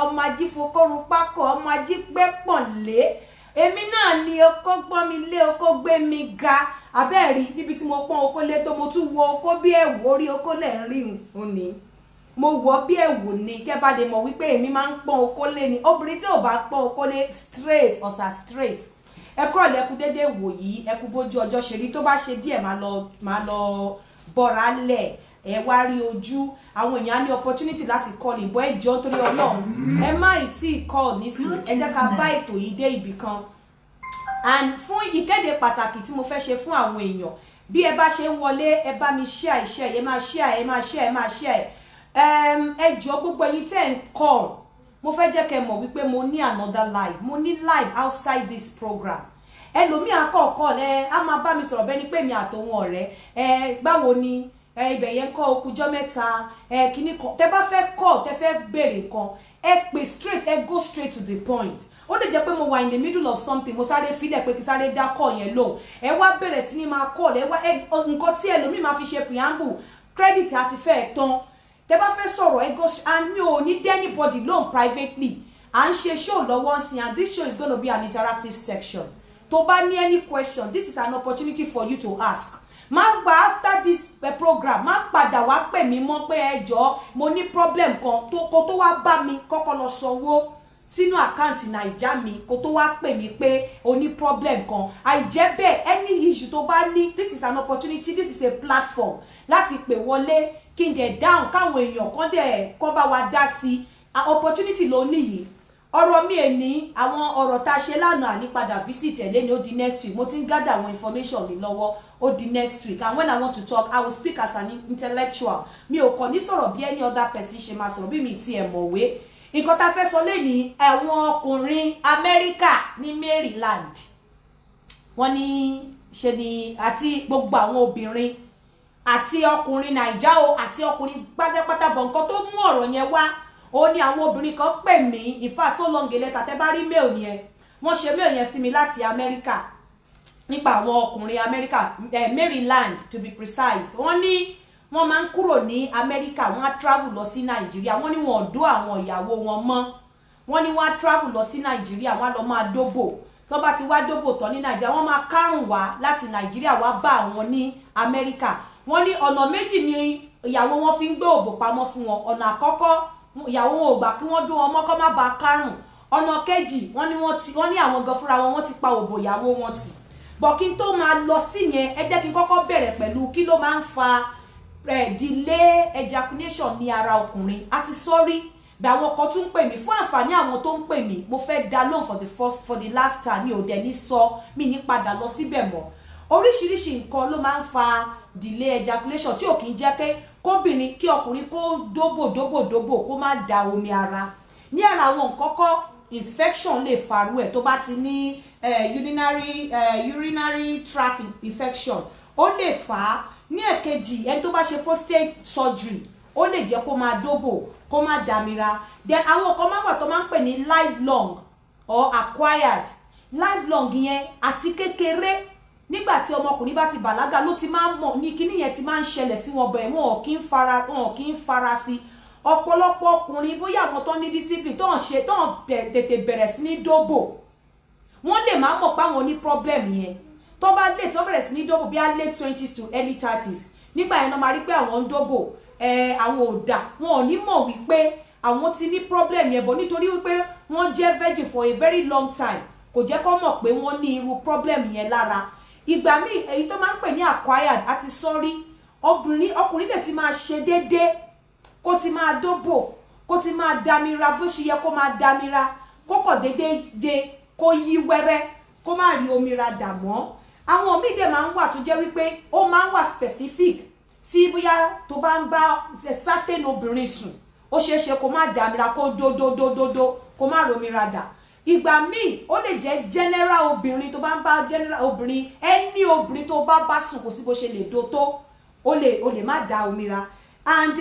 ọmọ ajífokórun pákó ọmọ ajígbẹ́pọ̀nlé èmi náà ni oko gbọ́n mi lé oko gbé mi ga abẹ́ẹ̀rí níbi tí mo pọ́n oko lé tó mo tún wo oko bí ẹ̀wù orí oko lẹ̀ ń rí òní mo wọ̀ bí ẹ̀wù ni kẹ́ bá lè mọ̀ wípé èmi máa ń pọ́n oko lé ni obìnrin tí ò bá pọ́n oko lé straight ọ̀sà straight ẹ kúrò lẹ́kú dédé wò yìí ẹ kú bójú ọjọ́ ṣe rí tó bá ṣe díẹ̀ máa lọ bọ́ra lẹ̀ ẹ wá rí ojú àwọn èèyàn ní opportunity láti call ìbọn ẹjọ́ torí Ọlọ́run ẹ má ì tí call nísìn ẹ jẹ́ ká bá ètò yìí dé ibì kan and fún ìkéde pàtàkì tí mo fẹ́ ṣe fún àwọn èèyàn bí ẹ bá ṣe ń wọlé ẹ bá mi share iṣẹ́ ẹ máa share ẹ jọ̀ọ́ gbogbo ẹ̀yin tẹ́ ń call mo fẹ́ jẹ́ kẹ́ mọ̀ wípé mo ní another life, mo ní life outside this program. Ẹlòmíì àkọ́kọ́ lẹ á máa bá mi sọ̀rọ̀ bẹ́ẹ̀ ni pé mi àtòun ọ̀rẹ́ báwo ni ibẹ̀ yẹn kọ́ okùjọ́ mẹ́ta kíní kan tẹ́ bá fẹ́ kọ́ tẹ́ fẹ́ béèrè nǹkan pè straight go straight to the point. Ó lè jẹ́ pé mo wà in the middle of something mo sáré filẹ̀ pé kí sáré dá call yẹn lóhùn wá bẹ̀rẹ̀ sí ni máa call wá nǹkan tí ẹlòmíì máa fi ṣe preamble credit àti fẹ́ẹ̀ tán. Tẹ́ bá fẹ́ sọ̀rọ̀ go and mi ò ní dé anybody lóhùn privately. À ń ṣe show lọ́wọ́ sí and this show is going to be an interactive section. Tó bá ní any question, this is an opportunity for you to ask. Má gba after this program, má padà wá pè mí mọ́ pé ẹ jọ̀ọ́ mo ní problem kan tó wá bá mi kọ́kọ́ lọ sanwó sínú àkáǹtì Naija mi kó tó wá pè mí pé o ní problem kan. Àìjẹ́ bẹ́ẹ̀ any issue tó bá ní, this is an opportunity, this is a platform láti pè wọlé kí n dẹ̀ dáhùn káwọn èèyàn kan bá wa dá sí opportunity ló níyìí. Ọ̀rọ̀ mi ní àwọn ọ̀rọ̀ tá ṣe lánàá ní padà visit ẹ lẹ́ni ó di next week. Mo ti ń gather àwọn information mi lọ́wọ́ ó di next week, and when I want to talk I will speak as an intellectual. Mi ò kàn ní sọ̀rọ̀ bí any other person ṣe máa sọ̀rọ̀ bí mi ti ẹ̀ mọ̀wé. Nǹkan tá fẹ́ sọ lẹ́ni àwọn ọkùnrin Amẹ́ríkà ní Maryland. Wọ́n ní ṣe ni àti gbogbo àwọn obìnrin àti ọkùnrin Naija o àti ọkùnrin pátápátá bọ̀ nǹkan tó mú ọ̀rọ̀ yẹn wá. Ó ní àwọn obìnrin kan pè mí in fact so long letter tẹ́ bá rí mail yẹn wọ́n ṣe mail yẹn sí mi láti America nípa àwọn ọkùnrin America Maryland to be precise. Wọ́n ní wọ́n máa ń kúrò ní America wọ́n á travel lọ sí Nigeria. Wọ́n ní wọ́n ò dó àwọn ìyàwó wọn mọ́. Wọ́n ní wọ́n á travel lọ sí Nigeria wọ́n á lọ máa dóbò. Tó bá ti wá dóbò tán ní Nigeria wọ́n máa kárùn wá láti Nigeria wá bá àwọn ní America. Wọ́n ní ọ̀nà méjì ni ìyàwó wọn fi ń gbé òbò pamọ́ fún wọn. Ọ̀nà àkọ́kọ́ ìyàwó wọn ò gbà kí wọ́n dún ọmọ kọ́ má ba kárùn. Ọ̀nà kejì wọ́n ní àwọn gan fúnra wọn ti pa òbò ìyàwó wọn tì. Bọ̀ kí n tó máa lọ sí yẹn ẹ jẹ́ kí n kọ́kọ́ bẹ̀rẹ̀ pẹ̀lú kí ló máa ń fa delay ejaculation ní ara ọkùnrin. Àti sọ́rí bí àwọn kan tún ń pè mí fún àǹfààní àwọn tó ń pè mí mo fẹ́ dá lóhùn for the last time mi ò dẹ̀ ní sọ mi ní padà lọ síbẹ̀ mọ́. Oríṣiríṣi nǹkan ló máa ń fa delay ejaculation tí ò kì í jẹ́ pé kóbìnrin kí ọkùnrin kó dóbò kó má da omi ara. Ní ara àwọn nǹkan infection lè farú ẹ̀ tó bá ti ní urinary tract infection ó lè fà á. Ní èkejì ẹni tó bá ṣe prostate surgery ó lè jẹ́ kó máa dóbò kó má damira. Then àwọn kan máa wà tó máa ń pè ní lifelong or acquired. Lifelong yẹn àti kékeré nígbà tí ọmọkùnrin bá ti bàlágà ló ti máa ń mọ̀ ní kíní yẹn ti máa ń ṣẹlẹ̀ sí wọn bẹ́ẹ̀ wọn kì í fara sí. Ọ̀pọ̀lọpọ̀ ọkùnrin bóyá àwọn tó ní discipline tó ń tètè bẹ̀rẹ̀ sí ní dóbò wọ́n lè máa mọ̀ pé àwọn ní problem yẹn. Tó bá late tó bẹ̀rẹ̀ sí ní dóbò bí i late 20s to early 30s nígbà yẹn náà máa rí pé àwọn ń dóbò àwọn ò dà wọn ò ní mọ̀ wípé àwọn ti ní problem yẹn bọ̀ nítorí wípé wọ́n jẹ́ virgin for a very long time kò jẹ́ kó mọ̀ pé wọ́n ní irú problem yẹn lára. Ìgbà míì èyí tó máa ń pè ní acquired àti sọ́rí ọkùnrin lè ti máa ṣe déédé kó ti máa dóbò kó ti máa damira bó ṣe yẹ kó máa damira kó kọ̀ déédé kó yí wẹ́rẹ́ kó má rí omi ra dà mọ́. Àwọn míì dẹ̀ máa ń wà tó jẹ́ wípé ó máa ń wà specific sí bóyá tó bá ń bá certain obìnrin sùn ó ṣeé ṣe kó má damira kó dódódódódó kó má romi ra dà. Ìgbà míì ó lè jẹ́ general obìnrin tó bá ń bá general obìnrin ẹni obìnrin tó bá sùn kò sí bó ṣe lè do tó ó lè má da omi ra. And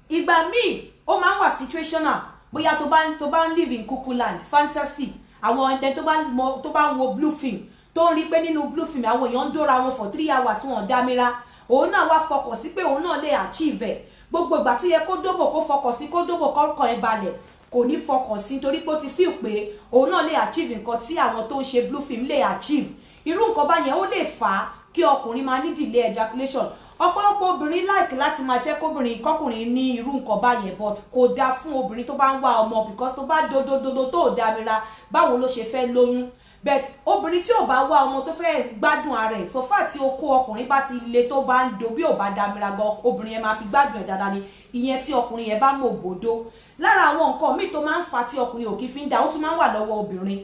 ìgbà míì ó máa ń wà situational bóyá tó bá ń live in cuckoo land fantasy àwọn ẹni tó bá ń wo blue film tó ń rí pé nínú blue film àwọn èèyàn ń dóra wọn for 3 hours wọn dámira òun náà wá fọkàn sí pé òun náà lè achieve ẹ̀ gbogbo ìgbà tó yẹ kó dóbò kó fọkàn sí kó dóbò kọ́kàn ẹ̀ balẹ̀ kò ní fọkàn sí torí pé ó ti feel pé òun náà lè achieve nǹkan tí àwọn tó ń ṣe blue film lè achieve. Irú nǹkan báyẹn ó lè fà á kí ọkùnrin máa ní delay ejaculation. Ọ̀pọ̀lọpọ̀ obìnrin like láti máa jẹ́ kọ́kùnrin ní irú nǹkan báyẹn but kò dáa fún obìnrin tó bá ń wá ọmọ because tó bá dodododo tó dámira báwo ló ṣe fẹ́ lóyún. But obìnrin tí ò bá wá ọmọ tó fẹ́ gbádùn ara ẹ̀ sọfà tí okó ọkùnrin bá ti le tó bá ń do bí ò bá dámira gan obìnrin yẹn máa fi gbádùn ẹ̀ dáadáa ni ìyẹn tí ọkùnrin yẹn bá mọ̀ òbòdó. Lára àwọn nǹkan míì tó máa ń fa tí ọkùnrin ò kì í fi ń dá ó tún máa ń wà lọ́wọ́ obìnrin.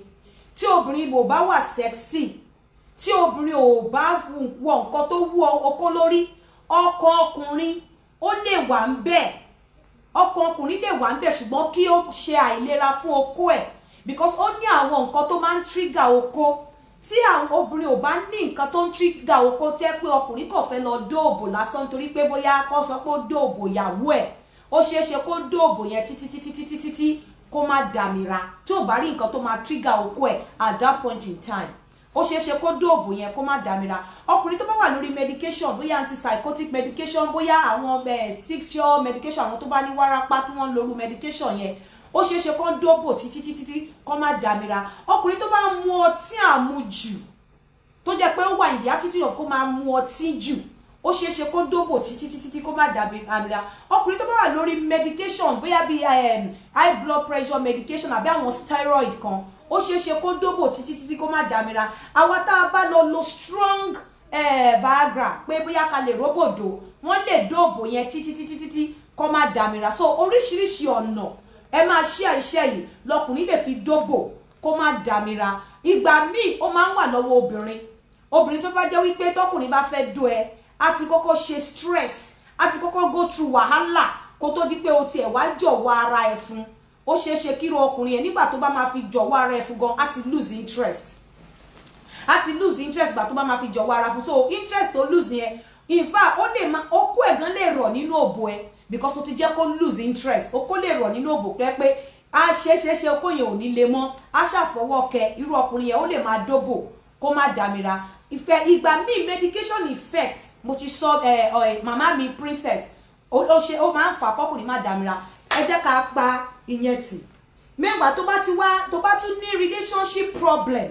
Tí obìnrin ò bá wà sexy tí obìnrin ò bá wọ nǹkan tó wú okó lórí ọkàn ọkùnrin ó lè wà ń bẹ̀ ọkàn ọkùnrin lè wà ńbẹ̀ ṣùgbọ́n kí ó ṣe àìlera fún okó ẹ̀ because ó ní àwọn nǹkan tó máa ń trigger okó tí àwọn obìnrin ò bá ní nǹkan tó ń trigger okó jẹ́ pé ọkùnrin kò fẹ́ lọ dóòbò lásán torí pé bóyá kó sọ pé ó dóòbò ìyàwó ẹ̀ ó ṣeé ṣe kó dóòbò yẹn títí kó má dàmíra tí ò bá rí nǹkan tó máa trigger okó ẹ̀ at that point in time ó ṣeé ṣe kó dóòbò yẹn kó má dàmíra ọkùnrin tó bá wà lórí medication bóyá antipsychotic medication bóyá àwọn sexual medication àwọn tó bá ní wárápá tí wọ́n ń lo medication yẹn ó ṣeé ṣe kó dóòbò títí kó má dàmíra ọkùnrin tó bá mu ọtí àmujù tó jẹ́ pé ó wà in the attitude of kó máa mu ọtí jù ó ṣeé ṣe kó dóòbò títí kó má dàmíra ọkùnrin tó bá wà lórí medication bóyá bí high blood pressure medication àbí àwọn steroid kan ó ṣeé ṣe kó dóbò títí kó má dàmíra àwa tá a bá lọ lo strong Viagra pé bóyá ká lè róbòdò wọ́n lè dóbò yẹn títí kó má dàmíra so oríṣiríṣi ọ̀nà ẹ máa ṣe iṣẹ́ yìí lọkùnrin lè fi dóbò kó má dàmíra ìgbà míì ó máa ń wà lọ́wọ́ obìnrin tó bá jẹ́ wípé tọkùnrin bá fẹ́ dó ẹ á ti kọ́kọ́ ṣe stress á ti kọ́kọ́ go through wàhálà kó tó di pé o tiẹ̀ wá jọ̀wọ́ ara ẹ̀ fún ó ṣeé ṣe kíro ọkùnrin yẹn nígbà tó bá máa fi jọ̀wọ́ ara ẹ̀ fún gan á ti lose interest gbà tó bá máa fi jọ̀wọ́ ara fún so interest tó lose yẹn in fact ó lè máa okó ẹ̀gán lè rọ̀ nínú òbò ẹ̀ because ó ti jẹ́ kó lose interest okó lè rọ̀ nínú òbò pé á ṣe okó yẹn ò ní le mọ́ á ṣàfọwọ́ kẹ irú ọkùnrin yẹn ó lè máa dóbò kó má dàmíra ìfẹ́ ìgbà míì medication effect mo ti sọ màmá mi princess ó máa ń fà kọkùnrin má dàmíra ẹ jẹ́ ká pa ìyẹn tì mẹ́wàá tó bá tún ní relationship problem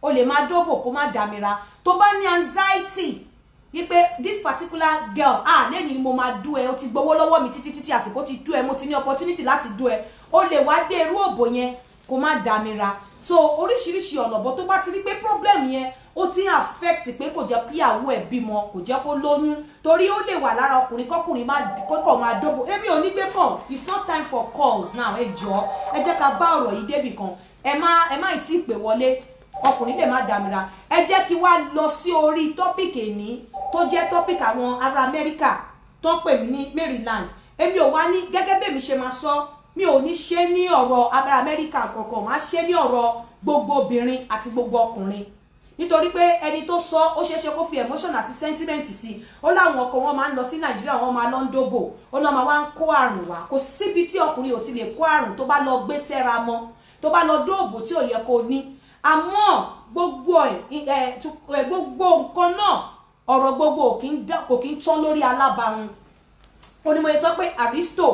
o lè máa dóbò kó má dàmíra tó bá ní anxiety wípé this particular girl lẹ́yìn ni mo máa dú ẹ o ti gbowó lọ́wọ́ mi títí àsìkò ti dú ẹ mo ti ní opportunity láti dú ẹ o lè wá dé irú òbò yẹn kó má dàmíra so oríṣiríṣi ọ̀nà bọ́ tó bá ti rí pé problem yẹn ó ti affect pé kò jẹ́ kí ìyàwó ẹ̀ bímọ kò jẹ́ kó lóyún torí ó lè wà lára ọkùnrin kọkùnrin kókò máa dóbò èmi ò ní gbé kàn it's not time for calls now ẹ jọ̀ọ́ ẹ jẹ́ ká bá ọ̀rọ̀ yìí débì kan ẹ má ì tí ì pè wọlé ọkùnrin lè má dàmíra ẹ jẹ́ kí wá lọ sí orí topic èní tó jẹ́ topic àwọn ará Amẹ́ríkà tó ń pè mí ní Maryland èmi ò wá ní gẹ́gẹ́ bí èmi ṣe máa sọ mi ò ní ṣe ní ọ̀rọ̀ ará Amẹ́ríkà kankan máa ṣe ní ọ̀rọ̀ gbogbo obìnrin àti gbogbo ọkùnrin nítorí pé ẹni tó sọ ó ṣeéṣe kó fi emotion àti sentiment sí ó láwọn ọkọ wọn máa ń lọ sí Nàìjíríà wọn máa lọ ń dóbò ó lọ máa wá ń kó àrùn wá kò síbi tí ọkùnrin ò ti lè kó àrùn tó bá lọ gbé sẹ́ra mọ́ tó bá lọ dóòbò tí ò yẹ kó ní àmọ́ gbogbo nǹkan náà ọ̀rọ̀ gbogbo kò kí ń tán lórí alábàárùn ó ní mo yẹ sọ pé Aristo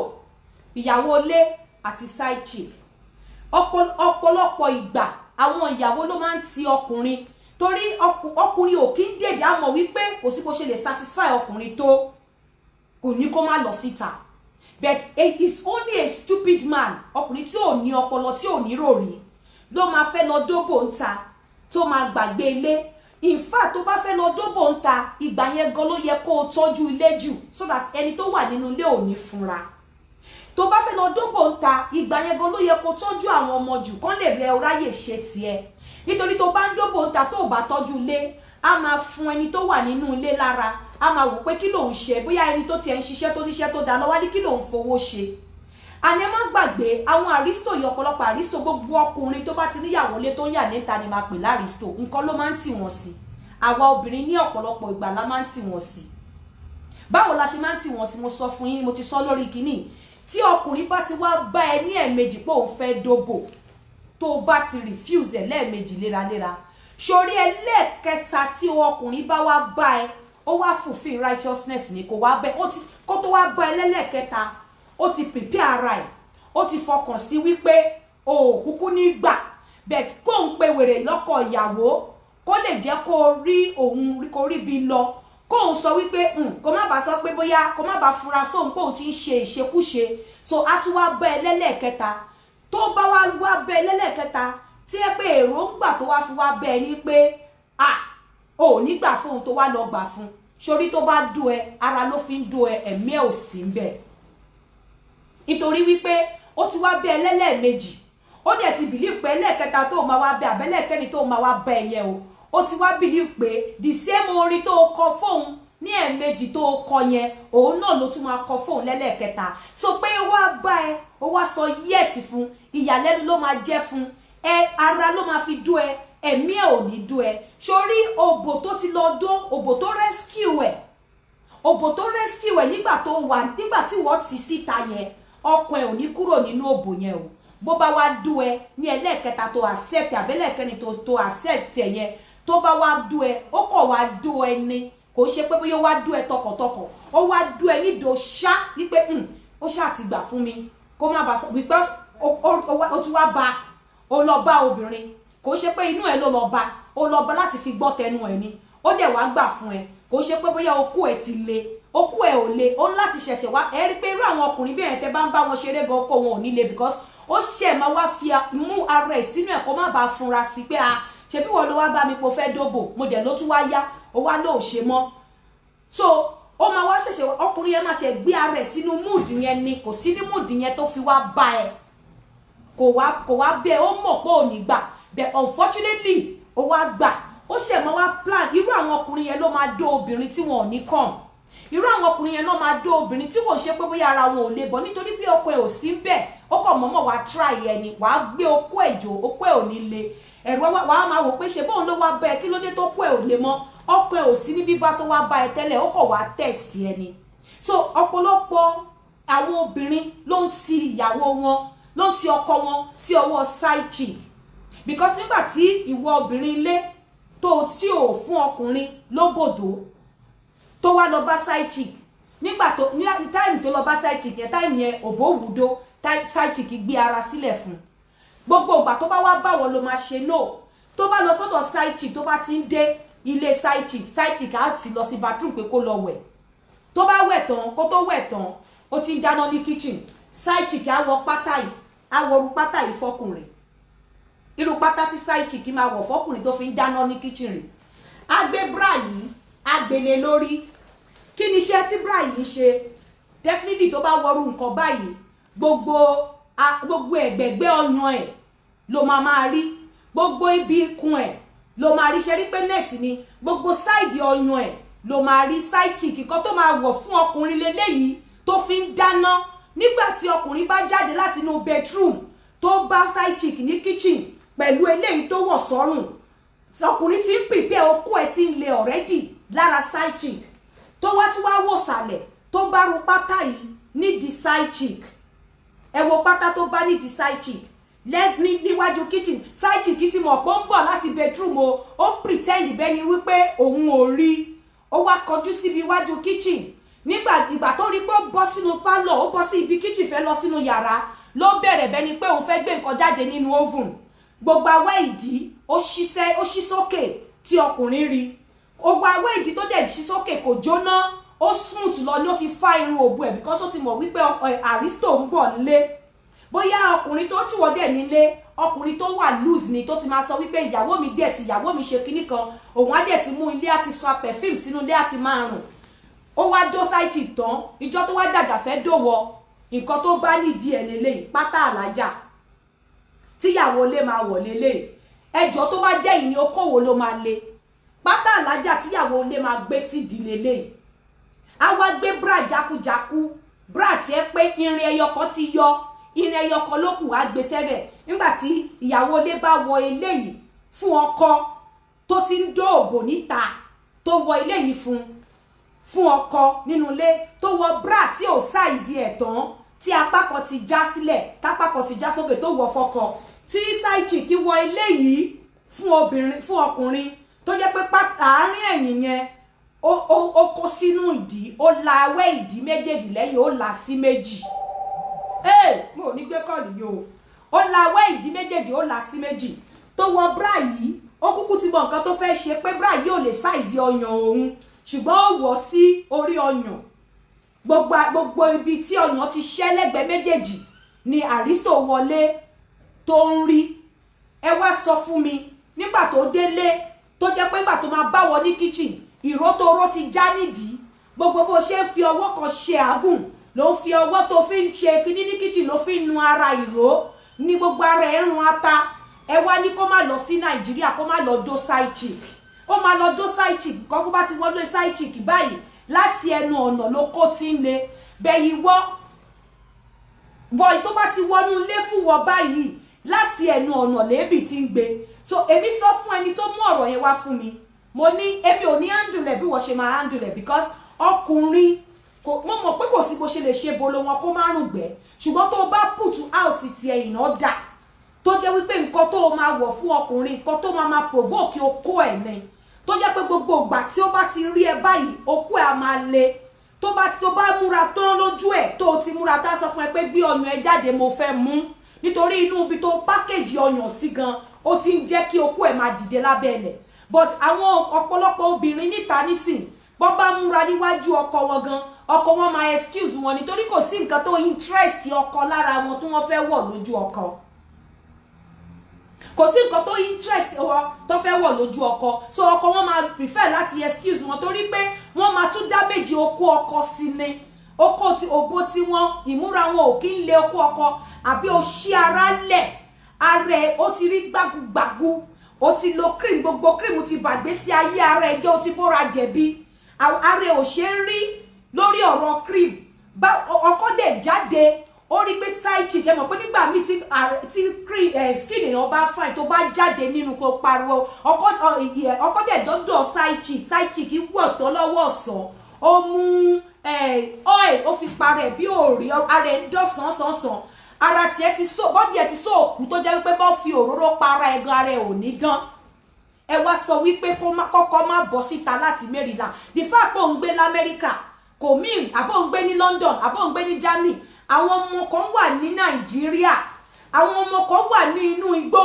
ìyàwó ilé àti side chick ọ̀pọ̀lọpọ̀ ìgbà àwọn ìyàwó ló máa ń ti ọkùnrin torí ọkùnrin ò kí ń dèdè àmọ́ wípé kò sí kó ṣe lè satisfy ọkùnrin tó kò ní kó má lọ síta but it is only a stupid man ọkùnrin tí ò ní ọpọlọ tí ò ní ròrí ló máa fẹ́ lọ dóbò ń ta tó máa gbàgbé ilé in fact tó bá fẹ́ lọ dóbò ń ta ìgbà yẹn gan ló yẹ kó o tọ́jú ilé jù so that ẹni tó wà nínú ilé ò ní fúnra tó bá fẹ́ lọ dóbò ń ta ìgbà yẹn gan ló yẹ kó tọ́jú àwọn ọmọ jù kán lè rẹ ọráyè ṣe tiẹ̀ nítorí tó bá ń dóbò ń ta tó bá tọ́jú ilé á máa fún ẹni tó wà nínú ilé lára á máa wò pé kí ló ń ṣe bóyá ẹni tó tiẹ̀ ń ṣiṣẹ́ tó níṣẹ́ tó dá lọ́wọ́ ní kí ló ń fowó ṣe àní ẹ má gbàgbé àwọn Aristo yìí ọ̀pọ̀lọpọ̀ Aristo gbogbo ọkùnrin tó bá ti níyàwó lé tó ń yà níta ni máa pè láristo nǹkan ló máa ń tì wọ́n sí àwa obìnrin ní ọ̀pọ̀lọpọ̀ ìgbà la máa ń tì wọ́n sí báwo la ṣe máa ń tì wọ́n sí mo sọ fún yín mo ti sọ lórí kínní tí ọkùnrin bá ti wá bá ẹ ní ẹ̀ẹ̀mejì pé òun fẹ́ dóbò tó bá ti refuse ẹ̀ lẹ́ẹ̀mejì léraléra sórí ẹlẹ́ẹ̀kẹta tí ọkùnrin bá wá bá ẹ ó wá fulfill righteousness ni kó wá bẹ kó tó wá bá ẹ lẹ́lẹ́ẹ̀kẹta ó ti prepare ara ẹ̀ ó ti fọkàn sí wípé o kúkú ní gbà but kó ń pe wèrè lọ́kọ ìyàwó kó lè jẹ́ kó rí òun kó rí bí lọ kó ń sọ wípé kó má bàa sọ pé bóyá kó má bàa fura sóhun pé òun ti ń ṣe ìṣekúṣe so á tún wá bá ẹ lẹ́lẹ́ẹ̀kẹta tó bá wá bá ẹ lẹ́lẹ́ẹ̀kẹta tí ẹ pé èròǹgbà tó wá fi wá bá ẹ ní pé ò ní gbà fún òun tó wá lọ gbà fún sórí tó bá dùn ẹ ara ló fi ń dùn ẹ ẹ̀mí ẹ̀ ò sí ń bẹ̀ nítorí wípé ó ti wá bẹ ẹlẹ́ẹ̀mejì ó dẹ̀ ti believe pé ẹlẹ́ẹ̀kẹta tó máa wá bẹ àbẹ́lẹ́ẹ̀kẹ́ni tó máa wá bẹ ẹ̀yẹ o ó ti wá believe pé the same orin tó kọ fóun ní ẹ̀ẹ̀mejì tó kọ yẹn òun náà ló tún máa kọ fóun lẹ́lẹ́kẹta so pé wá bá ẹ ó wá sọ yes fún ìyàlẹ́nu ló máa jẹ́ fún ara ló máa fi dú ẹ ẹ̀mí ẹ̀ ò ní dú ẹ sórí òbò tó ti lọ dó òbò tó rescue ẹ̀ nígbà tí wọ́n ti síta yẹn ọkọ ẹ̀ ò ní kúrò nínú òbò yẹn o bó bá wá dú ẹ ní ẹlẹ́ẹ̀kẹta tó accept àbẹ́lẹ̀kẹrin tó accept ẹ̀ yẹn tó bá wá dú ẹ ó kọ̀ wá dú ẹ ní kò ṣe pé bóyá ó wá dú ẹ tọkàntọkàn ó wá dú ẹ nídò ṣá wípé ó ṣáà ti gbà fún mi kó má bàa sọ because ó tún wá bá ó lọ bá obìnrin kò ṣe pé inú ẹ ló lọ bá láti fi gbọ́ tẹnu ẹ ni ó dẹ̀ wá gbà fún ẹ kò ṣe pé bóyá okú ẹ ti le okú ẹ ò le ó ń láti ṣẹ̀ṣẹ̀ wá ẹ rí pé irú àwọn ọkùnrin bí ẹ̀yẹn tẹ́ bá ń bá wọn ṣeré gan ọkọ wọn ò ní le because ó ṣẹ̀ máa wá fi mú ara ẹ̀ sínú ẹ̀ kó má bàa funra sí pé ṣebí wọ́n ló wá bá mi po fẹ́ dóbò mo dẹ̀ ló tún wá yá ó wá lóò ṣe mọ́ so ó máa wá ṣẹ̀ṣẹ̀ ọkùnrin yẹn máa ṣe gbé ara ẹ̀ sínú mood yẹn ni kò sí ní mood yẹn tó fi wá bá ẹ kò wá bẹ́ẹ̀ ó mọ̀ pé ò ní gbà but unfortunately ó wá gbà ó ṣẹ̀ máa wá plan irú àwọn ọkùnrin yẹn ló máa dó obìnrin tí wọn ò ní kàn irú àwọn ọkùnrin yẹn ló máa dó obìnrin tí kò ṣe pé bóyá ara wọn ò lè bọ̀ nítorí pé ọkọ ẹ̀ ò sí bẹ́ẹ̀ ó kàn mọ́mọ́ wá try ẹni wàá gbé okó ẹ̀ jò okó ẹ̀ ò ní le ẹ̀rọ wàá máa wò pé ṣe bóun ló wá bá ẹ kí ló dé tó kó ẹ̀ ò le mọ́ ọkọ ẹ̀ ò sí ní bíbá tó wá bá ẹ tẹ́lẹ̀ ó kàn wá test ẹni so ọ̀pọ̀lọpọ̀ àwọn obìnrin ló ń ti ìyàwó wọn ló ń ti ọkọ wọn sí ọwọ́ side chick because nígbà tí ìwọ obìnrin ilé tó tí ò fún ọkùnrin lóbòdó tó wá lọ bá side chick nígbà tó ní time tó lọ bá side chick yẹn time yẹn òbó wùdó side chick gbé ara sílẹ̀ fún gbogbo ìgbà tó bá wá báwọ ló máa ṣe no tó bá lọ sọ́dọ̀ side chick tó bá ti ń dé ilé side chick á ti lọ sí bathroom pé kó lọ wẹ̀ tó bá wẹ̀ tán kó tó wẹ̀ tán ó ti ń dáná ní kitchen side chick á wọ pátá yìí á wọ irú pátá yìí fọkùnrin irú pátá tí side chick máa wọ̀ fọkùnrin tó fi ń dáná ní kitchen rẹ̀ á gbé bra yìí á gbélé lórí kí ni iṣẹ́ tí bra yìí ṣe definitely tó bá wọrú nǹkan báyìí gbogbo ẹ̀gbẹ̀gbẹ́ ọyàn ẹ̀ ló máa rí gbogbo ibi ikùn ẹ̀ ló máa rí ṣe rí pé net ni gbogbo side ọyàn ẹ̀ ló máa rí side chick kan tó máa wọ̀ fún ọkùnrin leléyìí tó fi ń dáná nígbà tí ọkùnrin bá jáde láti inú bedroom tó bá side chick ní kitchen pẹ̀lú eléyìí tó wọ̀ sọ́rùn ọkùnrin ti ń prepare okó ẹ̀ ti ń le already lára side chick tó wá tí wá wò sàlẹ̀ tó bá ru pátá yìí nídìí side chick ẹ wo pátá tó bá nídìí side chick níwájú kitchen side chick tí mọ̀ pé ó ń bọ̀ láti bedroom ó pretend bẹ́ni wípé òun ò rí ó wá kọjú síbi iwájú kitchen ìgbà tó rí pé ó bọ́ sínú pálọ̀ ó bọ́ sí ibi kitchen fẹ́ lọ sínú yàrá ló bẹ̀rẹ̀ bẹ́ni pé òun fẹ́ gbé nǹkan jáde nínú oven gbogbo awẹ́ ìdí ó ṣí sókè tí ọkùnrin rí gbogbo awẹ́ ìdí tó dẹ̀ ṣí sókè kò jóná ó smooth lọ ní ó ti fá irun òbu ẹ̀ because ó ti mọ̀ wípé Aristo ń bọ̀ nílé bóyá ọkùnrin tó tù wọ́n dẹ̀ nílé ọkùnrin tó wà loose ni tó ti máa sọ wípé ìyàwó mi dẹ̀ ti ìyàwó mi ṣe kinní kan òun á dẹ̀ ti mú ilé àti fa perfume sínú ilé àti máa rùn ó wá dó side chick tán ìjọ tó wá jàjà fẹ́ dòwọ́ nǹkan tó bá nídìí ẹ̀ lélẹ́yìí pátá àlájà tíyàwó lè máa wọ̀ lélẹ́yìí ẹjọ́ tó bá jẹ́ ìní okòwò ló máa le pátá àlájà tíyàwó lè máa gbé sídìí lélẹ́yìí á wá gbé bra jákujáku bra tí ẹ pé irin ẹyọ kan ti yọ irin ẹyọ kan ló kù á gbé sẹ́rẹ̀ nígbà tí ìyàwó lè bá wọ eléyìí fún ọkọ tó ti ń dóòbò níta tó wọ eléyìí fún ọkọ nínú ilé tó wọ bra tí ò sáìzì ẹ̀ tán tí apá kan ti já sílẹ̀ tápá kan ti já sókè tó wọ fọkọ tí side chick wọ eléyìí fún ọkùnrin tó jẹ́ pé àárín ẹ̀yìn yẹn ó kó sínú ìdí ó la awẹ́ ìdí méjèèjì lẹ́yìn ó là sí méjì mo ò ní gbé kọ́ọ̀lù yìí ó la awẹ́ ìdí méjèèjì ó là sí méjì tó wọ bra yìí ó kúkú ti mọ nǹkan tó fẹ́ ṣe pé bra yìí ò lè sáìzì ọyàn òun ṣùgbọ́n ó wọ̀ sí orí ọyàn gbogbo ibi tí ọyàn ti ṣẹ́ lẹ́gbẹ̀ẹ́ méjèèjì ni Aristo wọlé tó ń rí ẹ wá sọ fún mi nígbà tó délé tó jẹ́ pé nígbà tó máa bá wọ ní kitchen ìró tó ró ti já nídìí gbogbo bó ṣe ń fi ọwọ́ kan ṣe àgùn ló ń fi ọwọ́ tó fi ń ṣe kíní ní kitchen ló fi ń nu ara ìró ní gbogbo ara ẹ̀ ń run ata ẹ wá ní kó má lọ sí Nàìjíríà kó má lọ dó side chick ó máa lọ dó side chick kọ́ bó bá ti wọlé side chick báyìí láti ẹnu ọ̀nà lóko tí ń le bẹ́yìí wọ́ tó bá ti wọnú ilé fún wọ báyìí láti ẹnu ọ̀nà lébì tí ń gbé. So èmi sọ fún ẹni tó mú ọ̀rọ̀ yẹn wá fún mi, mo ní èmi ò ní handle bí wọ́n ṣe máa handle because ọkùnrin mo mọ̀ pé kò sí bó ṣe lè ṣe bolo wọn kó má rùngbẹ́, ṣùgbọ́n tó bá put house ti ẹ̀ ìná dà tó jẹ́ wípé nǹkan tó máa wọ̀ fún ọkùnrin nǹkan tó máa provoke okó ẹ̀ ni, tó jẹ́ pé gbogbo ìgbà tí ó bá ti rí ẹ báyìí okó ẹ̀ á máa le, tó bá múra tán lójú ẹ̀ tó ti múra tá sọ fún ẹ pé gbé ọyàn ẹ jáde mo fẹ́ mú, nítorí inú ibi tó pákéjì ọyàn sí gan ó ti ń jẹ́ kí okó ẹ̀ máa dìde lábẹ́ ẹlẹ̀. But àwọn ọ̀pọ̀lọpọ̀ obìnrin níta nísìn bọ́ bá múra níwájú ọkọ wọn gan, ọkọ wọn máa excuse wọn nítorí kò sí nǹkan tó interest ọkọ lára wọn tó wọ́n fẹ́ wọ̀ lójú ọkọ, kò sí nǹkan tó interest wọn tó fẹ́ wọ̀ lójú ọkọ, so ọkọ wọn máa prefer láti excuse wọn torí pé wọ́n máa tún damage okó ọkọ sí ni, okó tí ògbó tí wọ́n ìmúra wọn ò kí ń lé okó ọkọ, àbí o ṣí ara lẹ̀ ara ẹ̀ ó ti rí gbàgùgbàgù, ó ti lo cream gbogbo cream ti bàgbé sí ayé ara ẹ̀ jẹ́ ó ti bóra jẹ̀bi, ara ẹ̀ ò ṣe ń rí lórí ọ̀rọ̀ cream bá ọkọ dẹ̀ jáde ó rí pé side chick ẹ mọ̀ pé nígbà míì tí skin èèyàn bá fine tó bá jáde nínú kó pariwo ọkọ dẹ̀ dọ́dọ̀ side chick wọ̀ tọ́ lọ́wọ́ ọ̀sán ó mú oil ó fi parẹ́ bí òòrì ara ẹ̀ ń dán sánsánsán, ara tiẹ̀ ti so bọ́dì ẹ̀ ti so òkú tó jẹ́ wípé bọ́ fi òróró para ẹ̀gan ara ẹ̀ ò ní dán. Ẹ wá sọ wípé kọ́kọ́ má bọ́ síta láti Maryland, the fact pé òun gbé l'Amẹ́ríkà kò mean àbọ̀ òun gbé ní London àbọ̀ òun gbé ní Germany, àwọn ọmọ kan wà ní Nàìjíríà, àwọn ọmọ kan wà ní inú igbó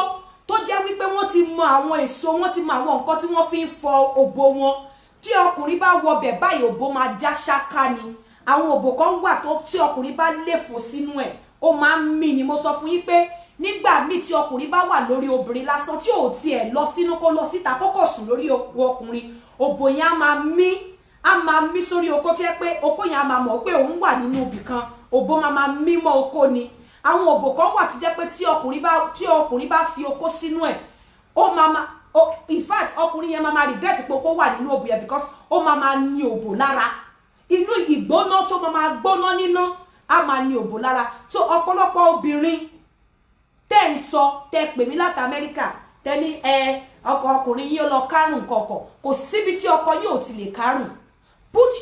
tó jẹ́ wípé wọ́n ti mọ àwọn èso, wọ́n ti mọ àwọn nǹkan tí wọ́n fi ń fọ òbò wọn, tí ọkùnrin bá wọbẹ̀ báyìí òbò máa já ṣáká ni, àwọn òbò kan wà tó tí ọkùnrin bá léfò sínú ẹ̀ ó máa ń mì ní. Mo sọ fún yín pé nígbà míì tí ọkùnrin bá wà lórí obìnrin lásán tí ò tiẹ̀ lọ sínú kó lọ síta kókò sùn lórí ọkùnrin, òbò yẹn á máa mí sórí okó tí ẹ pé okó yẹn á máa mọ̀ pé òun wà nínú ibì kan, òbò máa mí mọ́ okó ni. Àwọn òbò kan wà tí jẹ́ pé tí ọkùnrin bá fi okó sínú ẹ̀ ó máa in fact ọkùnrin yẹn máa regret pé okó wà nínú òbò yẹn because ó máa ní òbò lára, inú ìgbóná tó máa gbóná níná á máa ní òbò lára. So ọ̀pọ̀lọpọ̀ obìnrin tẹ́ ń sọ tẹ́ pè mí láti Amẹ́ríkà tẹ́ ní ọkùnrin yìí ó lọ kárùn kọ̀ọ̀kọ̀, kò síbi tí ọkọ yóò ti lè kárùn.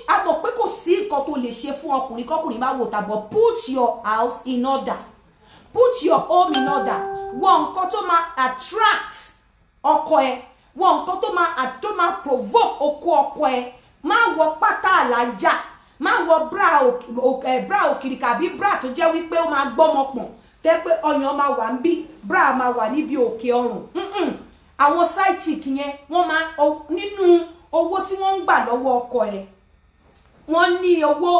A mọ̀ pé kò sí nǹkan tó lè ṣe fún ọkùnrin kọkùnrin bá wò tàbọ̀ put your house in order, put your home in order. Wọ nǹkan tó máa attract ọkọ ẹ, wọ nǹkan tó máa provoke okó ọkọ ẹ, má wọ pátá àlàjá, má wọ bra òkìrìkà àbí bra tó jẹ́ wípé ó máa gbọ́mọ pọ̀n tẹ́ pé ọyàn máa wà níbí, bra máa wà níbi òkè ọrùn. Àwọn side chick yẹn wọ́n máa nínú owó tí wọ́n ń gbà lọ́wọ́ ọkọ ẹ̀, wọ́n ní owó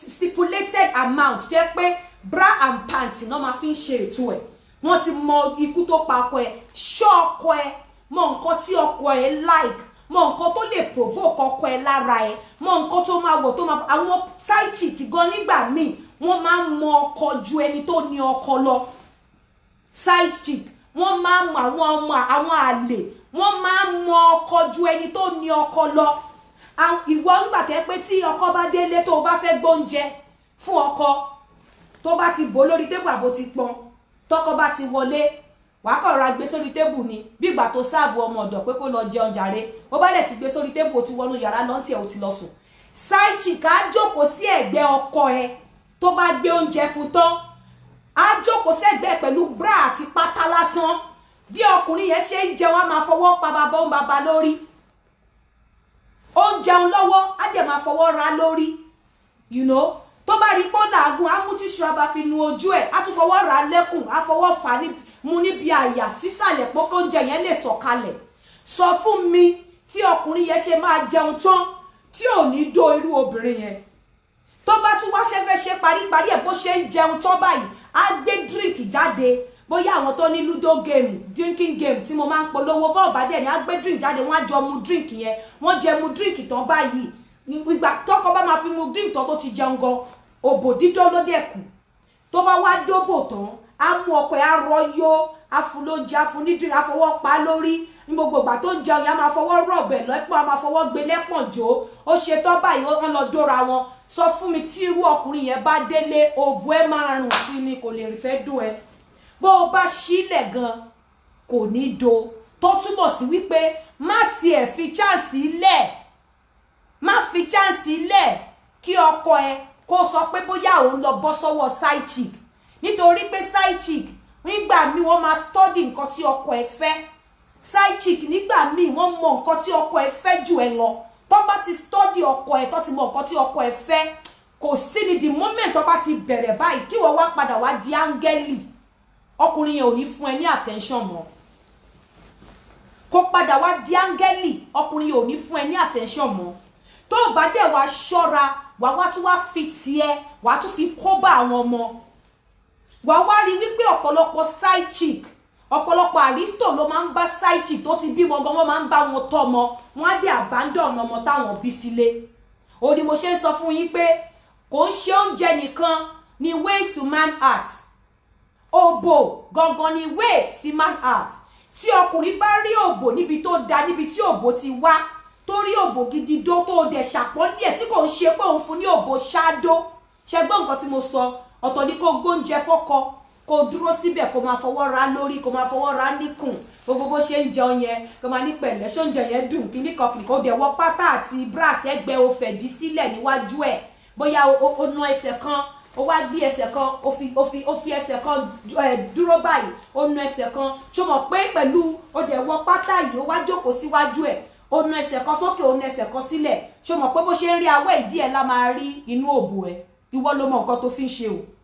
stipulated amount jẹ́ pé bra and pants náà máa fi ń ṣe ètò ẹ̀. Wọ́n ti mọ ikú tó pa ọkọ ẹ̀, ṣọ́ ọkọ ẹ̀, mọ nǹkan tí ọkọ ẹ̀ like, mọ nǹkan tó lè provoke ọkọ ẹ̀ lára ẹ̀, mọ nǹkan tó máa wọ̀ tó máa. Àwọn side chick gan nígbà míì wọ́n máa ń mọ ọkọ ju ẹni tó ní ọkọ lọ. Side chick wọ́n máa ń mọ àwọn àlè, wọ́n máa ń mọ ọkọ ju ẹni tó ní ọkọ lọ. Ìwọ ńgbà tẹ́ pé tí ọkọ bá délé tó bá fẹ́ gbóúnjẹ fún ọkọ tó bá ti bò lórí tébù àbò ti pọn, tọkọ bá ti wọlé wàá kọ̀ ra gbé sórí tébù ni bí ìgbà tó sáàbù ọmọ ọ̀dọ̀ pé kó lọ jẹun jàre, ó bá dẹ̀ ti gbé sórí tébù ó ti wọnú yàrá lọ́ntì ẹ̀ ó ti lọ sùn. Side chick á jókòó sí ẹ̀gbẹ́ ọkọ ẹ̀ tó bá gbé oúnjẹ fún tán, á jókòó sẹ́gbẹ́ pẹ̀lú bra àti pátá lásán, bí ọkùnrin yẹn ṣe ń jẹun á máa fọwọ́ pa bàbá lórí, ó ń jẹun lọ́wọ́ á dẹ̀ máa fọwọ́ ra lórí, you know. Tó bá rí pọ́n làágùn á mú tíṣù abá fi nu ojú ẹ̀, á tún fọwọ́ ra lẹ́kùn, á fọwọ́ fà mú níbi àyà sísàlẹ̀ pé oúnjẹ yẹn lè sọ̀kalẹ̀. Sọ fún mi tí ọkùnrin yẹn ṣe máa jẹun tán tí ò ní dó irú obìnrin yẹn. Tó bá tún wá ṣẹ́fẹ́ ṣe paríparí ẹ̀ bó ṣe ń jẹun tán báyìí á gbé drink jáde, bóyá àwọn tó ní ludo game drinking game tí mo máa ń polówó bọ́ọ̀ bá dẹ̀ ní á gbé drink jáde, wọ́n á jọ mu drink yẹn, wọ́n jẹ mu drink tán báyìí ìgbà tọkọ bá máa fi mu drink tán tó ti jẹun gan òbò dídó ló dẹ̀kù. Tó bá wá dóbò tán á mú ọkọ ẹ̀ á rọyó, á fún lóúnjẹ, á fún ní drink, á fọwọ́ pa lórí, gbogbo ìgbà tó ń jẹun yẹn a máa fọwọ́ rọ̀bẹ̀ lẹ́pọ̀ a máa fọwọ́ gbé lẹ́pọ̀n jó ó ṣe tán báyìí wọ́n lọ dóra wọn sọ fún mi tí irú ọkùnrin yẹn bá délé òbú ẹ máa rùn sí ni kò lè fẹ́ dùn ẹ bó o bá sílẹ̀ gan kò ní do tó túmọ̀ sí wípé má tiẹ̀ fi chance lẹ̀ má fi chance lẹ̀ kí ọkọ ẹ kó sọ pé bóyá òun lọ bọ́ sọ́wọ́ side chick nítorí pé side chick nígbà míì wọ́n máa study nǹkan tí ọkọ ẹ fẹ́ side chick nígbà míì wọ́n mọ nǹkan tí ọkọ ẹ fẹ́ jù ẹ lọ tó bá ti study ọkọ ẹ tó ti mọ nǹkan tí ọkọ ẹ fẹ́ kò sí ní the moment tó bá ti bẹ̀rẹ̀ báyìí kí wọ́n wá padà wá di áńgẹ́lì ọkùnrin yẹn ò ní fún ẹ ní attention mọ́ kó padà wá di áńgẹ́lì ọkùnrin yẹn ò ní fún ẹ ní attention mọ́ tó bá dẹ̀ wá ṣọ́ra wá tún wá fi tiẹ̀ wá tún fi kó bá àwọn ọmọ wá rí wípé ọ̀pọ̀lọpọ̀ side chick ọ̀pọ̀lọpọ̀ aristo ló máa ń bá side chick tó ti bímọ gan wọ́n máa ń bá wọn tọ́mọ wọ́n á dé abandon ọmọ táwọn bí sílé ó ní mo ṣe ń sọ fún yín pé kò ń ṣe oúnjẹ nìkan ni ways to man heart òbò gangan ni way sí man heart tí ọkùnrin bá rí òbò níbi tó da níbi tí òbò ti wá tó rí òbò gidi dó tó dẹ̀ ṣàpọ́nlé ẹ̀ tí kò ń ṣe pé òun fún ní òbò ṣáádó ṣẹgbọ́n nǹkan tí mo sọ ọ̀tọ̀ ní kó gbóúnjẹ fọ́kọ kó dúró síbẹ̀ kó máa fọwọ́ ra lórí kó máa fọwọ́ ra níkùn gbogbo bó ṣe ń jẹun yẹn kó máa ní pẹ̀lẹ́ ṣóúnjẹ yẹn dùn kíní kan kìnìkan ó dẹ̀ wọ pátá àti brass ẹgbẹ́ ó fẹ̀dí sílẹ̀ níwájú ẹ̀ bóyá ó ná ẹsẹ̀ kan ó wá gbé ẹsẹ̀ kan ó fi ẹsẹ̀ kan dúró báyìí ó ná ẹsẹ̀ kan ṣó mọ̀ pé pẹ̀lú ó dẹ̀ wọ pátá yìí ó wá jókòó síwájú ẹ̀ ó ná ẹsẹ̀ kan sókè ó ná ẹsẹ̀ kan sílẹ̀ ṣó mọ̀ pé bó ṣe ń rí awẹ́ ìdí ẹ̀ la máa rí inú òbò ẹ̀ ìwọ ló mọ nǹkan tó fi ń ṣe o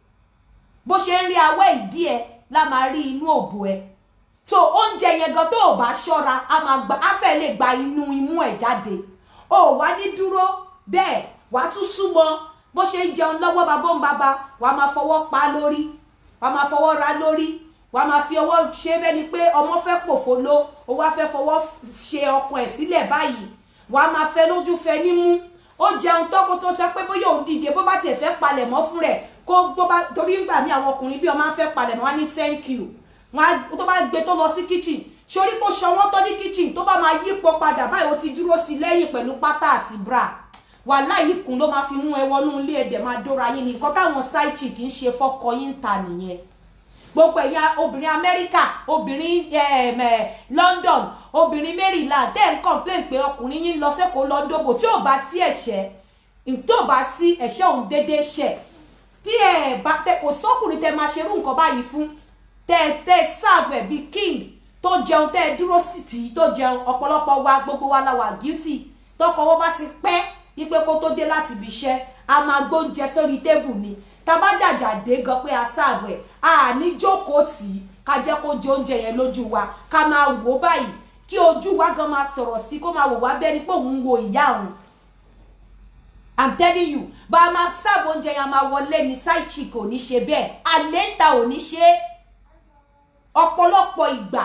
bó ṣe ń rí awẹ́ ìdí ẹ̀ la máa rí inú òbò ẹ̀ so oúnjẹ yẹn gan tó o bá ṣọ́ra á fẹ́ lè gba inú imú ẹ̀ jáde o wá ní dúró bẹ́ẹ̀ wàá tún súnmọ́ bó ṣe ń jẹun lọ́wọ́ babó ń baba wàá máa fọwọ́ pa lórí wàá máa fọwọ́ ra lórí wàá máa fi ọwọ́ ṣe bẹ́ni pé ọmọ fẹ́ pòfolo ó wá fẹ́ fọwọ́ ṣe ọkàn ẹ̀ sílẹ̀ báyìí wàá máa fẹ́ lójú fẹ́ nímú ó jẹun tọ́kọ tó sọ pé bóyá òun dìde bó bá tiẹ̀ fẹ́ palẹ̀ mọ́ fún rẹ̀ kó bó bá torí ń gbà mí àwọn ọkùnrin bí ọmọ fẹ́ palẹ̀ mọ́ wá ní thank you wọn tó bá gbé tó lọ sí kitchen sórí kó ṣọwọ́ tó ní kitchen tó bá máa yípo padà báyìí ó ti dúró sí lẹ́yìn pẹ̀lú pátá àti bra wàhálà yìí kùn ló máa fi mú ẹ wọnú ilé ẹ̀dẹ̀ máa dóra yín ní nǹkan táwọn side chick ń ṣe fọ́kọ yín ta nìyẹn gbogbo ẹ̀yà obìnrin Amẹ́ríkà obìnrin London obìnrin Maryland tẹ́ ń complain pé ọkùnrin yín lọ sẹ́kọ̀ọ́ lọ́ndọ̀bò tí ò bá sí ẹ̀ṣẹ̀ tó bá sí ẹ̀ṣẹ̀ òun déédéé ṣẹ̀ tí ẹ bá tẹ kò sọ́kùnrin tẹ máa ṣerú nǹkan báyìí fún tẹ serve ẹ̀ bíi king tó jẹun tẹ dúró sí tì í tó jẹun ọ̀pọ̀lọpọ̀ wa gbogbo wa la wà guilty tọkọ wọn bá ti pẹ́ ipe kó tó dé láti ibi iṣẹ́ a máa gbóúnjẹ sórí tébù ni tàbá jàjà dé gan pé a serve ẹ̀ a ní jókòó tì í ká jẹ́ kó jẹ oúnjẹ yẹn lójú wa ká máa wò báyìí kí ojú wa gan máa sọ̀rọ̀ sí kó máa wò wá bẹ́ẹ̀ ni pé òun wo ìyá òun I'm telling you bá a máa serve oúnjẹ yẹn a máa wọlé ní side chick ò ní ṣe bẹ́ẹ̀ àléǹta ò ní ṣe ọ̀pọ̀lọpọ̀ ìgbà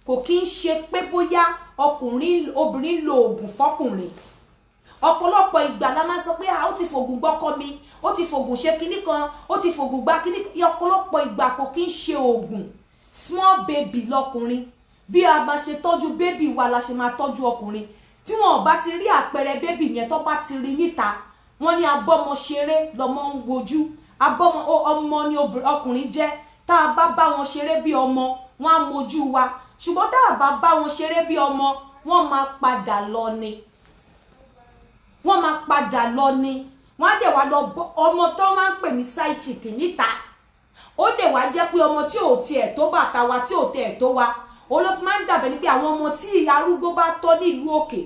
kò kí ń ṣe pé bóyá obìnrin lo oògùn fọkùnrin ọ̀pọ̀lọpọ̀ ìgbà la máa sọ pé ó ti fògùn gbọ́kọ́ mi ó ti fògùn ṣe kinní kan ó ti fògùn gbá kinní kan ọ̀pọ̀lọpọ̀ ìgbà kò kí ń ṣe oògùn small baby lọkùnrin bí a máa ṣe tọ́jú baby wa la ṣe máa tọ́jú ọkùnrin tí wọn bá ti rí àpẹẹrẹ baby yẹn tó bá ti rí níta wọn ní abọ́mọ ṣeré lọ́mọ ń wojú abọ́mọ ọmọ ni ọkùnrin jẹ́ tá a bá bá wọn ṣeré bí ọmọ wọn á mojú wa ṣùgbọ́n tá a bá bá wọn ṣeré bí ọmọ wọn máa padà lọ ni wọ́n máa padà lọ ni wọ́n á dẹ̀ wá lọ ọmọ tó máa ń pè ní side chick níta ó lè wá jẹ́ pé ọmọ tí ò tiẹ̀ tó bàtà wa tí ò tiẹ̀ tó wa olófin máa ń dàbẹ̀ ní pé àwọn ọmọ tí arúgbó bá tọ́ nílùú òkè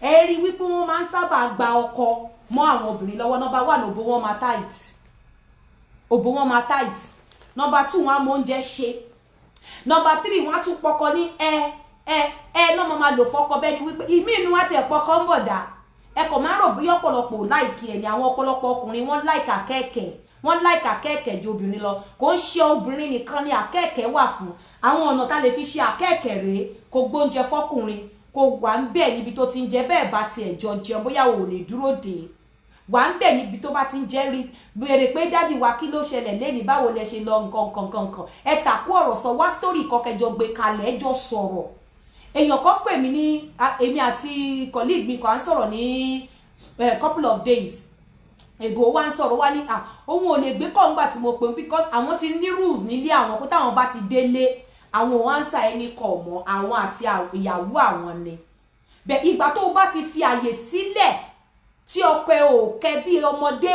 ẹ rí wípé wọ́n máa ń sábà gba ọkọ mọ́ àwọn obìnrin lọ́wọ́ nọ́mbà 1 òbò wọn máa tight òbò wọn máa tight nọ́mbà 2 wọn á mọ oúnjẹ ṣe nọ́mbà 3 wọn á tún pọkọ ní lọ́mọ máa lò fọ́kọ bẹ́ẹ̀ ni wípé ìmí inú wa tẹ̀ pọkọ ń bọ̀ dà ẹkọ̀ máa ń rò bí ọ̀pọ̀lọpọ̀ láìkì ẹ̀ ní àwọn ọ̀pọ̀lọpọ̀ ọkùnrin wọ́n láìkì akẹ́kẹ̀ẹ́ wọ́n láìkì akẹ́kẹ̀ẹ́ ju obìnrin lọ kò ń ṣe obìnrin nìkan ni akẹ́kẹ̀ẹ́ wà fún àwọn ọ̀nà tá lè fi ṣe akẹ́kẹ̀ẹ́ rèé kó gbóúnjẹ fọ́kùnrin kó wà ń bẹ̀ níbi tó ti ń jẹ bẹ́ẹ̀ bá tiẹ̀ jọ jẹun bóyá o ò lè dúró dè wà ń bẹ̀ níbi tó bá ti ń jẹ́ rí béèrè pé dádì wa kí ló ṣẹlẹ̀ lẹ́ni báwo lẹ ṣe lọ nǹkan ẹ tàkú ọ̀rọ̀ sọ wá sítórì kọkẹjọ gbé kalẹ̀ ẹjọ́ sọ̀rọ̀ èèyàn kan pè mí ní èmi àti colleague mi kan sọ̀rọ̀ ní couple of days ago wá ń sọ̀rọ̀ wá ní òun ò lè gbé kọ́ ńgbà tí mo pè ń because àwọn ti ní rules nílé àwọn kó táwọn bá ti délé àwọn ò ánsà ẹni kọ̀ mọ́ àwọn àti ìyàwó àwọn ni bẹ́ẹ̀ ìgbà tó o bá ti fi àyè sílẹ̀ tí ọkọ ẹ ò kẹ́ bí ọmọdé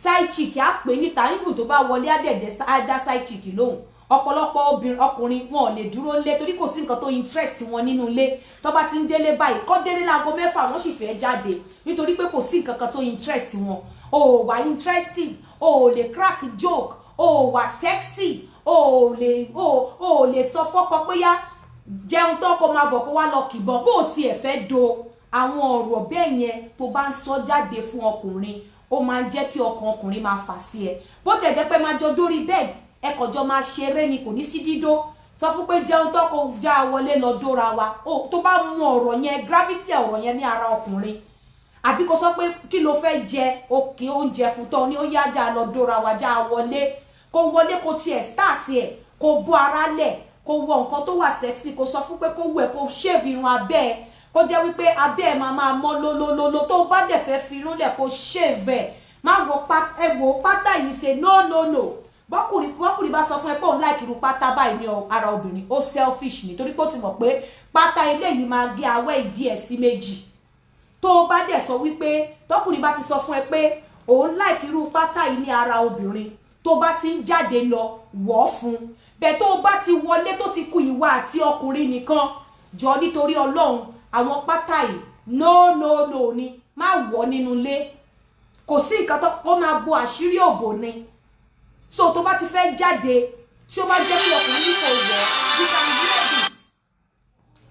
side chick á pè níta even tó bá wọlé àdẹ̀dẹ̀ á side chick lóhùn ọ̀pọ̀lọpọ̀ ọkùnrin wọn ò lè dúró lé torí kò sí nǹkan tó interest wọn nínú ilé tó bá ti ń délé báyìí kọ́ délé láago 6 wọ́n sì fẹ́ jáde nítorí pé kò sí nǹkan kan tó interest wọn o ò wà interesting o ò lè crack joke o ò wà sexy o ò lè sọ fọ́kọ pé yá jẹun tó kó máa bọ̀ kó wá lọ kìbọn bó o tiẹ̀ fẹ́ do àwọn ọ̀rọ̀ bẹ́ẹ̀ yẹn tó bá ń sọ jáde fún ọkùnrin ó máa ń jẹ́ kí ọkàn ọkùnrin máa fà sí ẹ bó tiẹ̀ jẹ́ pé máa jọ dórí bed ẹ kọjọ máa ṣeré ni kò ní sí dídó sọ fún pé jẹun tó kó já wọlé lọ dóra wa tó bá mú ọ̀rọ̀ yẹn gravity ọ̀rọ̀ yẹn ní ara ọkùnrin àbí kó sọ pé kí ló fẹ́ jẹ òkè oúnjẹ fún tọ́ ni ó yá já lọ dóra wa já wọlé kó tiẹ̀ start ẹ̀ kó bọ́ ara lẹ̀ kó wọ nǹkan tó wà sexy kó sọ fún pé kó wẹ̀ kó shave irun abẹ́ ẹ̀ kó jẹ́ wípé abẹ́ ẹ̀ máa mọ́ lólólóló tó bá dẹ̀ fẹ́ fi irun lẹ̀ kó shave ẹ̀ má wọ pátá yìí ṣe no bọ́kùnrin bá sọ fún ẹ pé òun láì kiri pátá báyìí ní ara obìnrin ó selfish ni torí pé ó ti mọ̀ pé pátá ilé yìí máa gé awẹ́ ìdí ẹ̀ sí méjì tó bá dẹ̀ sọ wípé tọkùnrin bá ti sọ fún ẹ pé òun láì kiri pátá yìí ní ara obìnrin tó bá ti ń jáde lọ wọ̀ fún bẹ́ẹ̀ tó bá ti wọlé tó ti kù ìwà àti ọkùnrin nìkan jọ nítorí Ọlọ́run àwọn pátá yìí no ni má wọ̀ nínú ilé kò sí nǹkan tó ó máa bo àṣírí òbò ni so tó bá ti fẹ́ jáde tí ó bá jẹ́ kí ọkùnrin ní kò wọ̀ you can wear this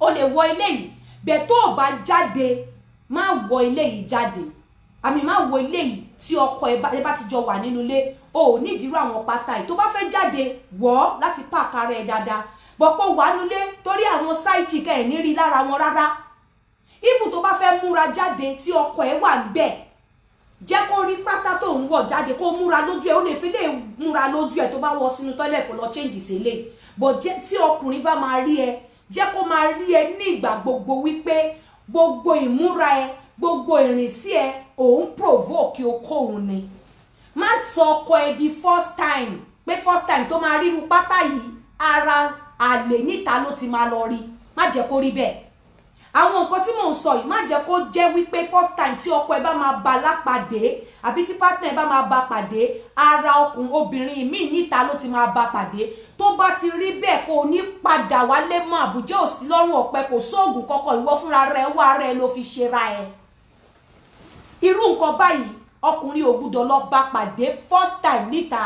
o lè wọ ilé yìí bẹ́ẹ̀ tó o bá jáde má wọ ilé yìí jáde àmì má wọ ilé yìí tí ọkọ ẹ bá ti jọ wà nínú ilé o ò ní ìdírò àwọn pátá yìí tó bá fẹ́ jáde wọ̀ láti pààkà rẹ̀ dáadáa bọ̀pọ̀ wà nulé torí àwọn side chick ẹ̀ ní rí lára wọn rárá even tó bá fẹ́ múra jáde tí ọkọ ẹ wà ń bẹ̀ jẹ́ kó rí pátá tó ń wọ̀ jáde kó múra lójú ẹ̀ ó lè fi lè múra lójú ẹ̀ tó bá wọ sínú toilet kó lọ change sílé but jẹ́ tí ọkùnrin bá máa rí ẹ jẹ́ kó máa rí ẹ ní ìgbà gbogbo wípé gbogbo ìmúra ẹ gbogbo ìrìnsí ẹ òun provoke okòrun ni má sọ ọkọ ẹ di first time tó máa ríru pátá yìí ara àlè níta ló ti máa lọ rí má jẹ́ kó rí bẹ́ẹ̀ àwọn nǹkan tí mò ń sọ yìí má jẹ́ kó jẹ́ wípé first time tí ọkọ ẹ bá máa bá lápàdé àbí tí partner ẹ bá máa bá pàdé ara obìnrin míì níta ló ti máa bá pàdé tó bá ti rí bẹ́ẹ̀ kó ní padà wálé mọ́ àbújá òsì lọ́rùn ọ̀pẹ kò sóògùn kọ́kọ́ ìwọ fúnra rẹ̀ wá rẹ̀ ló fi ṣera ẹ̀ irú nǹkan báyìí ọkùnrin ò gbúdọ̀ lọ bá pàdé first time níta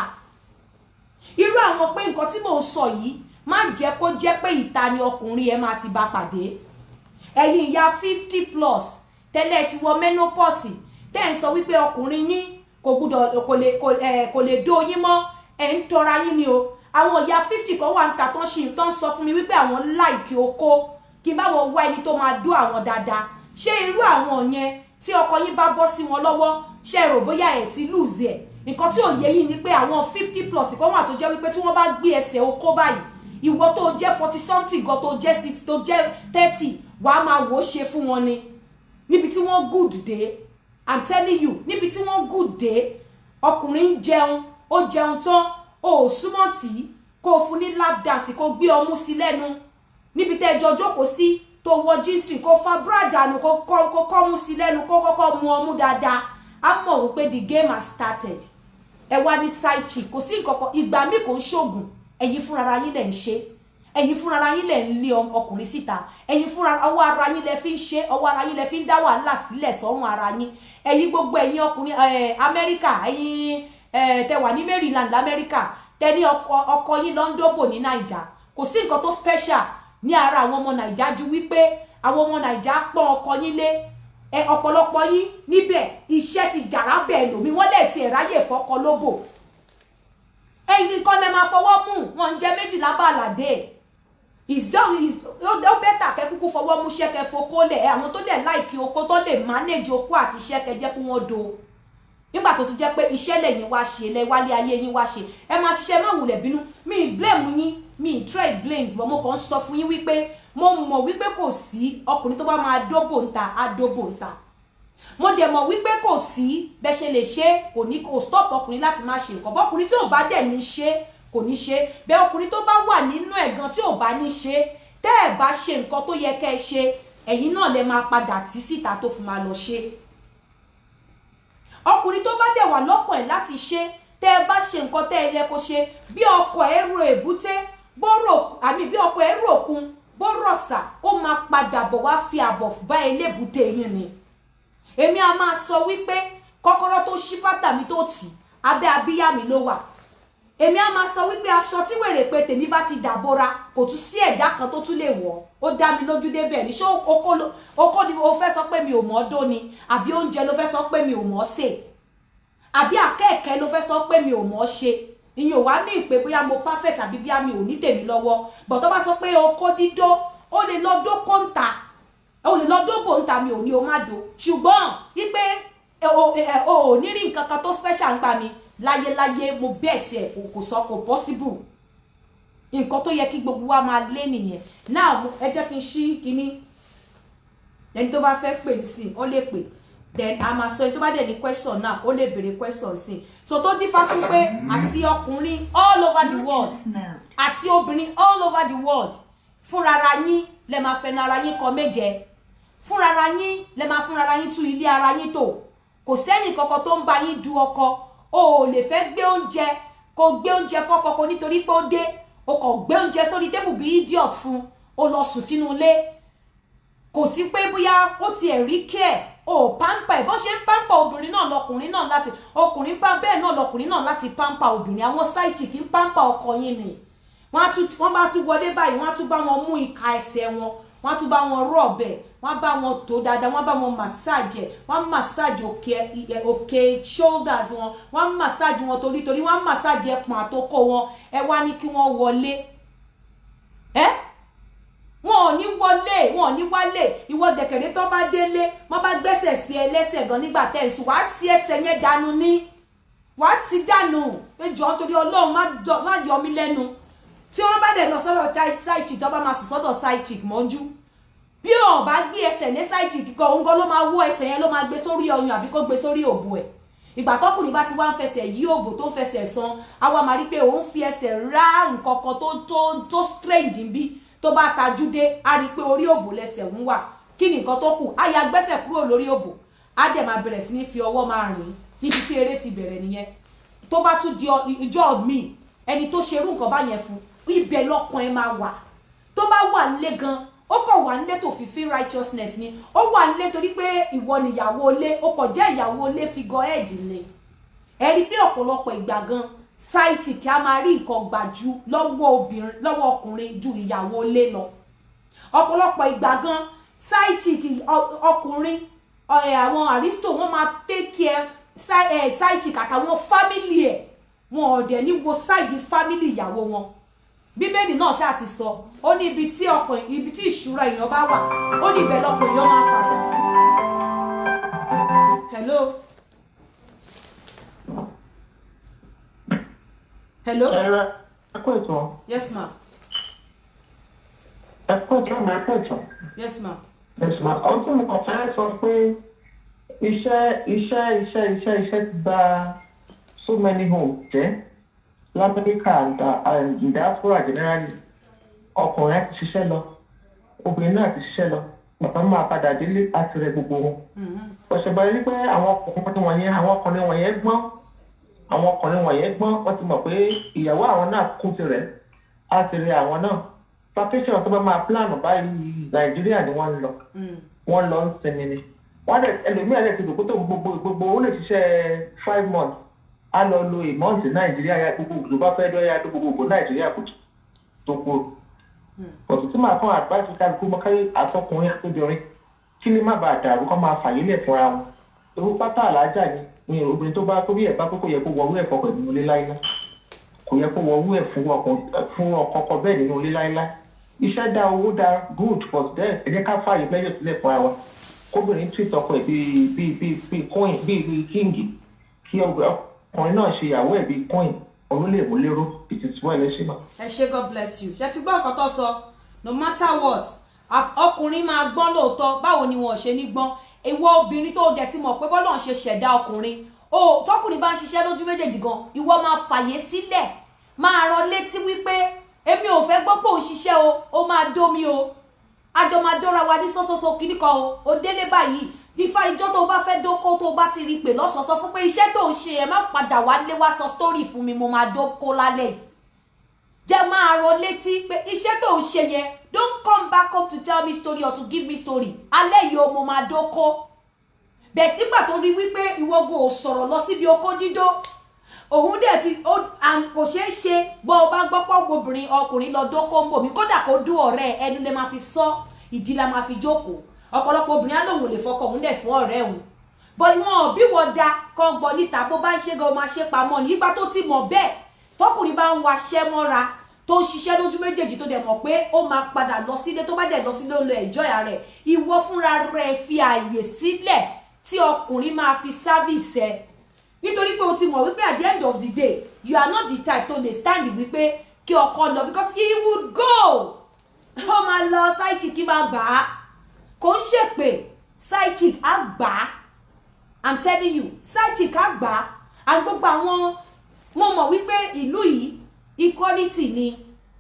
irú àwọn pé nǹkan tí mò ń sọ yìí má jẹ́ kó jẹ́ pé ìta ni ọkùnrin ẹ máa ti bá pàdé ẹ̀yin ìyá 50+ tẹ́lẹ̀ ti wọ menopause tẹ́ ń sọ wípé ọkùnrin yín kò lè dó yín mọ́ ẹ̀ ń tọra yín ni o àwọn ìyá 50 kan wà ń ta tán sọ fún mi wípé àwọn láìkí okó kí n bá wọn wá ẹni tó máa dó àwọn dáadáa ṣé irú àwọn yẹn tí ọkọ yín bá bọ́ sí wọn lọ́wọ́ ṣe rò bóyá ẹ̀ ti lose ẹ̀ nǹkan tí ò yé yín ni pé àwọn 50+ kan wà tó jẹ́ wípé tí wọ́n bá gbé ẹsẹ̀ okó báyìí ìwọ tó jẹ́ 40 something gan tó jẹ́ 60 tó jẹ́ 30 wàá máa wò ó ṣe fún wọn ni níbi tí wọ́n good dé I'm telling you níbi tí wọ́n good dé ọkùnrin jẹun ó jẹun tán ó súnmọ́ tì í kó o fún ní lap dance kó gbé ọmú sí lẹ́nu níbi tẹ́ ẹjọ́ jókòó sí tó wọ jíìsì kó fa búrádà nù kó kọ́ mú sí lẹ́nu kó kọ́kọ́ mu ọmú dáadáa á mọ̀ wípé the game has started ẹ wá ní side chick kò sí nǹkan kan ìgbà míì kò ń ṣoògùn ẹ̀yin fúnra yín lẹ̀ ń ṣe ẹ̀yin fúnra yín lẹ̀ ń lé ọkùnrin síta ẹ̀yin fúnra ọwọ́ ara yín lẹ̀ fi ń ṣe ọwọ́ ara yín lẹ̀ fi ń dá wàhálà sílẹ̀ sọ́run ara yín ẹ̀yin gbogbo ẹ̀yin ọkùnrin Amẹ́ríkà ẹ̀yin tẹ́ wà ní Maryland Amẹ́ríkà tẹ́ ní ọkọ yín lọ ń dóbò ní Naija kò sí nǹkan tó special ní ara àwọn ọmọ Naija ju wípé àwọn ọmọ Naija pọ́n ọkọ yín lé ọ̀pọ̀lọpọ̀ yín níbẹ̀ iṣẹ́ ti jàrá bẹ́ẹ̀ lòmí wọ́n lè ti ẹ̀ráyè fọ́kọ lóbò ẹ̀yin kan lè máa fọwọ́ mú wọn jẹ́ méjìlá bàlàdé ó bẹ́tà kẹ́kúkú fọwọ́ mú ṣẹ́kẹ́ fokó lẹ̀ àwọn tó dẹ̀ láìkí oko tó lè manage oko àti ṣẹ́kẹ́ jẹ́ kí wọ́n do nígbà tó ti jẹ́ pé iṣẹ́ lẹ́yìn wá ṣe lẹ́wálé ayé yín wá ṣe ẹ máa ṣiṣẹ́ má wulẹ̀ bínú mi blame yín mi trade blames but mo kàn sọ fún yín wípé mo mọ̀ wípé kò sí ọkùnrin tó bá máa dóbò ń ta á dóbò ń ta mo dẹ̀ mọ̀ wípé kò sí bẹ́ ṣe lè ṣe kò ní kò stop ọkùnrin láti má ṣe nǹkan bọ́kùnrin tí ò bá dẹ̀ ní ṣe kò ní ṣe bẹ́ẹ̀ ọkùnrin tó bá wà nínú ẹ̀ gan tí ò bá ní ṣe tẹ́ ẹ̀ bá ṣe nǹkan tó yẹ kẹ́ ẹ ṣe ẹ̀yin náà lẹ máa padà tì síta tó fi máa lọ ṣe ọkùnrin tó bá dẹ̀ wà lọ́kàn ẹ̀ láti ṣe tẹ́ ẹ bá ṣe nǹkan tẹ́ ẹ lẹ kó ṣe bí ọkọ̀ ẹ̀ ro èbúté bí ọkọ̀ ẹ̀ ro òkun bó rọ̀ṣà ó máa padà bọ̀ wá fi àbọ̀ bá elébùté yín ni èmi a máa sọ wípé kọ́kọ́rọ́ tó ṣí bàtà mi tó tì abẹ́ abíyá mi ló wà èmi a máa sọ wípé aṣọ tí wèrè pé tèmi bá ti dàbora kò tún sí ẹ̀dá kan tó tún lè wọ̀ ó dá mi lójú débẹ̀ ní ṣé okó ni o fẹ́ sọ pé mi ò mọ̀ dó ni àbí oúnjẹ ló fẹ́ sọ pé mi ò mọ̀ sè àbí àkẹ́ẹ̀kẹ́ ló fẹ́ sọ pé mi ò mọ̀ ṣe ìyẹn ò wá ní ìpè bóyá mo perfect àbí bóyá mi ò ní tèmi lọ́wọ́ bọ̀ tó bá sọ pé okó dídó ó lè lọ dó kóńtà ó lè lọ dó bòńtà mi ò ní o má do ṣùgbọ́n wípé o ní rí nǹkan kan tó special ń gbà mí láyéláyé mo bẹ́ẹ̀ tiẹ̀ kò sọ kò possible nǹkan tó yẹ kí gbogbo wa máa lé nìyẹn náà ẹ jẹ́ kí n ṣí kíní ẹni tó bá fẹ́ pè sí ó lè pè then a máa sọ ẹni tó bá dẹ̀ ní question náà ó lè béèrè question sí so tó dífá fún pé àti ọkùnrin all over the world àti obìnrin all over the world fúnrara yín lẹ máa fẹ́ nara yín kan méje fúnrara yín lẹ máa fúnrara yín tú ilé ara yín tò kò sẹ́ni kankan tó ń bá yín du ọkọ o ò lè fẹ́ gbé oúnjẹ kó gbé oúnjẹ fọ́kọ kó nítorí pé ó dé o kàn gbé oúnjẹ sórí tébù bí idiot fún o lọ sùn sínú ilé kò sí pé bóyá ó ti ẹ̀rí kí ẹ̀ o pampa ẹ̀ bó ṣe ń pampa obìnrin náà lọkùnrin náà láti ọkùnrin pa bẹ́ẹ̀ náà lọkùnrin náà láti pampa obìnrin àwọn side chick ń pampa ọkọ yín ni wọ́n bá tún wọlé báyìí wọ́n á tún bá wọn mú ìka ẹsẹ̀ wọn wọ́n á tún bá wọn rọ̀ ọ̀bẹ wọ́n bá wọn tó dáadáa wọ́n bá wọn massage wọ́n massage òkè shoulders wọn wọ́n massage wọn torí wọ́n massage ẹpọ̀n àtòkò wọn ẹ wá ní kí wọ́n wọlé wọn ò ní wálé ìwọ dẹ̀kẹ̀rẹ́ tó bá délé wọ́n bá gbẹ́sẹ̀ sí ẹlẹ́sẹ̀ gan nígbà tẹ̀sùn wàá ti ẹsẹ̀ yẹn dànù ní wàá ti dànù ẹjọ́ torí Ọlọ́run má yọ mí lẹ́nu tí wọ́n bá dẹ̀ lọ sọ́dọ̀ side chick tó bá máa sùn sọ́dọ̀ side chick mọ́jú bí o bá gbé ẹsẹ̀ lé side chick kan òun gan ló máa wó ẹsẹ̀ yẹn ló máa gbé sórí ọyàn àbí kó gbé sórí òbò ẹ̀ ìgbà tọkùnrin bá ti wá ń fẹsẹ̀ yí òbò tó ń fẹsẹ̀ san àwa máa rí pé òun fi ẹsẹ̀ rá nǹkan kan tó strange ń bí tó bá tajú dé á rí pé orí òbò lẹsẹ̀ ń wà kí ni nǹkan tó kù á ya gbẹ́sẹ̀ kúrò lórí òbò á dẹ̀ máa bẹ̀rẹ̀ sí ní fi ọwọ́ máa rìn níbi tí eré ti bẹ̀rẹ̀ nìyẹn tó bá tún di ìjọ́ mi ẹni tó ṣerú nǹkan bá yẹn fún ibẹ̀ lọ́kàn ẹ máa wà tó bá wà nílé gan ó kàn wà nílé tó fi feel righteousness ni ó wà nílé torí pé ìwọ níyàwó ilé ó kàn jẹ́ ìyàwó ilé figurehead ni ẹ rí pé ọ̀pọ̀lọpọ̀ ìgbà gan side chick á máa rí nǹkan gbà ju lọ́wọ́ ọkùnrin ju ìyàwó ilé lọ ọ̀pọ̀lọpọ̀ ìgbà gan side chick ọkùnrin àwọn aristo wọ́n máa take care side chick àtàwọn family ẹ̀ wọn ò dẹ̀ ní wo side family ìyàwó wọn bíbélì náà ṣáà ti sọ ó ní ibi tí ìṣúra èèyàn bá wà ó ní ibẹ̀ lọkàn èèyàn máa fà sí. hello. hello. ẹ kú ètò. yes ma. ẹ kú ètò ma ẹ kú ètò. yes ma. yes ma ọtún mi kàn fẹ́ sọ pé iṣẹ́ ti bà so many homes jẹ́ l'Amẹ́ríkà and diaspora generally ọkùnrin ti ṣiṣẹ́ lọ obìnrin náà ti ṣiṣẹ́ lọ bàbá máa padà délé àti rẹ gbogbo wọn. ọ̀sẹ̀gbọ́n rí pé àwọn ọkùnrin wọ̀nyẹn gbọ́n wọ́n ti mọ̀ pé ìyàwó àwọn náà kún tirẹ̀ á ti rẹ àwọn náà vacation tó bá máa plan báyìí Nàìjíríà ni wọ́n lọ ń sinmi ni wọ́n dẹ̀ ẹlòmíràn lè ti dòkó tó gbogbo ó lè ṣiṣẹ́ 5 months a lọ lo ìmọ̀ǹtì Nàìjíríà ya gbogbo ló bá fẹ́ dọ́yà tó gbogbo Nàìjíríà kò tó kú. ọ̀tún tí màá fún àgbáṣe kálukú mọ́káyé àtọkùnrin àtobìnrin kí ni má bàa dàrú kọ́ máa fàyè lẹ̀ fúnra wọn. ewu pátá àlájà ni obìnrin tó bá torí ẹ̀ bá kókó yẹ kó wọwú ẹ̀ fọkàn nínú ilé láíláí kò yẹ kó wọwú ẹ̀ fún ọkọ bẹ́ẹ̀ nínú ilé láíláí. iṣẹ́ dá owó dá good for them ẹ jẹ́ ká fàyè lẹ́yìn sílẹ̀ fúnra wa kóbìnrin tí ìtọ́kọ ẹ̀ bíi queen bíi kíngì kí ọkùnrin náà ṣe ìyàwó ẹ̀ bíi coin òun lè mú lérò it is well ẹ ṣe mà. ẹ ṣé God bless you ṣe ti gbọ́ nǹkan tó sọ no matter what ọkùnrin máa gbọ́n lóòótọ́ báwo ni wọn ò ṣe ní gbọ́n ìwọ obìnrin tó dẹ̀ ti mọ̀ pé bọ́lá ń ṣe ṣẹ̀dá ọkùnrin tọkùnrin bá ń ṣiṣẹ́ lójú méjèèjì gan ìwọ máa fàyè sílẹ̀ máa rán létí wípé èmi ò fẹ́ gbọ́ pé òun ṣiṣẹ́ o ó máa dómi o àjọ máa dóra wa ní sọ́sọ́sọ́ kíní kan o ó délé báyìí dífá ìjọ tó bá fẹ́ dóko tó bá ti rí pé lọ́sọ̀ọ́sọ́ fún pé iṣẹ́ tó ń ṣe ẹ̀ má padà wá lé wá sọ sítórì fún mi mo máa dóko lálẹ́ jẹ́ máa rán létí pé iṣẹ́ tó ń ṣe yẹn don't come back up to tell me story or to give me story alẹ́ yìí o mo máa dóko bẹ́ẹ̀ tí gbà tó rí wípé ìwọ́gò ò sọ̀rọ̀ lọ síbi oko dídó òun dẹ̀ ti kò ṣeé ṣe bọ́ ọ bá gbọ́ pọ̀ obìnrin ọkùnrin lọ dóko ń bò mí kódà kó dún ọ̀rẹ́ ẹnu lè máa fi sọ ìdí la máa fi jókòó ọ̀pọ̀lọpọ̀ obìnrin á lòun lè fọkọ òun dẹ̀ fún ọ̀rẹ́ òun bọ́ ìwọ̀n bí wọ́n da kọ́ gbọ́ níta bó bá ń ṣe gan máa ṣe pamọ́ ní ìgbà tó ti mọ̀ bẹ́ẹ̀ tọkùnrin bá ń waṣẹ́ mọ́ra tó ń ṣiṣẹ́ lójú méjèèjì tó dẹ̀ mọ̀ pé ó máa padà lọ sílé tó bá dẹ̀ lọ sílé ó lọ enjoy rẹ̀ ìwọ fúnra rẹ̀ fi ààyè sílẹ̀ tí ọkùnrin máa fi service ẹ nítorí pé o ti mọ̀ wípé at the end of the day you are not the type to lè stand wípé kí ọkọ lọ because he would go ó máa lọ side chick máa gbà á kò ń ṣèpè side chick á gbà á I'm telling you side chick á gbà á and gbogbo àwọn mo mọ̀ wípé ìlú yìí equality ni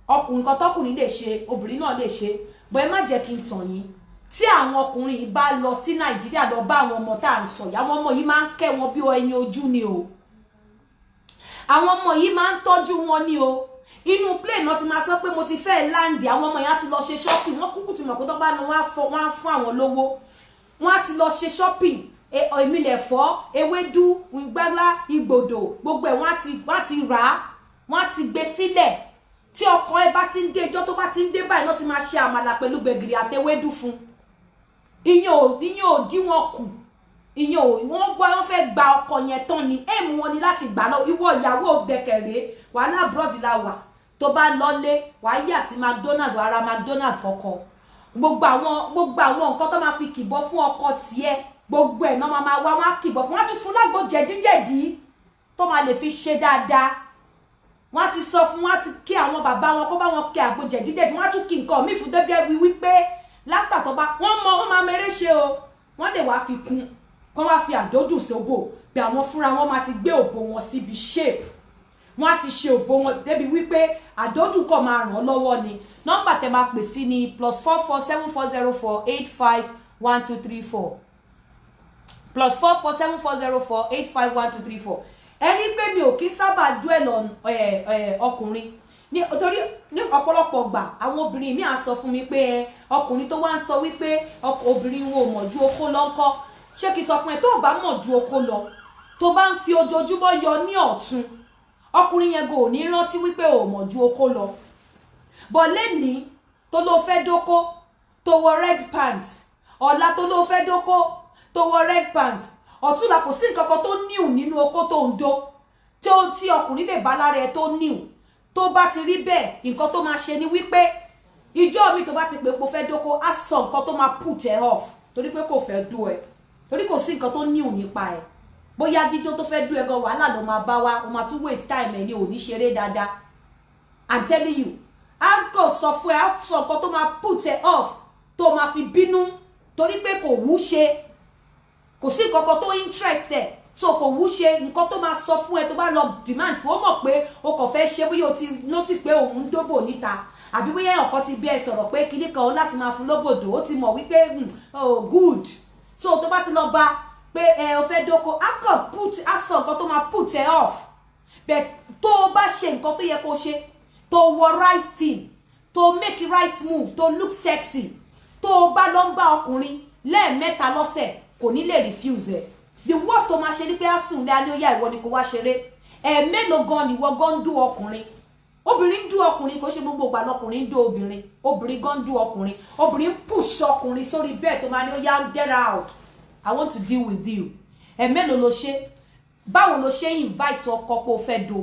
ọkùnrin kan tọkùnrin lè ṣe obìnrin náà lè ṣe bọ́ ẹ má jẹ́ kí n tàn yín tí àwọn ọkùnrin yìí bá lọ sí Nàìjíríà lọ bá àwọn ọmọ tá à ń sọ yìí àwọn ọmọ yìí máa ń kẹ́ wọn bí ẹyin ojú ni o àwọn ọmọ yìí máa ń tọ́jú wọn ni o inú plane náà ti máa sọ pé mo ti fẹ́ láǹdì àwọn ọmọ yẹn á ti lọ ṣe shopping wọ́n kúkú ti mọ̀ pé tó bá lọ wọ́n á fún àwọn lówó wọ́n á ti lọ ṣe shopping èmi lè fọ́ ewédú ìgbàlá ìgbòdò gbogbo ẹ̀ wọ́n á ti rà á wọ́n á ti gbé sílẹ̀ tí ọkọ ẹ bá ti ń dé ìjọ tó bá ti ń dé báyìí náà ti máa ṣe àmàlà pẹ̀lú gbẹ̀gìrì àtewédú fún ìyẹn ò dí wọn kù ìyẹn ò wọ́n gbọ́ wọ́n fẹ́ gba ọkọ yẹn tán ni èèmù wọn ni láti gbà lọ ìwọ ìyàwó dẹkẹrẹ wàhálà abroad la wà tó bá lọlé wàá yà sí McDonald's wàá ra McDonald's fọkọ gbogbo àwọn nǹkan tó máa fi kìbọ fún ọkọ tiẹ̀ gbogbo ẹ̀ náà máa wá wá kìbọ fún wọn tún fún lágbo jẹ̀díjẹ̀dí tó máa lè fi ṣe dáadáa wọ́n ti sọ fún wọn ti kí àwọn bàbá wọn kó bá wọn kí àgbo jẹ̀díjẹ̀dí wọ́n tún kí nǹkan míì fún débi wípé látà tó bá wọ́n máa mẹ́rẹ́ ṣe o wọ́n lè wá fi kún kán wá fi àdódùn sóbò bí àwọn fúnra wọn máa ti gbé òbò wọn síbi shape wọ́n á ti ṣe òbò wọn débi wípé àdódùn kọ̀ máa ràn lọ́wọ́ ni nọ́mbà tẹ́ máa pè sí ni +447404851234 +447404851234 ẹni pé mi ò kí sábà dwell on ọkùnrin nítorí ní ọ̀pọ̀lọpọ̀ gbà àwọn obìnrin mi á sọ fún mi pé ọkùnrin tó wá ń sọ wípé obìnrin wo mọ̀ ju okó lọ ńkọ́ ṣé kí n sọ fún ẹ tó o bá mọ̀ ju okó lọ tó bá ń fi ojoojúmọ́ yọ ní ọ̀tún ọkùnrin yẹn gò ní rántí wípé o mọ̀ ju okó lọ bọ̀ lẹ́nìí tó ló fẹ́ dóko tó wọ red pants ọ̀la tó ló fẹ́ dóko tó wọ red pants ọ̀túnla kò sí nǹkan kan tó níù nínú okó tó ń dó tí ọkùnrin lè bá lára ẹ tó níù tó bá ti rí bẹ́ẹ̀ nǹkan tó máa ṣe ni wípé ìjọ mi tó bá ti pè pé fẹ́ dóko á sọ nǹkan tó máa put ẹ off torí pé kò fẹ́ dó ẹ torí kò sí nǹkan tó níù nípa ẹ bóyá dídó tó fẹ́ dó ẹ gan wàhálà ló máa bá wa o máa tún waste time ẹ ní òní ṣeré dáadáa I'm telling you á kò sọ fún ẹ á sọ nǹkan tó máa put ẹ off tó máa fi bínú torí pé kò wú ṣe kò sí nǹkan kan tó interested so kò wú ṣe nǹkan tó máa sọ fún ẹ tó bá lọ demand fún ó mọ̀ pé o kò fẹ́ ṣe bóyá o ti notice pé òun ń dóbò níta àbí bóyá èèyàn kan ti bí ẹ sọ̀rọ̀ pé kinní kan láti máa fún lóbòdò ó ti mọ̀ wípé oh good so tó bá ti lọ bá pé o fẹ́ dóko á kàn á sọ nǹkan tó máa put ẹ off but tó o bá ṣe nǹkan tó yẹ kó ṣe tó wọ right thing tó make right move tó look sexy tó o bá lọ ń bá ọkùnrin lẹ́ẹ̀mẹ́ta lọ́sẹ̀ kò ní lè refuse ẹ the worst tó máa ṣe ní pé á sùn lẹ́yìn ó yá ìwọ ni kò wá ṣeré mélòó gan ni ìwọ gan ń dú ọkùnrin obìnrin ń dú ọkùnrin kò ṣe gbogbo ìgbà lọkùnrin ń dú obìnrin gan ń dú ọkùnrin obìnrin push ọkùnrin sórí bẹ́ẹ̀ tó máa ní ó yá get out I want to deal with you mélòó ló ṣe báwo ló ṣe invite ọkọ pé o fẹ́ do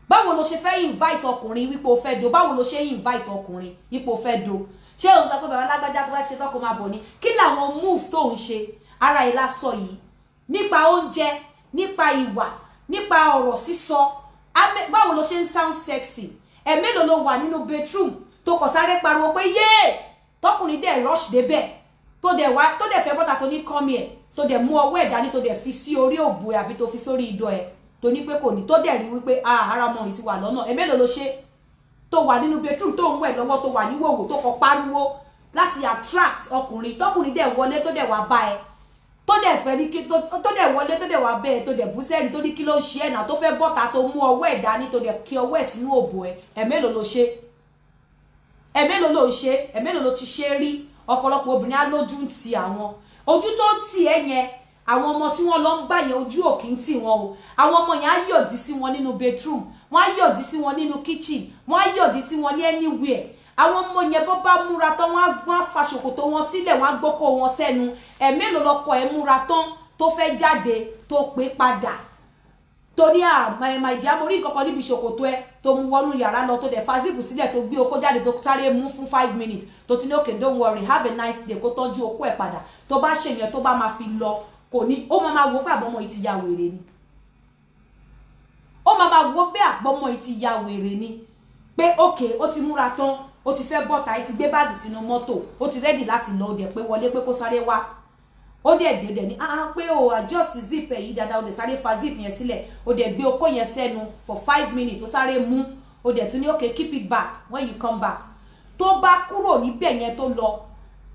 báwo ló ṣe fẹ́ invite ọkùnrin wípé o fẹ́ do báwo ló ṣe invite ọkùnrin wípé o fẹ́ do ṣé òun sọ pé bàbá lágbájá tó bá ṣe tọ́kọ máa bọ̀ ni kí làwọn moves tó ń ṣe ara ẹ̀ la sọ yìí nípa oúnjẹ nípa ìwà nípa ọ̀rọ̀ sísọ báwo ló ṣe ń sound sexy mélòó ló wà nínú bedroom tó kọ̀ sáré pariwo pé yéè tọkùnrin dẹ̀ rush débẹ̀ tó dẹ̀ fẹ́ bọ́ta tó ní come here tó dẹ̀ mú ọwọ́ ẹ̀ dání tó dẹ̀ fi sí orí òbò ẹ̀ àbí tó fi sórí ìdọ̀ ẹ̀ tó ní pé kò ní tó dẹ̀ rí wípé ara ọmọ yìí ti wà lọ́nà mélòó ló ṣe tó wà nínú bedroom tó ń wẹ̀ lọ́wọ́ tó wà níwòwò tó kọ pariwo láti attract ọkùnrin tọkùnrin dẹ̀ wọlé tó dẹ̀ wá bá ẹ tó dẹ̀ fẹ́ ní kí tó dẹ̀ wọlé tó dẹ̀ wá bẹ́ẹ̀ tó dẹ̀ bú sẹ́rìn tó ní kí ló ń ṣe ẹ̀ náà tó fẹ́ bọ́ta tó mú ọwọ́ ẹ̀ dání tó dẹ̀ kí ọwọ́ ẹ̀ sínú òbò ẹ̀ mélòó ló ṣe mélòó ló ti ṣe rí ọ̀pọ̀lọpọ̀ obìnrin á lójú ń ti àwọn ojú tó ń tì ẹ́ yẹn àwọn ọmọ tí wọ́n lọ ń bá yẹn ojú òkì ń tì wọ́n o àwọn ọmọ yẹn á yọ̀dí sí wọn nínú bedroom wọ́n á yọ̀dí sí wọn nínú kitchen wọ́n á yọ̀dí sí wọn ní anywhere àwọn ọmọ yẹn bọ́ bá múra tán wọ́n á fa ṣòkòtò wọn sílẹ̀ wọ́n á gbókò wọn sẹ́nu mélòó lọkọ ẹ̀ múra tán tó fẹ́ jáde tó pé padà torí ìjà morí nǹkan níbi ṣòkòtò ẹ tó mú wọnú yàrá lọ tó dẹ̀ fa zip sílẹ̀ tó gbé okó jáde tó sáré mú fún 5 minutes tó ti ní okay don't worry have a nice day kó tọ́jú okó ẹ̀ padà tó bá ṣèyàn tó bá máa fi lọ kò ní ó máa wo pé àbọ̀mọ̀ yìí ti ya wèrè ni ó máa wo pé àbọ̀mọ̀ yìí ti ya wèrè ni pé okay ó ti múra tán ó ti fẹ́ bọ́ta ẹ ti gbé báàgì sínú mọ́tò ó ti rẹ́dì láti lọ ó dẹ̀ pé wọlé pé kó sáré wá ó dẹ̀ dé dẹ̀ ní pé o adjust zip ẹ̀ yìí dáadáa ó dẹ̀ sáré fa zip yẹn sílẹ̀ ó dẹ̀ gbé okó yẹn sẹ́nu for 5 minutes ó sáré mú ó dẹ̀ tún ní okay keep it back when you come back tó bá kúrò níbẹ̀ yẹn tó lọ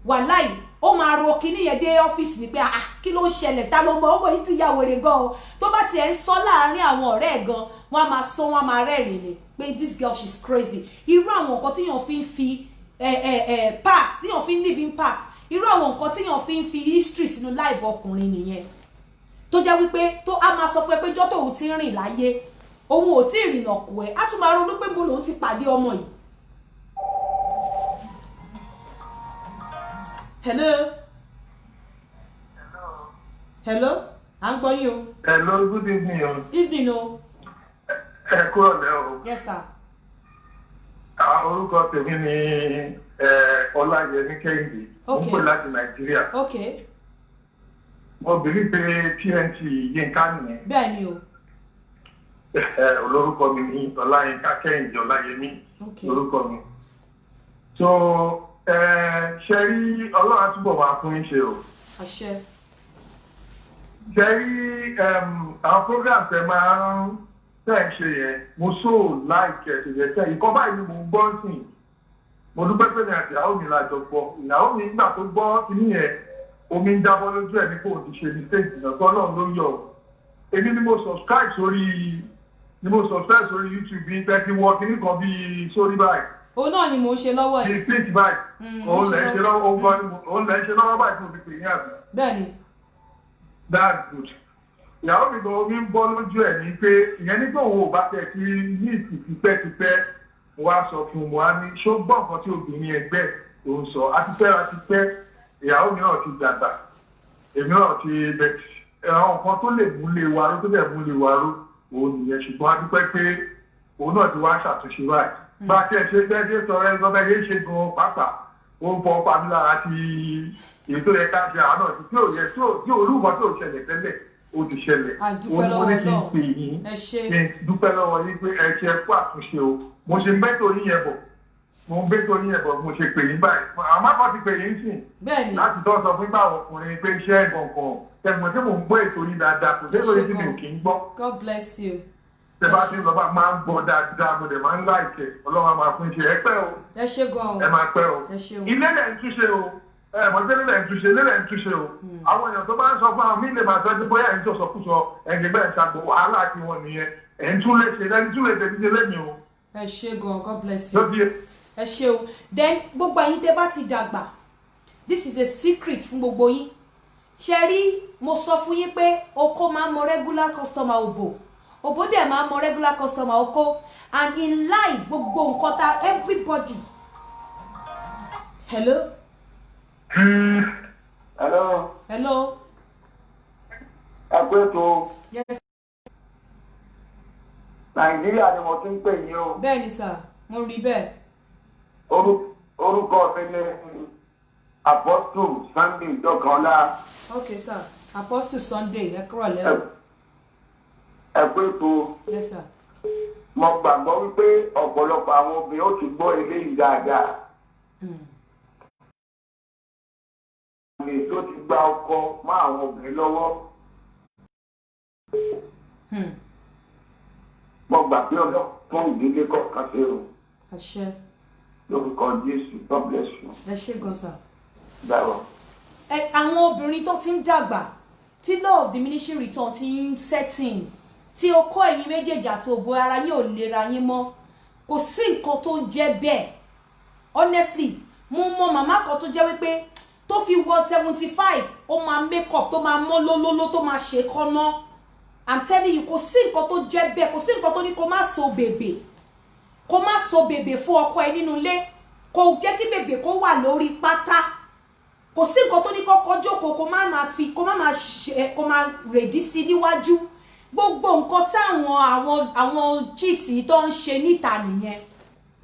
wàláì ó máa ro kíní yẹn dé ọ́fíìsì ni pé kí ló ń ṣẹlẹ̀ ta ló mọ ọmọ yìí ti ya wèrè gan o tó bá tiẹ̀ ń sọ láàárín àwọn ọ̀rẹ́ ẹ̀ gan wọ́n á máa sọ wọ́n á máa rẹ́rìn ni pé this girl she's crazy irú àwọn nǹkan tíyàn fi ń fi part tíyàn fi ń live impact irú àwọn nǹkan tíyàn fi ń fi history sínú life ọkùnrin nìyẹn tó jẹ́ wípé tó á máa sọ fún ẹ pé jọ́ tóun ti rìn láyé òun ò tí ì rìnà kù ẹ́ á tún máa ronú pé mo lòun ti pàdé ọmọ yìí. hello à ń gbọ́ yín o. hello good evening o. evening o. ẹ kúrò lẹ́ o. yes sir. orúkọ tèmi ni Ọláyẹmí Kẹ́hìndé mo ń pè láti Nàìjíríà. okay. mo bìrì pé TNT Yínká nìyẹn. bẹ́ẹ̀ ni o. olórúkọ mi ni Ọláyínká Kẹ́hìndé Ọláyẹmí lórúkọ mi. so ṣe rí Ọlọ́run àtúbọ̀ máa fún yín ṣe o. àṣẹ. ṣe rí àwọn program tẹ máa ń tẹ̀ ń ṣe yẹn mo so láìkẹ́ ṣèyẹ̀tẹ̀ ìkọ́ báyìí ni mo ń gbọ́ sí i mo dúpẹ́ pé ní àti ìyàwó mi la jọ gbọ́ ìyàwó mi nígbà tó gbọ́ kínní yẹn omi ń jábọ́ lójú ẹ̀ ní kò ti ṣe mistake náà tó Ọlọ́run ló yọ èmi ni mo subscribe sórí YouTube bíi thirty wọ kínní kan bíi sórí báyìí. òun náà ni mò ń ṣe lọ́wọ́ yìí. bíi pink báyìí òun lẹ́ ń ṣe lọ́wọ́ báyìí tí mo fi pè ní àbí. bẹ́ẹ̀ni. that's good. ìyàwó mi gan omi ń bọ́ lójú ẹ̀ ní pé ìyẹn nígbà òun ò bá tẹ̀ sí ní ìtìpẹ́tipẹ́ wá sọ fún wa ní ṣó gbọ́ nǹkan tí obìnrin ẹgbẹ́ tó ń sọ àtipẹ́ ìyàwó mi náà ti dàgbà èmi náà ti bẹ̀tì àwọn nǹkan tó lè múlé wa ró tó lè múlé wa ró òun nìyẹn ṣùgbọ́n a dúpẹ́ pé òun náà ti wá ṣàtúnṣe báyìí bá a tiẹ̀ ṣe bẹ́ẹ̀ sọ ẹ lọ́bẹ̀ yé ṣe gan pàápàá ó ń fọ pamí lára ti èyí tó yẹ ká ṣe àwọn náà tí ò yẹ tí olúkọ tó ṣẹlẹ̀ tẹ́lẹ̀ ó ti ṣẹlẹ̀ ó ní kí n pè yín kí n dúpẹ́ lọ́wọ́ yín pé ẹ ṣe kú àtúnṣe o mo ṣe mẹ́tò yín yẹn bọ̀ mo ṣe pè yín báyìí àmọ́ kan ti pè yín sìn láti tọ́ sọ fún báwọn ọkùnrin pé iṣẹ́ ìgbọ̀ngàn tẹ̀gbọ́n tí mò ń gbọ́ ètò yín dáadáa kò dé lórí tí mi ò kì í gbọ́. God bless you. tẹ bá ti lọ bá máa ń gbọ́ dáadáa mo dẹ̀ máa ń láìkẹ́ Ọlọ́run máa fún iṣẹ́ ẹ pẹ́ o. ẹ ṣe gan-an. ẹ máa pẹ́ o. ẹ ṣe o. ilé lẹ̀ ń túnṣe o mọ̀tẹ́ lẹ̀ ń túnṣe o. àwọn èèyàn tó bá ń sọ fún àwọn míì lè máa sọ pé bóyá ẹ̀ ń sọ̀sọ̀kúsọ ẹ̀ǹgbẹ́ ẹ̀ ṣàgbọ̀ wàhálà tí wọ́n nìyẹn ẹ̀ ń tún lè ṣe lẹ́ni tún lè tẹ̀síṣe lẹ́yìn o. ẹ ṣe gan-an God bless you. ẹ ṣe o then gbogbo ẹ̀yin tẹ́ bá ti dàgbà this is a secret fún gbogbo yín ṣe rí mo sọ fún yín pé oko máa ń mọ regular customer òbò dẹ̀ máa ń mọ regular customer oko and in life gbogbo nǹkan ta everybody. hello. hello. àpètò. yes. Nàìjíríà ni mo ti ń pè yín o. bẹ́ẹ̀ ni sà mo rí bẹ́ẹ̀. orúkọ mi ni Apostle Sunday Dọ́kanlá. Okay, sir. Apostle Sunday, ẹ kúrò lẹ́wọ̀. Ẹ pé ètò. Yes, sir. Mo gbàgbọ́ wípé ọ̀pọ̀lọpọ̀ àwọn obìnrin ó ti gbọ́ eléyìí dáadáa. Àmì tó ti gba ọkọ mọ́ àwọn obìnrin lọ́wọ́. Mo gbà pé ọ̀dọ́ fún ìdílé kọ̀ọ̀kan ṣe o. Àṣẹ. Lórúkọ Jésù, God bless you. Ẹ ṣé gan, sir. Dáwọ̀. Àwọn obìnrin tó ti ń dàgbà tí law of diminishing return ti ń setting tí o kọ́ ẹ̀yin méjèèjì àti òbò ara yín ò lera yín mọ́ kò sí nǹkan tó ń jẹ́ bẹ́ẹ̀ honestly mo mọ màmá kan tó jẹ́ wípé tó fi wọ 75 ó máa make up tó máa mọ́ lólóló tó máa ṣe kọ́nà I'm telling you kò sí nǹkan tó jẹ́ bẹ́ẹ̀ kò sí nǹkan tó ní kó má so bèbè fún ọkọ ẹ nínú ilé kò jẹ́ kí bèbè kó wà lórí pátá kò sí nǹkan tó ní kọ́kọ́ jókòó kó má rèdí sí níwájú gbogbo nǹkan táwọn àwọn chicks yìí tó ń ṣe níta nìyẹn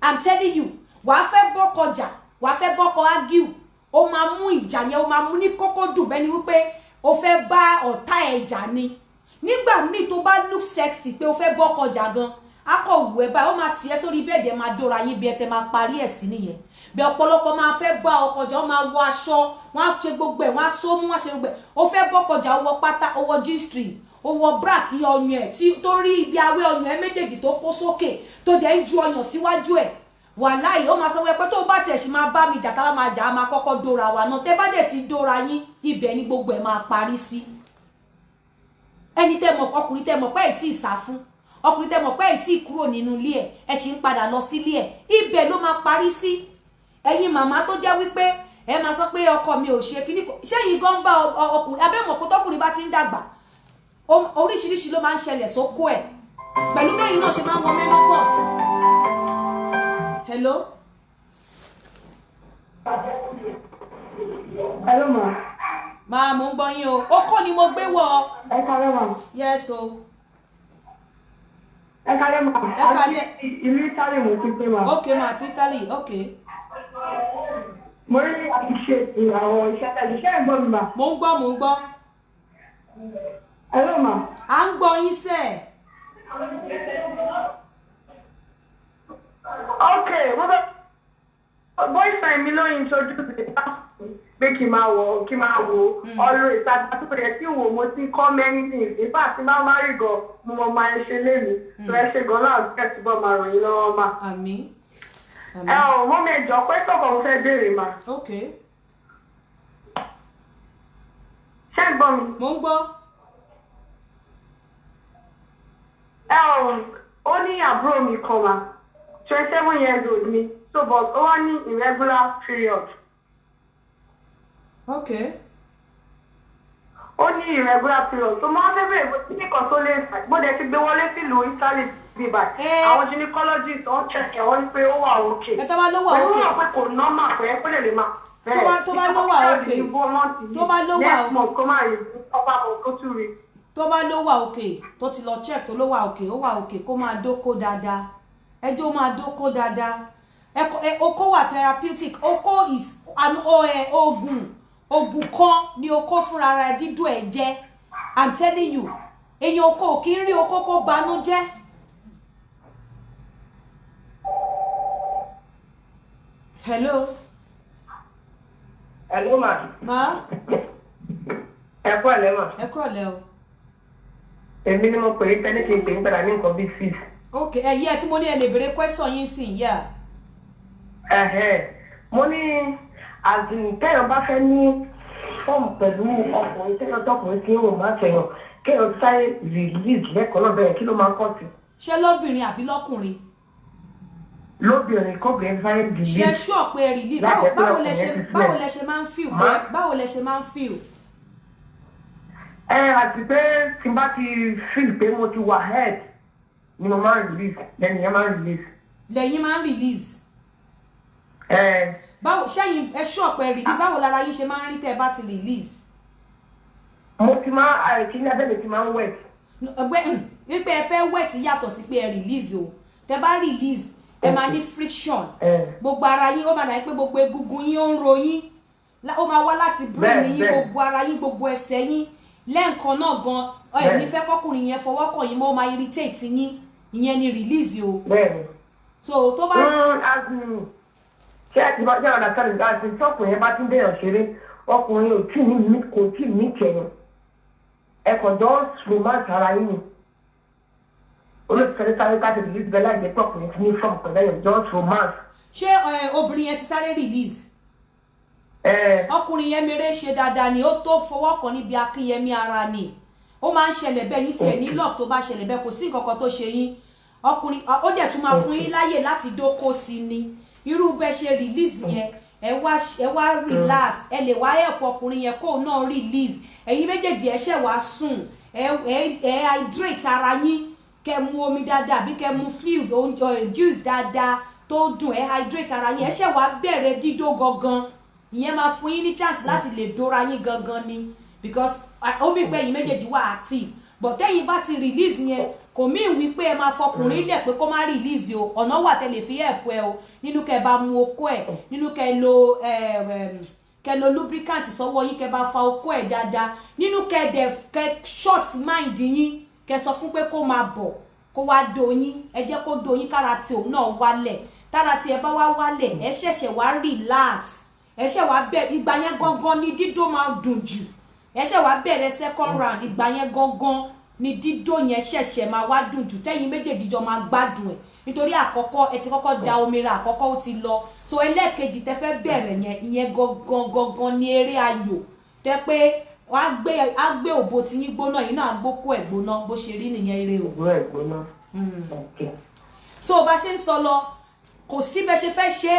I'm telling you wàá fẹ́ bọ́kọjà wàá fẹ́ bọ́kọ argue ó máa mú ìjà yẹn ó máa mú ní kókó dùn bẹ́ni wípé ó fẹ́ bá ọ̀tá ẹ̀ jà ni nígbà míì tó bá look sexy pé ó fẹ́ bọ́kọjà gan akọ̀ wù ẹ́ báyìí ó máa tiẹ̀ sórí bẹ́ẹ̀dì ẹ̀ máa dóra yín bí ẹ tẹ máa parí ẹ̀ sí nìyẹn bí ọ̀pọ̀lọpọ̀ máa fẹ́ bá ọkọjà ó máa wọ aṣọ wọ́n á ṣe gbogbo ẹ̀ wọ́n á so mú wọ́n á ṣe gbogbo ẹ̀ ó fẹ́ bọ́kọjà ó wọ pátá ó wọ g-string ó wọ bra kí ọyàn ẹ̀ tó rí ibi awẹ́ ọyàn ẹ̀ méjèèjì tó kó sókè tó dẹ̀ ń ju ọyàn síwájú ẹ̀ wàláhì ó máa sọ pé tó bá tiẹ̀ ṣe máa bá mi jà tá máa jà á máa kọ́kọ́ dóra wa náà tẹ́ bá dẹ̀ ti dóra yín ibẹ̀ ni gbogbo ẹ̀ máa parí sí ẹni tẹ́ mọ̀ ọkùnrin tẹ́ mọ̀ pé ẹ̀ tí ì sá fún ọkùnrin tẹ́ mọ̀ pé ẹ̀ tí ì kúrò nínú ilé ẹ̀ sì ń padà lọ sílé ẹ̀ ibẹ̀ ló máa parí sí ẹ̀yin màmá tó jẹ́ wípé ẹ máa sọ pé ọkọ mi ò ṣe kíní ṣẹ́yìn gan bá ọkùnrin abẹ́mọ̀ pé tọkùnrin bá ti ń dàgbà oríṣiríṣi ló máa ń ṣẹlẹ̀ sókó ẹ̀ pẹ̀lú bẹ́yìn náà ṣe máa ń wọ menopause. Hello. Hello ma. Máa mo ń gbọ́ yín o okó ni mo gbé wọ. Ẹ kálẹ́ ma. Yes o. Ẹ kálẹ́ ma. Ẹ kálẹ́. Ìlú Italy mo ti pé ma. Ok ma àti Italy ok. Mo rí àṣìṣe àwọn iṣẹ́ tẹ̀lé iṣẹ́ ìgbọ́ mi ma. Mo ń gbọ́. Hello ma. À ń gbọ́ yín sẹ́. Ok, wọ́n bá boyfriend mi ló introduce the pé kí n máa wo always àtúntò rẹ̀ tí wò mo ti kọ́ many things in fact máa má rí gan mo mọ máa ń ṣe lémi tó ẹ ṣe gan náà kẹ́ ti bọ́ máa ràn yín lọ́wọ́ mà. Àmín. Ẹ ò mọ́ mi ẹ̀jọ̀ pé tọkọ̀ mo fẹ́ béèrè mà. Ok. Ṣé ń gbọ́ mi? Mo ń gbọ́. Ó ní àbúrò mi kan mà 27 years old ni so but ó wá ní irregular period. Okay. Ó ní irregular period so máa fẹ́ bẹ̀rẹ̀ bó tí nìkan tó lè fà bó dẹ̀ ti gbé wọlé sílùú Italy bí báyìí àwọn gynecologist wọ́n check ẹ̀ wọ́n ní pé ó wà okay. Ẹ tó bá ló wà okay. Pẹ̀lú wọn pé kò normal pé ó lè máa tó bá ló wà okay. Tó bá ló wà next month kó máa rí ọba mọ̀ tó tún rí. Tó bá ló wà okay tó ti lọ check tó ló wà okay ó wà okay kó máa dóko dáadáa ẹjọ́ máa dóko dáadáa oko wà therapeutic oko is an oògùn kan ni oko fúnra rẹ̀ dídùn ẹ̀ jẹ́ I'm telling you èyàn oko kì í rí oko kó banú jẹ́. Hello. Hello ma. Ma. Ẹ kú ọ̀lẹ́ ma. Ẹ kú ọ̀lẹ́ o. Èmi ni mo pè é tẹ́lẹ̀ kí n pè ń padà ní nǹkan bíi 6. Ok ẹ̀yẹ́ tí mo ní ẹ lè béèrè question yín sìn yá. Mo ní àdùnkẹ́yàn bá fẹ́ ní fọ́ọ̀mù pẹ̀lú ọkùnrin tẹ́yàn tọkùnrin tí ó máa fẹ̀yàn kéèyàn sáré release lẹ́kọ̀ọ́ náà bẹ̀rẹ̀ kí ló máa ń kọ́ sí. Ṣé lóbìnrin àbí lọ́kùnrin? Lóbìnrin kọ́bìnrin sáré release. Ṣé sure pé release báwo lẹ ṣe máa ń feel báwo lẹ ṣe máa ń feel. Àti pé tí n bá ti feel pé mo ti wà head ni mo máa ń release lẹ́yìn yẹn máa ń release. Lẹ́yìn máa ń release. Báwo ṣẹ́yìn ẹ sure pé release báwo lára yín ṣe máa ń rí tẹ́ ẹ bá ti release. Mo ti máa àìkí ní abẹ́lẹ̀ ti máa ń wet. Wípé ẹ fẹ́ wet yàtọ̀ sí pé ẹ release o tẹ́ bá release ẹ máa ní friction gbogbo ara yín ó máa dà pé gbogbo egungun yín ó ń ro yín ó máa wá láti brain yín gbogbo ara yín gbogbo ẹsẹ̀ yín lẹ́ǹkan náà gan ẹ̀ ní fẹ́ kọ́kùnrin yẹn fọwọ́ kàn yín mọ́ ó máa irritate yín ìyẹn ni release o. So tó bá. ṣé ẹ ti bá jẹ́ ọ̀dà sáré nígbà tí tọkùnrin yẹn bá ti ń bẹ̀rẹ̀ ṣeré ọkùnrin kò tí ì ní kẹyìn ẹ kàn jọ romance ara yín ni olóòtú sáré ká ti release bẹ́ẹ̀ láì jẹ́ tọkùnrin ti ní fọ́ọ̀mù pẹ̀lú ẹ̀yọ̀ just romance. ṣé obìnrin yẹn ti sáré release. ọkùnrin yẹn mèrè ṣe dáadáa ni ó tó fọwọ́ kan níbi akínyẹmí ara ni ó máa ń ṣẹlẹ̀ bẹ́ẹ̀ ní tiẹ̀ ní lọ́ọ̀ tó bá ṣẹlẹ̀ bẹ́ẹ̀ kò sí nǹkan kan tó ṣe yín ọkùnrin ó dẹ̀ tún máa fún yín láyè láti dóko sí ni irú bẹ́ẹ̀ ṣe release yẹn ẹ wá relax ẹ lè wá help ọkùnrin yẹn kó náà release ẹ̀yin méjèèjì ẹ ṣẹ̀ wá sùn ẹ hydrate ara yín kẹ́ mu omi dáadáa àbí kẹ́ mu fluid oúnjẹ juice dáadáa tó dùn ẹ hydrate ara yín ẹ ṣẹ̀ wá bẹ̀rẹ̀ dídó gangan ìyẹn máa fún yín ní chance láti lè dóra yín gangan ni because ó bí pé ẹ̀yin méjèèjì wà active but tẹ́yin bá ti release yẹn kò mí wí pé ẹ máa fọkùnrin lẹ̀ pé kó má release o ọ̀nà wà tẹ́lẹ̀ fi help ẹ o nínú kẹ́ bá mu okó ẹ̀ nínú kẹ́ lo lubricant sọ́wọ́ yín kẹ́ bá fa okó ẹ̀ dáadáa nínú kẹ́ short mind yín kẹ́ sọ fún pé kó máa bọ̀ kó wá doyin ẹ jẹ́ kó doyin kára tí òun náà wálẹ̀ tára tí ẹ bá wá wálẹ̀ ẹ ṣẹ̀ṣẹ̀ wá relax ẹ ṣẹ̀ wá bẹ̀rẹ̀ ìgbà yẹn gangan ni dídó máa dùn jù ẹ ṣẹ̀ wá bẹ̀rẹ̀ second round ìgbà yẹn gangan ni dídó yẹn ṣẹ̀ṣẹ̀ máa wá dùn jù tẹ́yin méjèèjì jọ máa gbádùn ẹ̀ nítorí àkọ́kọ́ ẹ ti kọ́kọ́ da omi ra àkọ́kọ́ ó ti lọ so ẹlẹ́ẹ̀kejì tẹ́ fẹ́ bẹ̀rẹ̀ yẹn ìyẹn gangan ni eré ayò tẹ́ pé wọ́n á gbé òbò tí yín gbóná yìí náà gbókó ẹ̀ gbóná bó ṣe rí nìyẹn eré o. so bá ṣe ń sọ lọ kò sí bẹ́ ṣe fẹ́ ṣe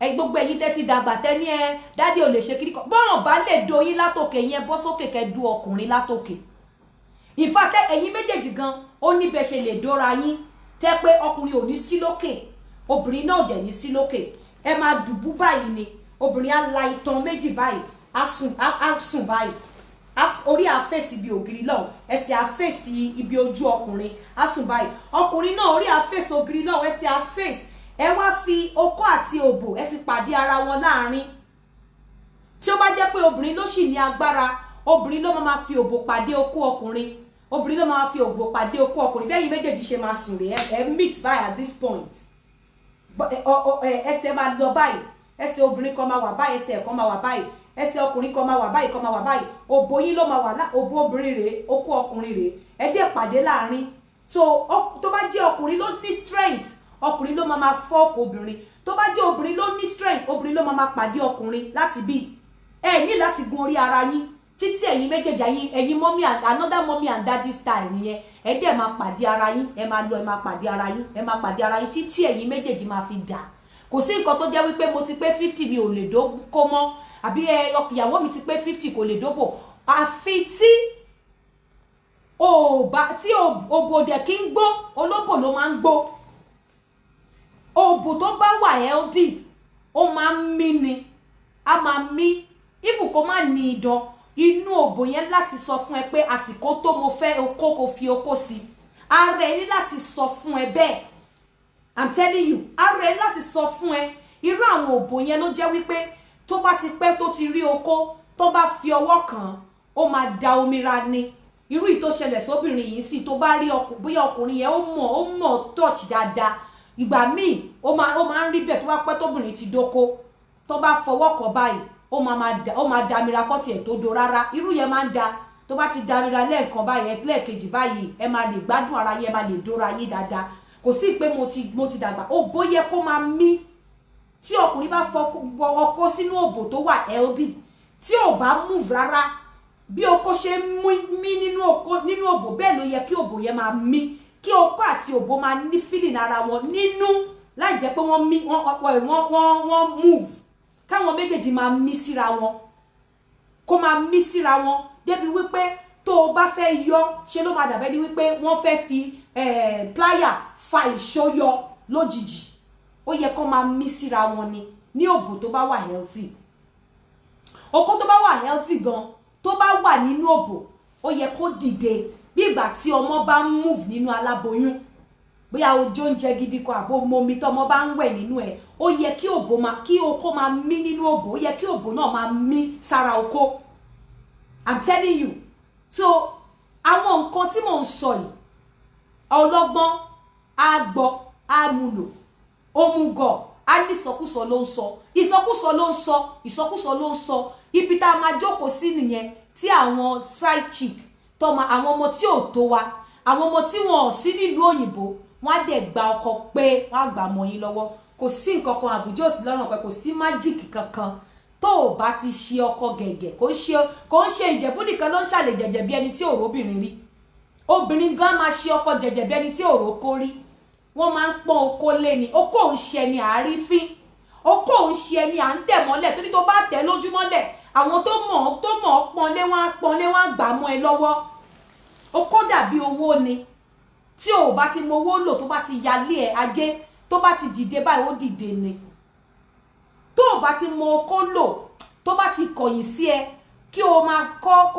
ẹ gbogbo ẹ̀yin tẹ́ ti dàgbà tẹ́ ní ẹ dádì ò lè ṣe kíríkọ bọ́ràn bá lè doyin látòkè yẹn bọ́ sókè kẹ́ du ọkùnrin látòkè ìfàtẹ́ ẹ̀yin méjèèjì gan ó ní bẹ́ ṣe lè dóra yín tẹ́ pé ọkùnrin ò ní sí lókè obìnrin náà dẹ̀ ní sí lókè ẹ máa dùbú báyìí ni obìnrin á la itan méjì báyìí á sùn báyìí orí àfẹ́sì ibi ògiri lọ́hùn ẹsẹ̀ àfẹ́sì ibi ojú ọkùnrin á sùn báyìí ọkùnrin náà orí àfẹ́sì ògiri lọ́hùn ẹsẹ̀ àfẹ́sì ẹ wá fi okó àti òbò ẹ fi pàdé ara wọn láàrin tí ó bá jẹ́ pé obìnrin ló sì ní agbára obìnrin ló máa fi òbò pàdé okó ọkùnrin obìnrin ló máa fi òbò pàdé okó ọkùnrin bẹ́ẹ̀ méjèèjì ṣe máa sùn rè ẹ meet by at this point ẹsẹ̀ máa lọ báyìí ẹsẹ̀ obìnrin kan máa wà báyìí ẹsẹ̀ kan máa wà báyìí ẹsẹ̀ ọkùnrin kan máa wà báyìí kan máa wà báyìí òbò yín ló máa wà òbò obìnrin rèé okó ọkùnrin rèé ẹ dé pàdé láàrin so tó bá jẹ́ ọkùnrin ló ní strength ọkùnrin ló máa fọ́ọ̀kù obìnrin tó bá jẹ́ obìnrin ló ní strength obìnrin ló máa pàdé ọkùnrin láti bí ẹ ní láti gun orí ara yín títí ẹ̀yin méjèèjì ẹ̀yin mommy and another mommy and daddy style nìyẹn ẹ dẹ̀ máa pàdé ara yín ẹ máa lọ ẹ máa pàdé ara yín ẹ máa pàdé ara yín títí ẹ̀yin méjèèjì máa fi dà kò sí nǹkan tó jẹ́ wípé mo ti pé 50 mi ò lè dóko mọ́ àbí ìyàwó mi ti pé 50 kò lè dóbò àfi tí òbò dẹ̀ kí ń gbó olóbò ló máa ń gbó òbò tó bá wà healthy ó máa ń mí ni a máa mí if kò má ní idán inú òbò yẹn láti sọ fún ẹ pé àsìkò tó mo fẹ́ okó kò fi okó sí ara ẹ ní láti sọ fún ẹ bẹ́ẹ̀ I'm telling you ara ẹ láti sọ fún ẹ irú àwọn òbò yẹn ló jẹ́ wípé tó bá ti pẹ́ tó ti rí okó tó bá fi ọwọ́ kàn ó máa da omi ra ni irú ìtó ṣẹlẹ̀ sóbìnrin yìí sì tó bá rí bóyá ọkùnrin yẹn ó mọ̀ touch dáadáa ìgbà míì ó máa ń rí bẹ́ẹ̀ tó bá pẹ́ tóbìnrin ti dóko tó bá fọwọ́ kàn báyìí ó máa damira kọ́ tiẹ̀ tó do rárá irú yẹn máa ń da tó bá ti damira lẹ́ẹ̀kan báyìí lẹ́ẹ̀kejì báyìí ẹ máa lè gbádùn ara yín ẹ máa lè dóra yín dáadáa kò sí pé mo ti dàgbà ó bóyẹ kó máa mí tí ọkùnrin bá fọ ọkọ sínú òbò tó wà healthy tí ò bá move rárá bí okó ṣe mí nínú òbò bẹ́ẹ̀ ló yẹ kí òbò yẹn máa mí kí okó àti òbò máa ní feeling ara wọn nínú láì jẹ́ pé wọ́n mí wọ́n move káwọn méjèèjì máa mí síra wọn kó máa mí síra wọn débi wípé tó o bá fẹ́ yọ ṣe ló máa dàbẹ́ ní wípé wọ́n fẹ́ fi plier fa ìṣó yọ lójijì ó yẹ kó máa mí síra wọn ni ní òbò tó bá wà healthy okó tó bá wà healthy gan tó bá wà nínú òbò ó yẹ kó dìde bí ìgbà tí ọmọ bá move nínú aláboyún bóyá ojú oúnjẹ gidi kan àbó momi tọmọ bá ń wẹ̀ nínú ẹ̀ ó yẹ kí òbò máa kí oko máa mí nínú òbò ó yẹ kí òbò náà máa mí sára oko. I'm telling you. So àwọn nǹkan tí mò ń sọ yìí ọlọ́gbọ́n á gbọ́ á múlò òmùgọ̀ á ní ìsọkúsọ ló ń sọ ìsọkúsọ ló ń sọ ìsọkúsọ ló ń sọ ibi tá a máa jókòó sí nìyẹn tí àwọn side chick tọmọ àwọn ọmọ tí ò tó wa àwọn ọmọ tí wọn ò sí nílùú òyìnbó wọn á dẹ̀ gba ọkọ pé wọn á gbà mọ́ yín lọ́wọ́ kò sí nǹkan kan àbújá òsì lọ́rùn pé kò sí májíìkì kankan tó o bá ti ṣe ọkọ gẹ̀gẹ̀ kò ń ṣe ìjẹ̀bú nìkan ló ń ṣàlè jẹ̀jẹ̀ bí ẹni tí òró obìnrin rí obìnrin gan máa ṣe ọkọ jẹ̀jẹ̀ bí ẹni tí òró kó rí wọ́n máa ń pọ́n oko lé ni oko òun ṣe ẹni àárífín oko òun ṣe ẹni à ń tẹ̀ mọ́lẹ̀ torí tó bá tẹ̀ lójú mọ́lẹ̀ àwọn tó mọ̀ pọ́nlé wọn á gbà mọ́ ẹ lọ́wọ́ oko dàbí owó ni tí o bá ti mọ owó lò tó bá ti yálé ẹ ajé tó bá ti dìde báyìí ó dìde ni tó o bá ti mọ oko lò tó bá ti kọ̀yìn sí ẹ kí o máa kọ́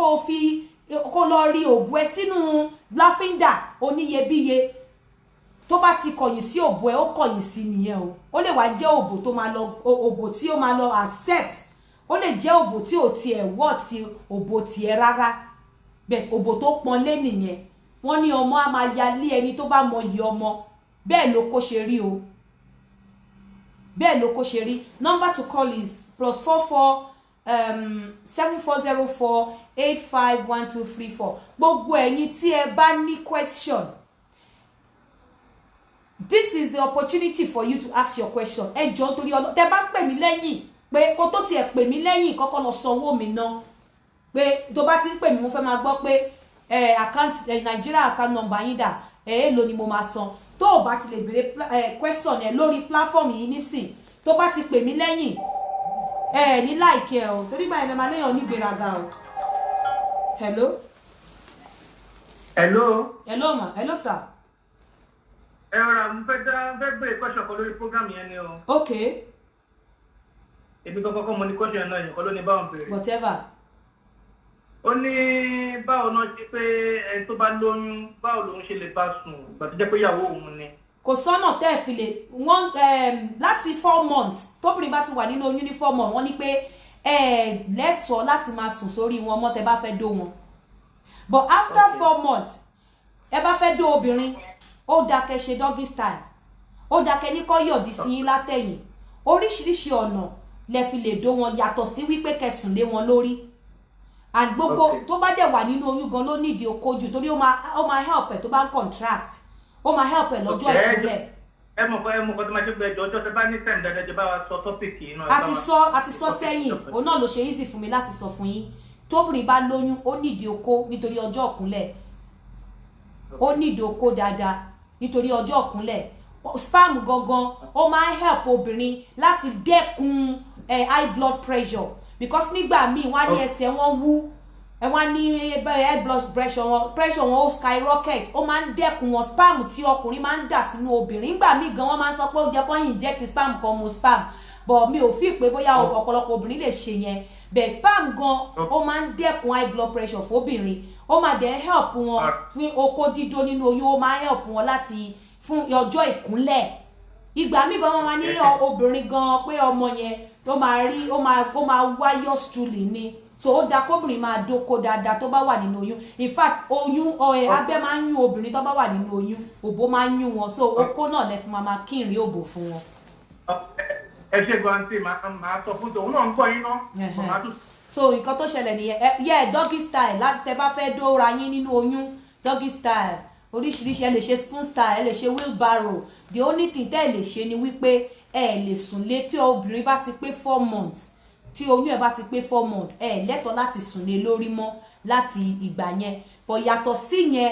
kó lọ rí òbú ẹ sínú láfíńdà oníyebíye tó bá ti kọ̀yìn sí òbò ẹ ó kọ̀yìn sí nìyẹn o ó lè wá jẹ́ òbò tó máa lọ òbò tí ó máa lọ accept ó lè jẹ́ òbò tí ò tiẹ̀ wọ́ ti òbò tiẹ̀ rárá bẹ́ẹ̀ òbò tó pọn lé nìyẹn wọ́n ní ọmọ á máa yálé ẹni tó bá mọ iyì ọmọ bẹ́ẹ̀ ló kó ṣe rí o bẹ́ẹ̀ ló kó ṣe rí. Number to call is +44 7404 851234 gbogbo ẹ̀yin tí ẹ bá ní question. This is the opportunity for you to ask your question. Ẹ jọ̀ọ́ torí Ọlọ́run tẹ́ bá pè mí lẹ́yìn pé kó tó tiẹ̀ pè mí lẹ́yìn kọ́kọ́ lọ sanwó mi ná pé tó bá ti ń pè mí mo fẹ́ máa gbọ́ pé account Nigeria account number yín dà èèlò ni mo máa san tó o bá ti lè béèrè question ẹ lórí platform yìí nísìn tó bá ti pè mí lẹ́yìn ní like ẹ o torí báyìí máa léèyàn ní gbéraga o. Hello. Hello ma. Hello sir. Ẹ̀rọ mo fẹ́ gbé question kan lórí program yẹn ni o. Okay. Èmi kọ́kọ́ mo ní question náà yẹn kọ́ ló ní báwọn béèrè. Whatever. Ó ní báwo náà ṣe pé ẹni tó bá lóyún báwo lòun ṣe lè bá sùn ìgbà tó jẹ́ pé ìyàwó òun ni. Kò sọ́nà tẹ́ ẹ̀ fi lè láti 4 months tóbìnrin bá ti wà nínú oyún ní 4 months wọ́n ní pé lẹ́tọ̀ọ́ láti máa sùn sórí wọn mọ́ tẹ́ bá fẹ́ dó wọn. But after 4 months ẹ bá fẹ́ dó obìnrin ó dákẹ́ ṣe doggy style ó dákẹ́ ní kọ́ yọ̀dí sí yín látẹ̀yìn oríṣiríṣi ọ̀nà lẹ fi lè dó wọn yàtọ̀ sí wípé kẹsùn lé wọn lórí and gbogbo tó bá dẹ̀ wà nínú oyún gan ló nídìí okójú torí ó máa help ẹ tó bá ń contract ó máa help ẹ lọ́jọ́ ìkúnlẹ̀. ẹ mọ̀ kọ́ tó máa ṣe pé ọjọ́ tó bá ní time dáadáa jẹ́ bá wa sọ tọ́pìkì yìí náà. a ti sọ sẹ́yìn òun náà ló ṣe easy fún mi láti sọ fún yín tóbìnrin bá lóyún ó nídìí okó nítorí ọjọ́ ìkúnlẹ̀ ó nídìí okó dáadáa nítorí ọjọ́ ìkúnlẹ̀ spam gangan ó máa ń help obìnrin láti dẹ́kun high blood pressure because nígbà míì wọ́n á ní ẹsẹ̀ wọn wú wọ́n á ní high blood pressure wọn ó skyrocket ó máa ń dẹ́kun wọn spam tí ọkùnrin máa ń dà sínú obìnrin nígbà míì gan wọ́n máa ń sọ pé ó jẹ́ kó inject spam kan mo spam but mi ò fi pé bóyá ọ̀pọ̀lọpọ̀ obìnrin lè ṣe yẹn but spam gan ó máa ń dẹ́kun high blood pressure fóbìnrin ó máa dẹ̀ help wọn fún okó dídó nínú oyún ó máa help wọn láti fún ọjọ́ ìkúnlẹ̀ ìgbà míì gan wọ́n máa ní obìnrin gan pé ọmọ yẹn ó máa wáyọ̀ struli ni so ó da kóbìnrin máa dóko dáadáa tó bá wà nínú oyún in fact oyún abẹ́ máa ń yún obìnrin tó bá wà nínú oyún òbó máa ń yún wọn so okó náà lẹ fi máa kírìn òbò fún wọn. ẹ ṣe gbọ́ntì máa sọ fún tòun náà ń gbọ́ yín náà. so nǹkan tó ṣẹlẹ̀ nìyẹn doggy style láti tẹ bá fẹ́ dóra yín nínú oyún doggy style oríṣiríṣi ẹ lè ṣe spoon style ẹ lè ṣe wheelbarrow the only thing tẹ́ ẹ lè ṣe ni wípé ẹ lè sùn lé tí obìnrin bá ti pé 4 months tí oyún ẹ bá ti pé 4 months ẹ lẹ́tọ̀ọ́ láti sùn lé lórí mọ́ láti ìgbà yẹn bọ̀ yàtọ̀ sí yẹn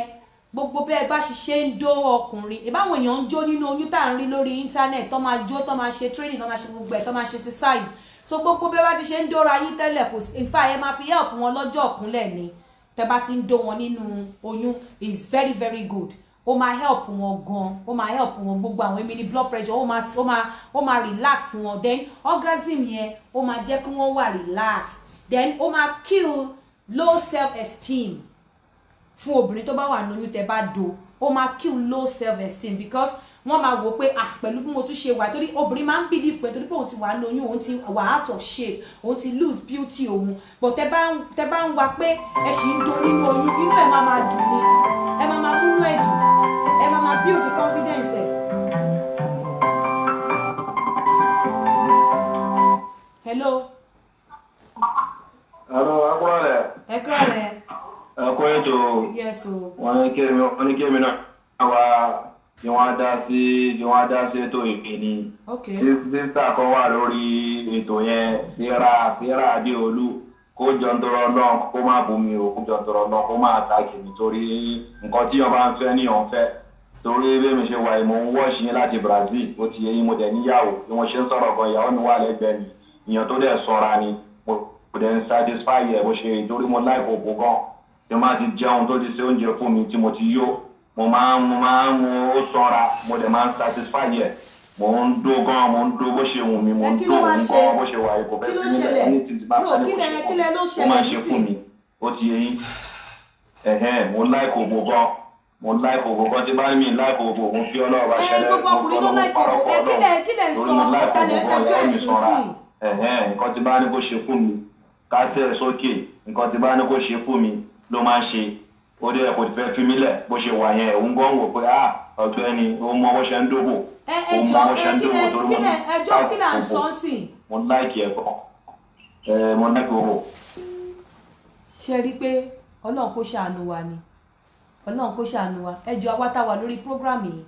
gbogbo bẹ́ẹ̀ bá ṣiṣẹ́ ń dó ọkùnrin ìbáwọn èèyàn ń jó nínú oyún tá à ń rí lórí internet tó máa jó tó máa ṣe training tó máa ṣe gbogbo ẹ̀ tó máa ṣe exercise so gbogbo bẹ́ẹ̀ bá ti ṣe ń dóra yín tẹ́lẹ̀ kò sí in fact ẹ máa fi help wọn lọ́jọ́ ìkúnlẹ̀ ni tẹ́ bá ti ń dó wọn nínú oyún is very very good ó máa help wọn gan ó máa help wọn gbogbo àwọn èmi ní blood pressure ó máa relax wọn then orgasm yẹn ó máa jẹ́ kí wọ́n wà relax then ó máa kill low self esteem fún obìnrin tó bá wà lóyún tẹ́ bá do ó máa kill low self esteem because wọ́n máa wò pé pẹ̀lú bí mo tún ṣe wà torí obìnrin máa ń believe pé torí pé òun ti wà lóyún òun ti wà out of shape òun ti lose beauty òun but tẹ́ bá ń wá pé ẹ sì ń do nínú oyún inú ẹ̀ máa dùn ni ẹ máa múnú ẹ̀ dùn ẹ máa build the confidence ẹ̀. hello. hello akúrọ̀lẹ̀. ẹ kúrọ̀lẹ̀. ẹ kú ètò. yes o. wọ́n ní kí èmi náà wá tí wọ́n dá sí ètò ìpínì. sísá kan wà lórí ètò yẹn síra adéolú kó jọ ń tọrọ náà kó má bomi o kó jọ ń tọrọ náà kó má àtàkì nítorí nǹkan tí wọ́n bá ń fẹ́ ní ọ̀nfẹ́ torí bí mi ṣe wà ìmọ̀ ń wọ́ọ̀ṣì yín láti Brazil ó ti yẹ yín mo dẹ̀ níyàwó bí wọ́n ṣe ń sọ̀rọ̀ gan ìyàwó mi wà lẹ́gbẹ̀ẹ́ mi ìyàn tó dẹ̀ sọ́ra ni mo dẹ̀ ń satisfy ẹ̀ bó ṣe torí mo láì kòkó gan tí mo máa ti jẹun tó ti ṣe oúnjẹ fún mi tí mo ti yó mo máa ń ó sọ́ra mo dẹ̀ máa ń satisfy ẹ̀ mo ń dó gan mo ń dó bó ṣe wù mí mo ń dó òun gan bó ṣe wà ìkó fẹ́ sí nílẹ̀ ní ti máa fẹ́ ní kó ṣe ó máa ṣe fún mi ó ti yẹ yín mo láì kòkó gan mo láì kòkó kan tí bá ní mi láì kòkó mo fi ọlọ́ọ̀bá ṣẹlẹ̀ gbogbo ọkùnrin ló láì kòkó kílẹ̀ sọ ọ̀tàlẹ̀ fẹjọ́ ẹ̀sùn sí. nǹkan tí bá ní kó ṣe fún mi ká tẹ̀ ẹ́ sókè nǹkan tí bá ní kó ṣe fún mi ló máa ń ṣe ó dé kò fẹ́ fi mí lẹ̀ bó ṣe wà yẹn òun gan wò pé ọ̀gbẹ́ni ó mọ bó ṣe ń dóbò ó mọ bó ṣe ń dóbò torí mo ní mo láìkì ẹ̀kọ́ mo láìkì owó. ṣe rí i pé ọlọ́run kó ṣàánú wa ni ọlọ́run kó ṣàánú wa ẹjọ́ awátàwà lórí program yìí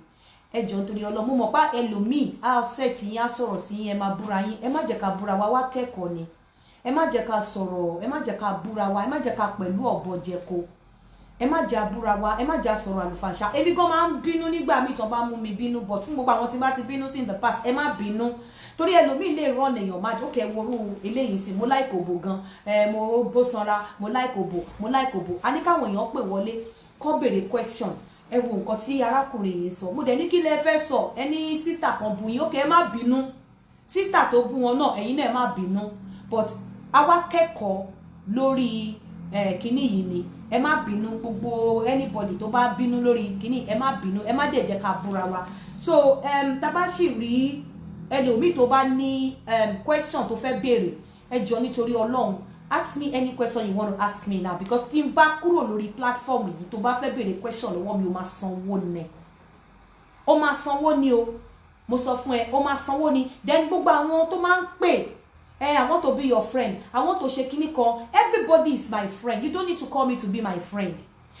ẹjọ́ nítorí ọlọ́run mo mọ̀ pa ẹlòmíì á offset yín á sọ̀rọ̀ sí yín ẹ máa búra yín ẹ má jẹ́ ká búra wa wá kẹ́kọ̀ọ́ ni ẹ má jẹ́ ká sọ̀rọ̀ ẹ má jẹ́ ká búra wa ẹ má jẹ́ ká pẹ̀lú ọ̀bọ jẹko ẹ má jẹ́ búra wa ẹ má jẹ́ sọ̀rọ̀ àlùfàǹṣà èmi gan máa ń bínú nígbà míì tó bá mú mi bínú but fún gbogbo àwọn tí bá ti bínú sí in the past ẹ má bínú torí ẹlòmíì lè rán èèyàn máa jókè worú eléyìí sí mo láì kòbò gan mo bó sanra mo láì kòbò a ní káwọn èèyàn pè wọlé kọ́ béèrè question ẹ wo nǹkan tí arákùnrin yìí sọ mo dẹ̀ ní kí lẹ fẹ́ sọ ẹni sísítà kan bu yín ó kẹ́ ẹ má bínú sísítà tó bú wọn náà ẹ̀yin náà ẹ má bínú but àwa kẹ́kọ̀ọ́ lórí kíní yìí ni ẹ má bínú gbogbo anybody tó bá bínú lórí kíní ẹ má bínú ẹ má dẹ̀ jẹ́ ká búra wa so tá bá sì rí ẹlòmíì tó bá ní question tó fẹ́ béèrè ẹ jọ nítorí Ọlọ́run ask me any question you want to ask me now because tí n bá kúrò lórí platform yìí tó bá fẹ́ béèrè question lọ́wọ́ mi ó máa sanwó ni o mo sọ fún ẹ ó máa sanwó ni then gbogbo àwọn tó máa ń pè I want to be your friend I want to ṣe kíní kan everybody is my friend you don't need to call me to be my friend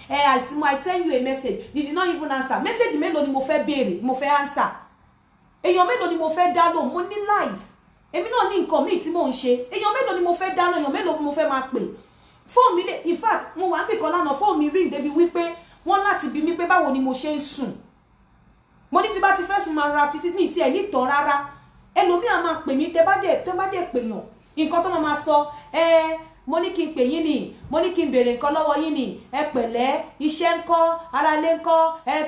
I send you a message you did not even answer message mélòó ni mo fẹ́ béèrè mo fẹ́ answer èèyàn mélòó ni mo fẹ́ dá lóhùn mo ní life èmi náà ní nǹkan míì tí mò ń ṣe èèyàn mélòó ni mo fẹ́ dáná èèyàn mélòó ni mo fẹ́ máa pè fóònù mi in fact mo wà níbì kan lánàá fóònù mi ring débi wípé wọ́n láti bi mí pé báwo ni mo ṣe ń sùn mo ní tí bá ti fẹ́ sùn máa ra fi sí mi tí ẹ̀ ní tán rárá ẹlòmíà máa pè mí tẹ́ bá dẹ̀ pèèyàn nǹkan tó máa sọ mo ní kí n pè yín ni mo ní kí n béèrè nǹkan lọ́wọ́ yín ni ẹ pẹ̀lẹ́ iṣẹ́ ńkọ́ aráalé ńkọ́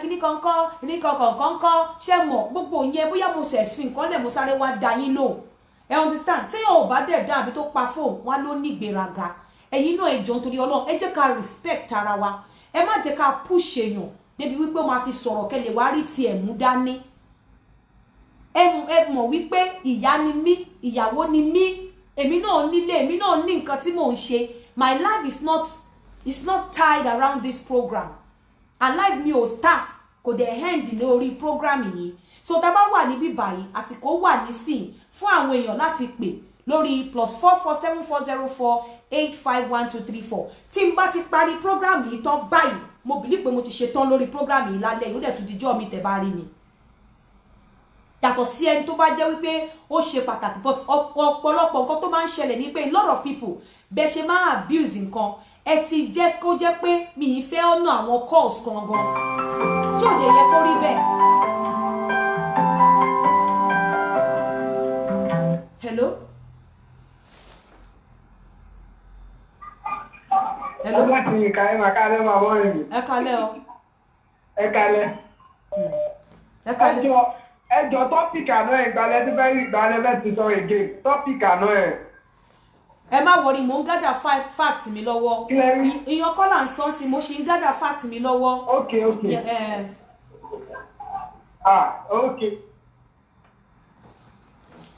kíní kan ńkọ́ kíní kan kọ̀ọ̀kan ńkọ́ ṣé mọ̀ gbogbo yẹn bóyá mo ṣẹ̀ fi nǹkan lẹ̀ mo sáré wá da yín lóhùn ẹ understand tí yóò bá dẹ̀ dá àbí tó pa fóònù wá ló ní ìgbéraga ẹ̀yin náà ẹ jọ̀ọ́ nítorí Ọlọ́run ẹ jẹ́ ká respect ara wa ẹ má jẹ́ ká push èèyàn débi wípé ó máa ti sọ̀rọ̀ kẹ́lẹ̀ wá rí tiẹ̀ mú dání ẹ mọ̀ wípé ìyá ni mí ìyàwó ni mí èmi náà nílé èmi náà ní nǹkan tí mò ń ṣe my life is not tied around this program and life mi ò start kò dẹ̀ end lórí program yìí so tá bá wà níbí báyìí àsìkò wà nísìn fún àwọn èèyàn láti pè lórí +4474485123 tí n bá ti parí program yìí tán báyìí mo believe pé mo ti ṣe tán lórí program yìí lálẹ́ yìí ó dẹ̀ tún dijọ́ mi tẹ́ bá rí mi yàtọ̀ sí ẹni tó bá jẹ́ wípé ó ṣe pàtàkì but ọ̀pọ̀lọpọ̀ nǹkan tó máa ń ṣẹlẹ̀ ní pé a lot of people bẹ́ẹ̀ ṣe máa abuse nǹkan ẹ ti jẹ́ kó jẹ́ pé mi ì fẹ́ ọ̀nà àwọn calls gangan tí ò dẹ̀ yẹ kó rí bẹ́ẹ̀. hello. hello. ọjọ́ tí ìka ẹ̀ máa kálẹ̀ máa wọ́n rìn mí. ẹ kálẹ̀ o. ẹ kálẹ̀. ẹ kálẹ̀. ẹjọ́ tọ́pìkì àná ẹ̀ gbalẹ̀ tí fẹ́ rí ìgbalẹ̀ bẹ́ẹ̀ ti sọ èké tọ́pìkì àná ẹ̀. ẹ má worry mo ń gather fact mi lọ́wọ́ ìyàn kọ́ là ń sọ sí mo ṣì ń gather fact mi lọ́wọ́. Okay. Okay.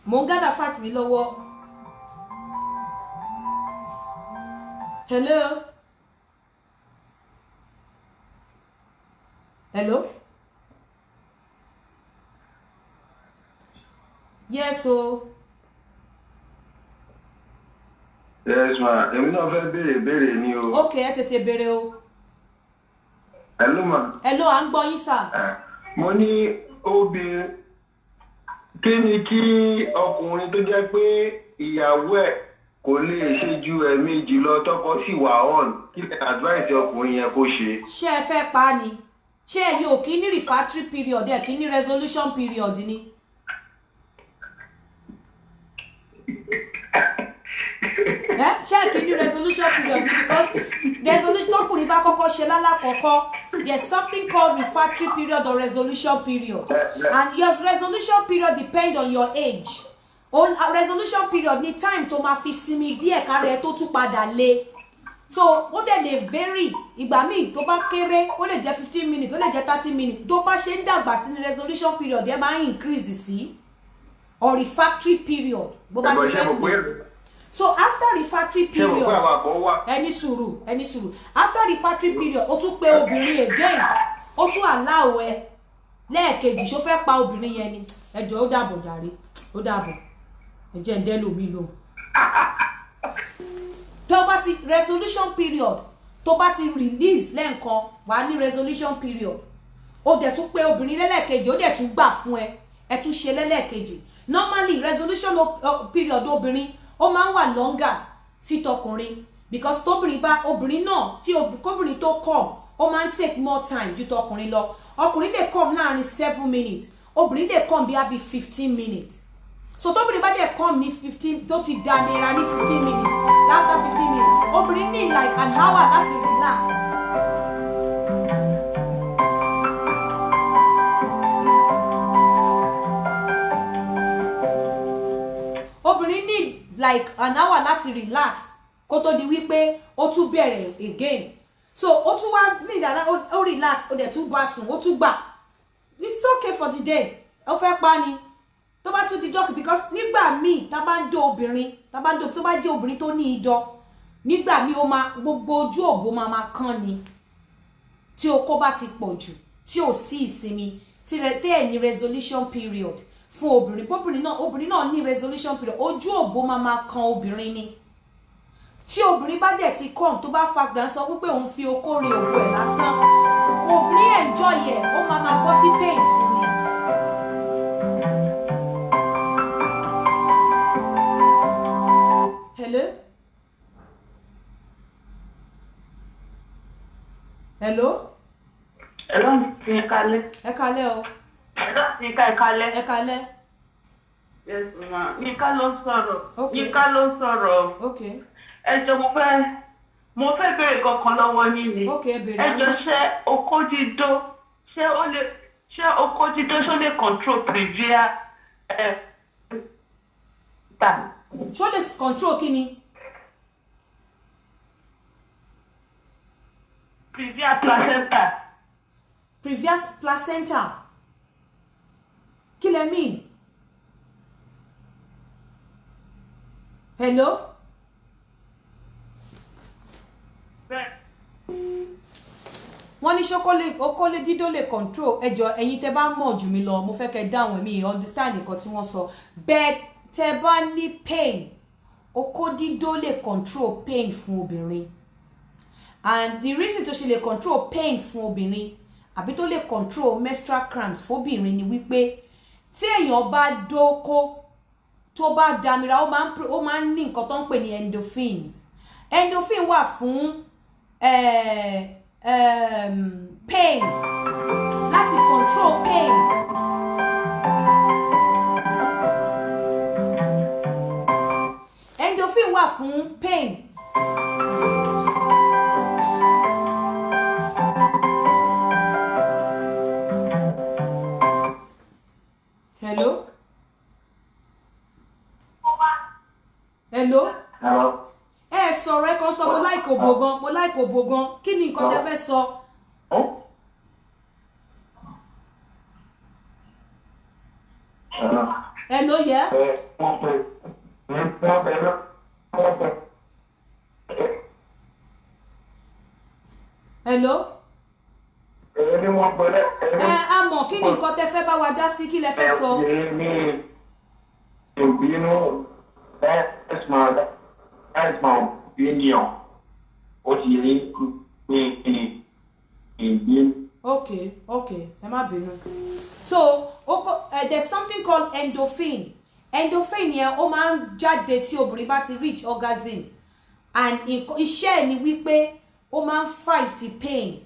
mo ń gather fact mi lọ́wọ́. hello. yes o. yes ma èmi náà fẹ́ béèrè ni o. ok ẹ tètè béèrè o. hello ma. hello à ń gbọ́ yín sà. mo ní obìnrin kí ni kí ọkùnrin tó jẹ́ pé ìyàwó ẹ̀ kò lè ṣe ju ẹ̀ẹ̀mejì lọ tọkọ sì wà on kí ni advice ọkùnrin yẹn kó ṣe. ṣé ẹ fẹ́ pa á ni ṣé ẹ yóò kí ní refractory period ẹ kí ní resolution period ni. ṣé ẹ kí ní resolution period ni because resolution tọkùnrin bá kọ́kọ́ ṣe lálákọ̀ọ́kọ́ there's something called refractory period or resolution period and your resolution period depend on your age. On resolution period ní time tó máa fi sinmi díẹ̀ kára ẹ tó tún padà lé so ó dẹ̀ lè vary ìgbà míì tó bá kéré ó lè jẹ́ 15 minutes ó lè jẹ́ 30 minutes tó bá ṣe ń dàgbà sí ní resolution period ẹ máa ń increase sí or refractory period bó bá ṣe fẹ́ gbé so after refractory period ẹni sùúrù after refractory period ó tún pé obìnrin again ó tún allow ẹ lẹ́ẹ̀kejì ṣó fẹ́ pa obìnrin yẹn ni ẹjọ́ ó dàbọ̀ jàre ó dàbọ̀ ẹjẹ́ ń dẹ́lò mi lò tó bá ti resolution period tó bá ti release lẹ́ǹkan wàá ní resolution period ó dẹ̀ tún pé obìnrin lẹ́lẹ́kejì ó dẹ̀ tún gbà fún ẹ tún ṣe lẹ́lẹ́kejì normally resolution period obìnrin ó máa ń wà longer sí tọkùnrin because tóbìnrin bá obìnrin náà tí kóbìnrin tó come ó máa ń take more time ju tọkùnrin lọ ọkùnrin lè come láàrin 7 minutes obìnrin lè come bí i 15 minutes so tóbìnrin bá dẹ̀ come ní 15 tó ti dá mẹ́ra ní 15 minutes after 15 minutes obìnrin ní like an hour láti relax. obìnrin ní like an hour láti relax kó tó di wípé ó tún bẹ̀rẹ̀ again so ó tún wá ní ìdáná ó relax ó dẹ̀ tún bá sùn ó tún gbà it's okay for the day ó fẹ́ pa ni tó bá tún di jọ́kì because nígbà míì tá bá ń dó obìnrin tó bá jẹ́ obìnrin tó ní idọ̀ nígbà míì ó máa gbogbo ojú òbó máa kán ni tí okó bá ti pọ̀ jù tí ò sí ìsinmi tí ẹ̀ ní resolution period fún obìnrin náà ní resolution period ojú òbó máa kan obìnrin ni tí obìnrin bá dẹ̀ ti come tó bá fagbà sọ wípé òun fi okó rin òbó ẹ̀ lásán obìnrin enjoy ẹ̀ ó máa bọ́ sí pain fún ni. hello. hello ti ẹ kálẹ́. ẹ kálẹ́ o. hello ti ẹ kálẹ́. ẹ kálẹ́. yes ma Yínká ló sọ̀rọ̀. Yínká ló sọ̀rọ̀. okay. ẹ jọ̀ọ́ mo fẹ́ béèrè kankan lọ́wọ́ yín ni. okay béèrè. ẹ jọ̀ọ́ ṣé okó dídó ṣó lè control previous ta. ṣó lè control kí ni. previous placenta kí lẹ mean. hello. wọ́n ní okólé dídó lè control ẹjọ́ ẹ̀yin tẹ́ bá mọ̀ jù mí lọ mo fẹ́ kẹ́ dáhùn mi understand nǹkan tí wọ́n sọ bẹ́ẹ̀ tẹ́ bá ní pain okó dídó lè control pain fún obìnrin and the reason tó ṣe lè control pain fún obìnrin àbí tó lè control menstrual cramps fóbìnrin ni wípé tí èèyàn bá dóko tó bá damira ó máa ń ní nǹkan tó ń pè ní endorphin wà fún pain láti control pain. Endorphin wà fún pain. Hello? Hello? ẹ sọ̀rọ̀ ẹ kan sọ mo like òbò gan kí ni nǹkan tẹ́ fẹ́ sọ. Hello, yeah. Hello. Àmọ́ kí ni nǹkan tẹ́ fẹ́ bá wa dá sí kí lẹ fẹ́ sọ. That's my opinion. What do you think? Okay. Ẹ má bínú. So, there's something called endorphin. Endorphin yẹn ó máa ń jáde tí obìnrin bá ti reach orgasm. And iṣẹ́ ẹ̀ ni wípé ó máa ń fight pain.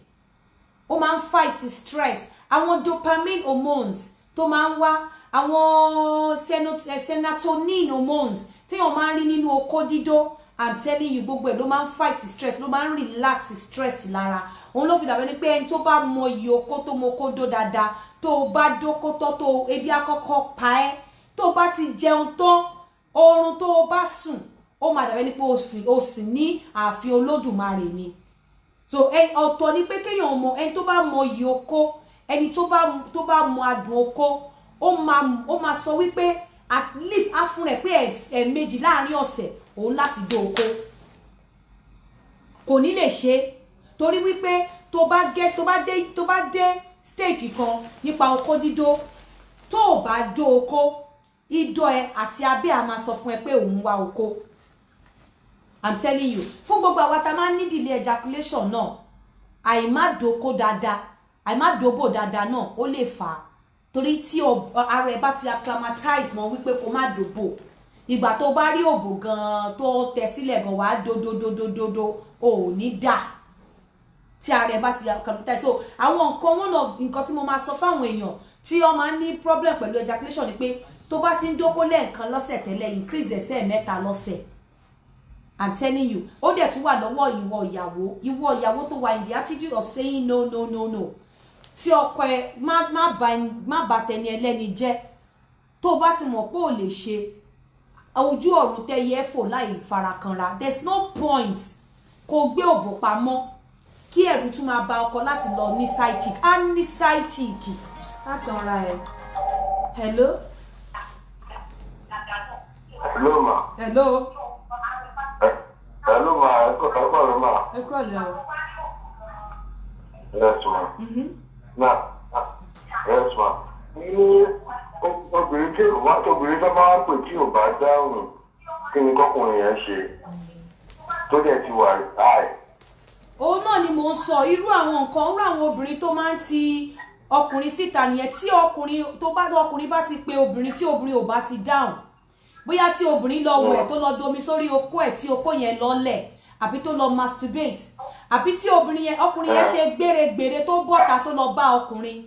Ó máa ń fight stress. Àwọn dopamine hormones tó máa ń wá, àwọn serotonin hormones tí wọ́n máa ń rí nínú okó dídó. I'm telling you, gbogbo ẹ̀ ló máa ń fight stress, ló máa ń relax stress lára. Òun ló fi dàbí ní pé ẹni tó bá mọ iye okó tó mọ okó dó dáadáa, tó bá dókó tó ebi àkọ́kọ́ pa ẹ́, tó bá ti jẹun tán, oorun tó bá sùn, ó máa dàbí ní pé ó sì ní ààfin Olódùmarè ni. So ọ̀tọ̀ ni pé kéèyàn mọ ẹni tó bá mọ iye okó, ẹni tó bá mọ adùn okó, ó máa sọ wípé at least á fún rẹ̀ pé ẹ̀ẹ̀mejì láàrin ọ̀sẹ̀ òun láti dó okó. Kò ní lè ṣe torí wípé tó bá dé stage kan nípa okó dídó, tó bá dó okó, ìdọ̀ ẹ àti abẹ́ a máa sọ fún ẹ pé òun wá okó. I'm telling you, fún gbogbo àwa tá máa ní delay ejaculation náà, àìmá dókó dáadáa, àìmá dóbò dáadáa náà ó lè fà á. Torí tí ara ẹ bá ti acclimatize mọ́ wípé kó má dóbò, ìgbà tó bá rí òbò gan tó tẹ̀ sílẹ̀ gan wàá dododododo ò ní dà. Tí ara ẹ bá ti acclimatize. So àwọn nǹkan tí mo máa sọ fáwọn èèyàn tí ó máa ní problem pẹ̀lú ejaculation ni pé tó bá ti ń dókó lẹ́ẹ̀kan lọ́sẹ̀ tẹ́lẹ̀, increase ẹsẹ̀ 3 lọ́sẹ̀. I'm telling you, ó dẹ̀ tún wà lọ́wọ́ ìwọ ìyàwó tó wà in the attitude of saying no. Tí ọkọ ẹ má bà tẹni ẹlẹ́ni jẹ́, tó bá ti mọ̀ pé ò lè ṣe, ojú ọ̀run tẹ́yẹ fò láì farakanra. There's no point kó gbé òbò pamọ́ kí ẹ̀rù tún máa ba ọkọ láti lọ ní side chick. Á ní side chick látọ̀ra ẹ̀. Hello. Hello ma. Hello. Hello ma. Hello ma. Ẹ kúrò lẹ́ o. Yes ma. Yes ma. Ní obìnrin tó máa ń pè tí ò bá dáhùn, kí ni kọ́kùnrin yẹn ṣe tó dẹ̀ ti wà láì. Òun náà ni mò ń sọ, irú àwọn obìnrin tó máa ń ti ọkùnrin síta nìyẹn. Tí ọkùnrin bá ti pe obìnrin tí obìnrin ò bá ti dáhùn, bóyá tí obìnrin lọ wẹ̀ tó lọ domi sórí okó ẹ̀ tí okó yẹn lọ́lẹ̀, àbí tó lọ masturbate, àbí tí ọkùnrin yẹn ṣe gbèrègbèrè tó bọ́ta tó lọ bá ọkùnrin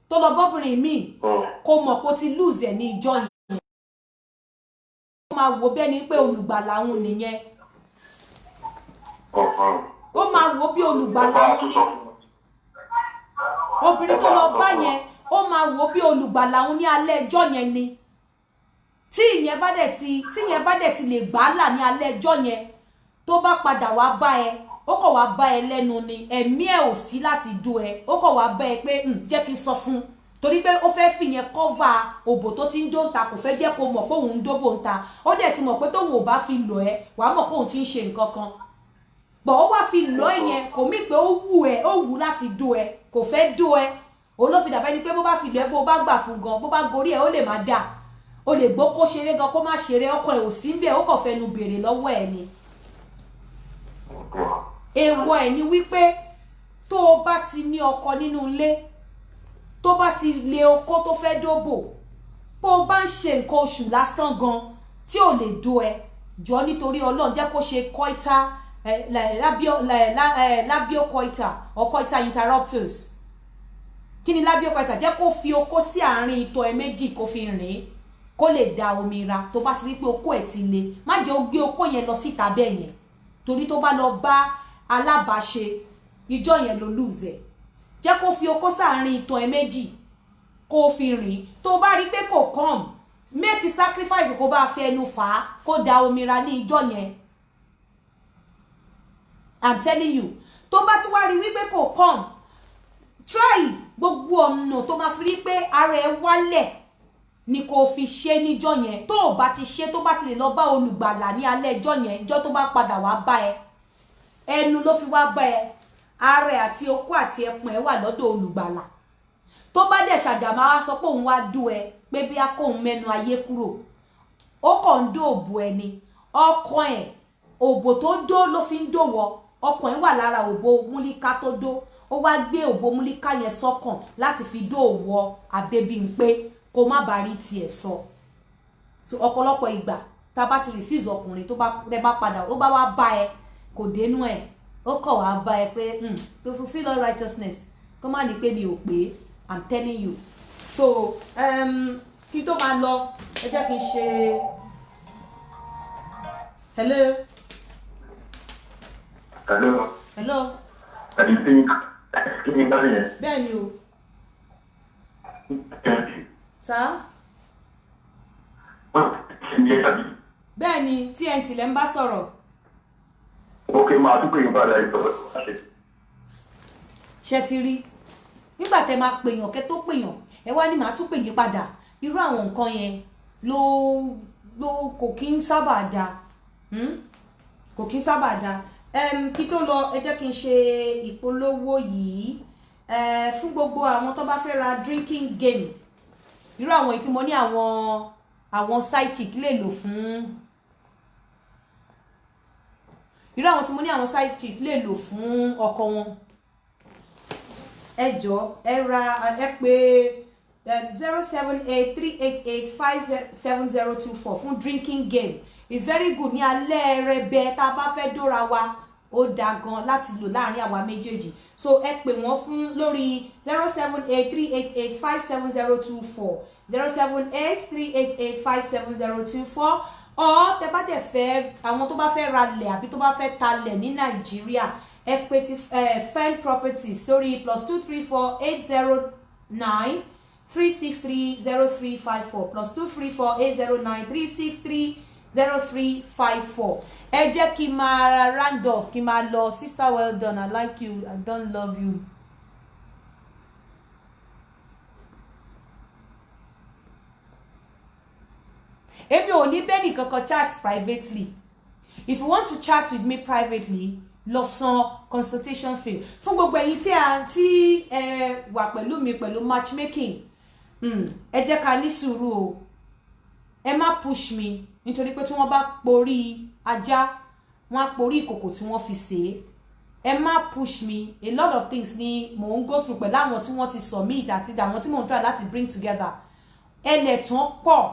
tó lọ bọ́bìnrin míì, kò mọ̀ pé ó ti lose ẹ̀ ní ìjọ yẹn. Ó máa wò bẹ́ẹ̀ ni pé olùgbàlà òun nìyẹn. Ó máa wò bí olùgbàlà òun ní. Obìnrin tó lọ bá yẹn, ó máa wò bí olùgbàlà òun ní alẹ́ ẹjọ́ yẹn ni. Tí ìyẹn bá dẹ̀ ti lè gbàálà ní alẹ́ ẹjọ́ yẹn, tó bá padà wá bá ẹ, ó kọ̀ wá bá ẹ lẹ́nu ni, ẹ̀mí ẹ̀ ò sí láti dó ẹ, ó kọ̀ wá bá ẹ pé jẹ́ kí n sọ fún, torí pé ó fẹ́ fi yẹn cover òbò tó ti ń dó ń ta, kò fẹ́ jẹ́ kó mọ̀ pé òun ń dóbò ń ta. Ó dẹ̀ ti mọ̀ pé tóun ò bá fi lọ ẹ, wàá mọ̀ pé òun ti ń ṣe nǹkan kan. Bọ̀ ó wá fi lọ yẹn, kò mí pé ó wù láti dó ẹ, kò fẹ́ dó ẹ. Òun ló fi dàbẹ́ ni pé bó bá fi lọ ẹ, bó bá gbà fún gan, bó bá gorí ẹ, ó lè má dà. O lè gbọ́ kó ṣeré gan kó má ṣeré, ọkọ ẹ̀ ò sí ń bẹ̀, ó kàn fẹnu béèrè lọ́wọ́ ẹ̀ ni. Èèwọ̀ ẹ̀ ni wípé tó o bá ti ní ọkọ nínú ilé, tó bá ti lé okó tó fẹ́ dóbò, bó o bá ń ṣe nǹkan oṣù lásán gan tí ò lè dó ẹ, jọ nítorí Ọlọ́run jẹ́ kó ṣe coital labio coital or coital interruptus. Kí ni labio coital? Jẹ́ kó fi okó sí àárín ìtọ̀ ẹ méjì kó fi rìn kó lè da omi ra. Tó bá ti rí pé okó ẹ̀ ti le, má jẹ́ ó gbé okó yẹn lọ síta bẹ́ẹ̀ yẹn, torí tó bá lọ bá alábàáṣe ìjọ yẹn ló lose ẹ̀. Jẹ́ kó fi okó sáàárín ìtọ̀ ẹ méjì kó fi rìn. Tó bá rí pé kò come, make sacrifice kó bá fi ẹnu fà á kó da omi ra ní ìjọ yẹn. I'm telling you tó bá ti wá rí wípé kò come try gbogbo ọ̀nà tó máa fi rí pé ara ẹ wálẹ̀ ni kò fi ṣe níjọ́ yẹn tó o bá ti ṣe tó bá ti lè lọ bá olùgbàlà ní alẹ́ ẹjọ́ yẹn ìjọ́ tó bá padà wá bá ẹ ẹnu ló fi wá bá ẹ ara ẹ àti okó àti ẹpọ̀n ẹ wà lọ́dọ̀ olùgbàlà tó bá dẹ̀ ṣàjàmá wá sọ pé òun wá dú ẹ pé bí a kóun mẹ́nu ayé kúrò ó kàn ń dó òbò ẹni ọkàn ẹ òbò tó dó ló fi ń dòwọ ọkàn ẹ wà lára òbò múlíká tó dó ó wá gbé òbò múlíká yẹn sọ́kàn láti fi dó òwò Adébímpé kó má bàa rí tiẹ̀ sọ so ọ̀pọ̀lọpọ̀ ìgbà tá a bá ti refuse ọkùnrin tó bá padà ó bá wá bá ẹ kò dénú ẹ ó kọ̀ wá bá ẹ pé to fulfil all righteousness kó má ní pé mi ò pé I'm telling you so kí tó máa lọ ẹ jẹ́ kí n ṣe hello. Hello. Hello. I think kí ni bá yẹn. Bẹ́ẹ̀ ni o. Sá. Bẹ́ẹ̀ ni TNT lẹ́ ń bá sọ̀rọ̀. Ok, máa tún pè yín padà ìtọ́jú. Ṣé ti rí? Nígbà tẹ́ máa pèyàn kẹ́ tó pèyàn ẹ wá ní màá tún pè yín padà irú àwọn nǹkan yẹn ló kò kí ń sábà da kò kí ń sábà da kí tó lọ ẹ jẹ́ kí n ṣe ìpolówó yìí fún gbogbo àwọn tó bá fẹ́ ra drinking game irú àwọn èyí tí mo ní àwọn side chick lè lò fún irú àwọn tí mo ní àwọn side chick lè lò fún ọkọ wọn ẹ jọ̀ọ́ ẹ ra ẹ pè 07838857024 fún drinking game it's very good ní alẹ́ rẹ̀bẹ̀ tá a bá fẹ́ dóra wa ó dá gan láti lò láàrin àwa méjèèjì so ẹ pè wọ́n fún lórí 07838857024 07838857024 or tẹ́ bá dẹ̀ fẹ́ àwọn tó bá fẹ́ ralẹ̀ àbí tó bá fẹ́ talẹ̀ ní Nàìjíríà ẹ pè ti Fen Properties sórí +2348093630354 +2348093630354 ẹ jẹ́ kí n máa round off kí n máa lọ sister well done I like you I don't love you. Èmi ò ní bẹ́ẹ̀ ní kankan chat privately if you want to chat with me privately lọ san consultation fee fún gbogbo ẹ̀yin tí ẹ wà pẹ̀lú mi pẹ̀lú matchmaking ẹ jẹ́ ká ní sùúrù o ẹ má push me nítorí pé tí wọ́n bá porí ajá wọ́n á porí ìkòkò tí wọ́n fi sè é má push me a lot of things ni mò ń go through pẹ̀lú àwọn tí wọ́n ti submit àti àwọn tí mò ń try láti bring together ẹlẹ́tàn pọ̀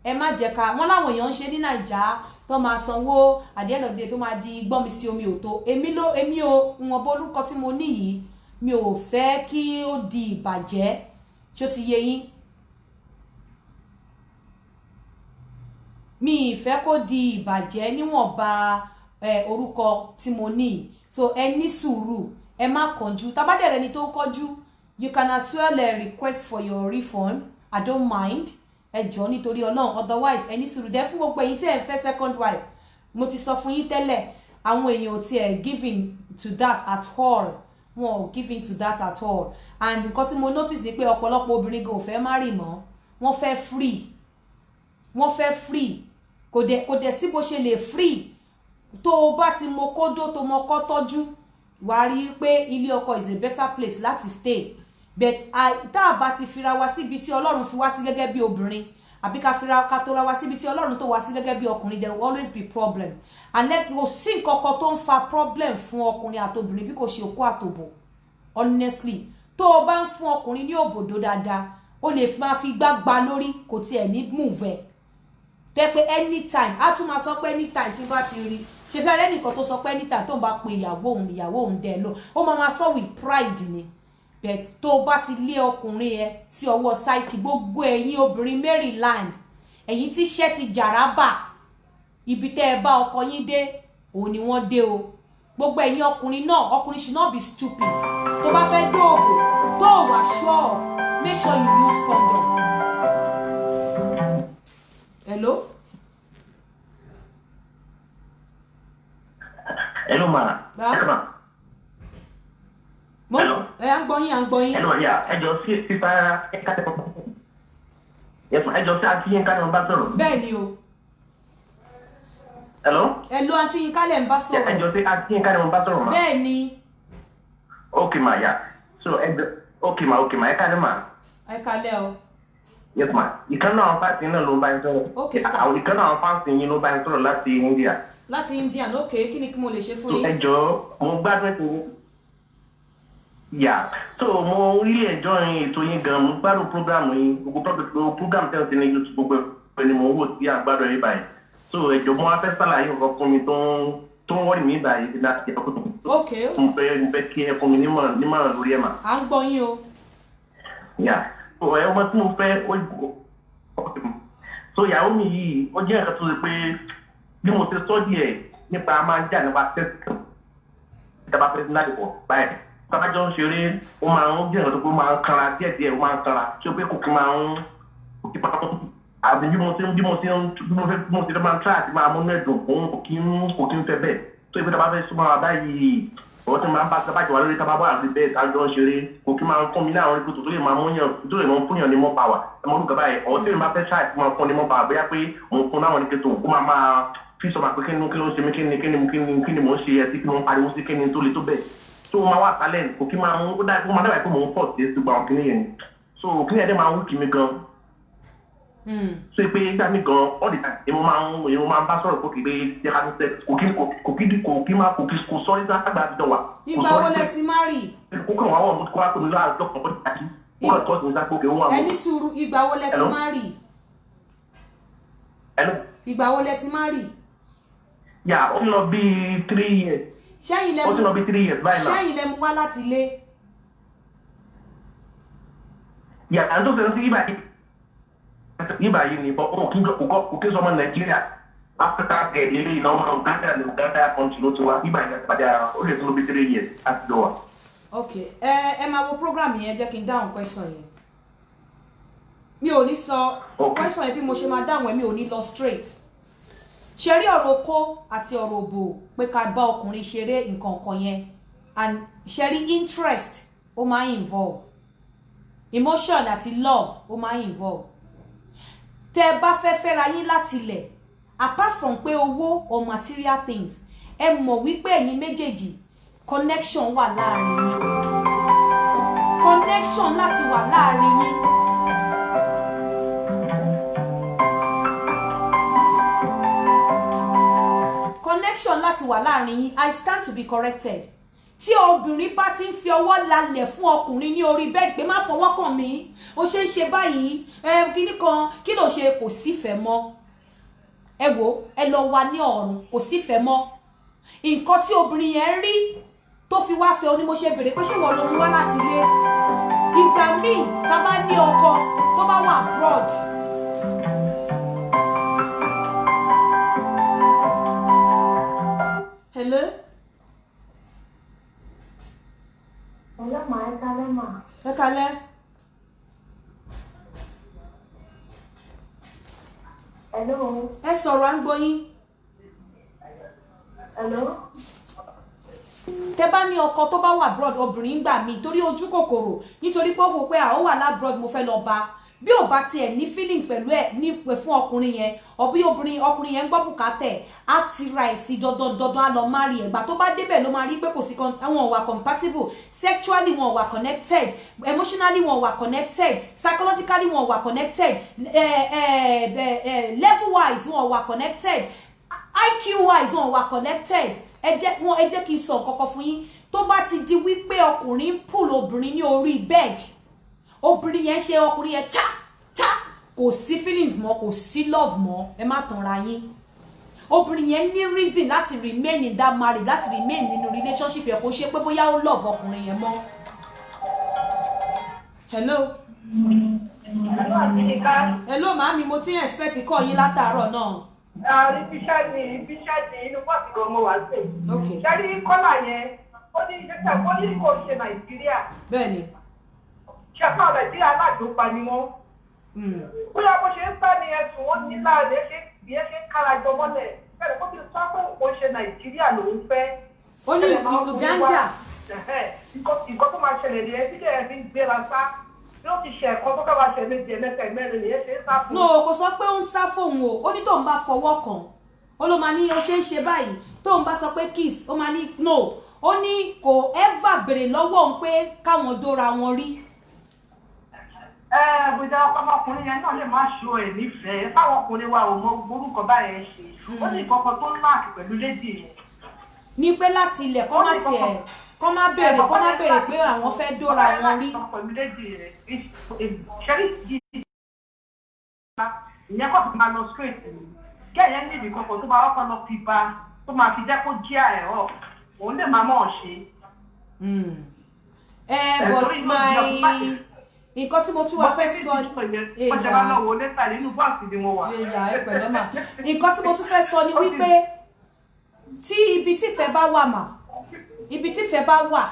ẹ má jẹ́ ká wọ́n láwọn èèyàn ń ṣe ní Nàìjà tó máa sanwó at the end of the day tó máa di gbọ́n mi sí omi òtó èmi ò wọn bó lórúkọ tí mo ní yìí mi ò fẹ́ kí ó di ìbàjẹ́ ṣó ti yé yín mi ìfẹ́ kó di ìbàjẹ́ níwọ̀nba orúkọ tí mo ní so ẹ ní sùúrù ẹ má kánjú tabadẹ̀rẹ̀ ni tó kánjú you can as well request for your refund I don't mind ẹ jọ̀ọ́ nítorí Ọlọ́run otherwise ẹ ní sùúrù dẹ́ fún gbogbo ẹ̀yin tí ẹ fẹ́ second wife mo ti sọ fún yín tẹ́lẹ̀ àwọn èèyàn ò tiẹ̀ giving to that at all wọn ò giving to that at all and nǹkan tí mo notice ni pé ọ̀pọ̀lọpọ̀ obìnrin gan ò fẹ́ marry mọ́ wọ́n fẹ́ free kò dẹ̀ sí bó ṣe lè free tó o bá ti mọ kódó tó mọ kọ́ tọ́jú wàá rí i pé ilé ọkọ is a better place láti stay but tá a bá ti fira wa síbi tí Ọlọ́run fi wá sí gẹ́gẹ́ bí obìnrin àbí ká tó ra wa síbi tí Ọlọ́run tó wá sí gẹ́gẹ́ bí ọkùnrin there will always be problem and kò sí nǹkan kan tó ń fa problem fún ọkùnrin àtobìnrin bí kò ṣe òkú àtòbò honestly tó o bá ń fún ọkùnrin ní òbòdó dáadáa o lè máa fi gbágbá lórí kò tiẹ̀ ní move ẹ̀ tẹ́ pé anytime á tún máa sọ pé anytime tí bá ti rí ṣe fẹ́ rẹ́ nìkan tó sọ pé anytime tó ń bá pe ìyàwó òun dẹ̀ lọ ó máa sọ with pride ni but tó bá ti lé ọkùnrin ẹ sí ọwọ́ sáìtì gbogbo ẹ̀yin obìnrin Maryland ẹ̀yin tí ṣẹ́ ti jàrábà ibi tẹ́ ẹ bá ọkọ yín dé òun ni wọ́n dé o gbogbo ẹ̀yin ọkùnrin náà ọkùnrin should not be stupid tó bá fẹ́ dóògùn tó wà show off make sure you use condom. Hello. Hello, ma. Hello, ma. Hello. I'm going. Hello, yeah. I just see if yes, I just see Auntie Yinka on Basoro. Bẹ́ẹ̀ni o. Hello. Hello, Auntie Yinka lẹ ń bá sọ̀rọ̀. Yes, I just see Auntie Yinka on Basoro, ma. Bẹ́ẹ̀ni. Okay, ma, yeah. So, okay, ma. I can't, ma. Ẹ kálẹ́ o. Yes, ma. You cannot find in a low by so. Okay, sir. You cannot find in you by so last in India. Láti Indian, okay, kí ni kí mo lè ṣe fún So, yín? enjoy. Mo gbádùn to. Yeah. So, mo really enjoy ètò yín gan. Mo gbádùn program yín. Gbogbo program tẹ́ o ti ní YouTube gbogbo ni mo wò sí àgbádùn yín báyìí. So, ẹjọ́ mo wá fẹ́ ṣàlàyé nǹkan fún mi tó ń wọ́n mi báyìí láti ẹ̀kọ́ tuntun. Okay. Mo fẹ́ kí ẹ fún mi nímọ̀ràn lórí ẹ̀ mà. À ń gbọ́ yín o. Yeah. So, ọmọ tí mo fẹ́ so ìyàwó mi yìí ó jẹ́ nǹkan tó ṣe pé bí mo ṣe sọ díẹ̀ nípa máa ń jà nípa tẹ́sítì ìjọba fẹ́ láti pọ̀ báyìí tábàjọ́ ń ṣeré ó máa ń jẹ́ nǹkan tó máa ń kanra díẹ̀díẹ̀ ó máa ń kanra tí ó pé kò kí máa ń kí máa ń àbí bí mo ṣe máa ń tíra àti máa múnú ẹ̀dùn òun kò kí ń fẹ́ bẹ́ẹ̀ tó ìpínlẹ̀ bá fẹ́ súnmọ́ wa báyìí ọ̀rọ̀ tí máa ń bá tábàjọ́ wa lórí tábàbọ̀ àti bẹ́ẹ̀ tájọ́ ń ṣeré kò kí máa ń fún mi láwọn ìkòtò tó lè máa fún yàn ní mọ́ pàwà ẹmọ olùkọ́ báyìí ọ̀rọ̀ tí mi máa fẹ́ ṣáà tí máa fún ní mọ́ pàwà bóyá pé òun fún láwọn ìkòtò kó máa fi sọ ma pé kí ló ń ṣe mí kí ni mò ń ṣe ẹ sí kí mo ń pariwo sí kí ni tó le tó bẹ́ẹ̀ tó máa wà talent kò kí máa ń dábàá pé mò ń pọ̀ sí ṣùgbọ́n àwọn kìnìyàn ni so kìnìyàn dẹ́ máa ń wú kí mi gan so pé gbà mí gan all the time èmo máa ń bá sọ̀rọ̀ kó kì í pé ṣe ká ní sẹ́ kò sọ ní sábà àtijọ́ wa. Ìgbà wo lẹ ti marry? Kó kàn wá wọ̀ mo ti kọ́ wá pé mi lọ́wọ́ àjọ kan bọ́dí àti kó kàn kọ́ sí mi sápò kí wọ́n wà mọ́. Ẹni sùúrù ìgbà wo lẹ ti marry? Ìgbà wo lẹ ti marry? Yeah, ó ti lọ bí 3 years. Ó ti lọ bí 3 years báyìí náà. Ṣẹ́yìn lẹ mú wá láti ilé? Yeah, àti tó fẹ́ sí ibà yìí ni bọ́ kò kí sọmọ Nàìjíríà Africa gẹ̀ẹ́dẹ́rẹ́ ìnáwó Uganda country ló ti wá ibà yìí àti ó lè tó lọ bí 3 years àti jọ wa. Ok, ẹ máa wo program yẹn jẹ́ kí n dáhùn question yẹn. Mi ò ní sọ question yẹn bí mo ṣe máa dáhùn ẹ̀ mi ò ní lọ straight. Ṣe rí ọ̀rọ̀ okó àti ọ̀rọ̀ òbò pé ká bá ọkùnrin ṣeré nǹkan kan yẹn and ṣe rí interest ó máa involve emotion àti love ó máa involve. Tẹ́ bá fẹ́ fẹ́ra yín láti ilẹ̀ apart from pé owó or material things ẹ mọ̀ wípé ẹ̀yin méjèèjì connection wà láàrin yín connection láti wà láàrin yín. Connection láti wà láàrin yín. I stand to be corrected. Tí obìnrin bá ti ń fi ọwọ́ lálẹ̀ fún ọkùnrin ní orí bẹ́ẹ̀dì pé má fọwọ́ kàn mí ó ṣe ń ṣe báyìí kíní kan kí ló ṣe kò sífẹ̀ẹ́ mọ́ ẹ wò ẹ lọ wà ní ọ̀run kò sífẹ̀ẹ́ mọ́ nǹkan tí obìnrin yẹn rí tó fi wá fẹ́ oní mo ṣe bèrè pé ṣé wọ́n ló mú wá láti ilé ìgbà míì tá bá ní ọkọ tó bá wà abroad. Hello. Hello, ma. Ẹ kálẹ́ ma. Ẹ kálẹ́. Hello. Ẹ sọ̀rọ̀ à ń gbọ́ yín. Hello. Tẹ́ bá ní ọkọ tó bá wà abroad obìnrin gbà mí torí ojú kòkòrò nítorí pé ó fò pé ó wà labroad mo fẹ́ lọ bá bí ò bá tiẹ̀ ní feelings pẹ̀lú ẹ̀ ní pẹ̀ fún ọkùnrin yẹn ọbí ọkùnrin yẹn ń gbọ́ bùkátẹ̀ á ti ra ẹ̀ sí dandan á lọ marry ẹ̀gbà tó bá débẹ̀ ló máa rí pé kò sí wọn wà compatible sexually wọn wà connected emotionally wọn wà connected psychologically wọn wà connected level wise wọn wà connected IQ wise wọn wà connected ẹ jẹ́ kí n sọ nǹkan kan fún yín tó bá ti di wípé ọkùnrin pull obìnrin ní orí bed obìnrin yẹn ṣe ọkùnrin yẹn ta kò sí feelings mọ́ kò sí love mọ́ ẹ má tanra yín obìnrin yẹn ní reason láti remain in that marriage láti remain nínú relationship yẹn kò ṣe pé bóyá ó love ọkùnrin yẹn mọ́. Hello. Hello màámi mo ti ń expect kọ́ yín látàárọ̀ náà. Ibi iṣẹ́ ni inú pọ́ọ̀sì kan mo wà sí. Ṣẹ́rí kọ́là yẹn ó ní ìṣẹ́ṣẹ́ ó ní kò ṣe Nàìjíríà. Bẹ́ẹ̀ni. Ṣẹ́fà Nàìjíríà aládùúgbà ni wọ́n. Bóyá bó ṣe ń sá ni ẹ̀sùn wọn ní láàrin bí ẹ ṣe ń kára jọ mọ́lẹ̀. Bẹ́ẹ̀ni kó ti sọ pé kò ṣe Nàìjíríà lòún fẹ́. ó ní Uganda. Nǹkan tó máa ṣẹlẹ̀ nìyẹn tí kẹ́hìn fi ń gbéra sá yóò ti ṣe ẹ̀kọ́ tó kẹ́wàá ṣe méje mẹ́ta mẹ́rin nìyẹn ṣe ń sá fún. no kò sọ pé ó ń sá fóun o ó ní tóun bá fọwọ́ kàn ó ló máa ní ó ṣe ń ṣe báyìí tóun bá sọ pé kiss ó máa ní no ó ní kò ever béèrè lọ́wọ́ òun pé káwọn dóra wọn rí. Bùjá ọmọkùnrin yẹn náà lè má ṣó ẹ̀ nífẹ̀ẹ́ táwọn ọkùnrin wa ò mọ orúkọ báyẹn ṣe ó ní ìkọ̀kọ̀ tó láàkì pẹ̀lú lédì yẹn. ní pé láti ilẹ̀ kọ́ má tiẹ̀ kọ́ má béèrè pé àwọn fẹ́ dóra wọn rí. ìyẹn kọ́ fi máa lọ straight ni kẹ́yìn ní ìkọ̀kọ̀ tó bá wọ́pọ̀ lọ fi ba tó máa fi jẹ́ kó jí àẹ̀rọ òun lè máa mọ̀ ọ́ ṣe. But my nǹkan tí mo tún wá fẹ́ sọ nǹkan tí mo tún fẹ́ sọ ni wípé tí ibi tí ìfẹ́ bá wà mà ibi tí ìfẹ́ bá wà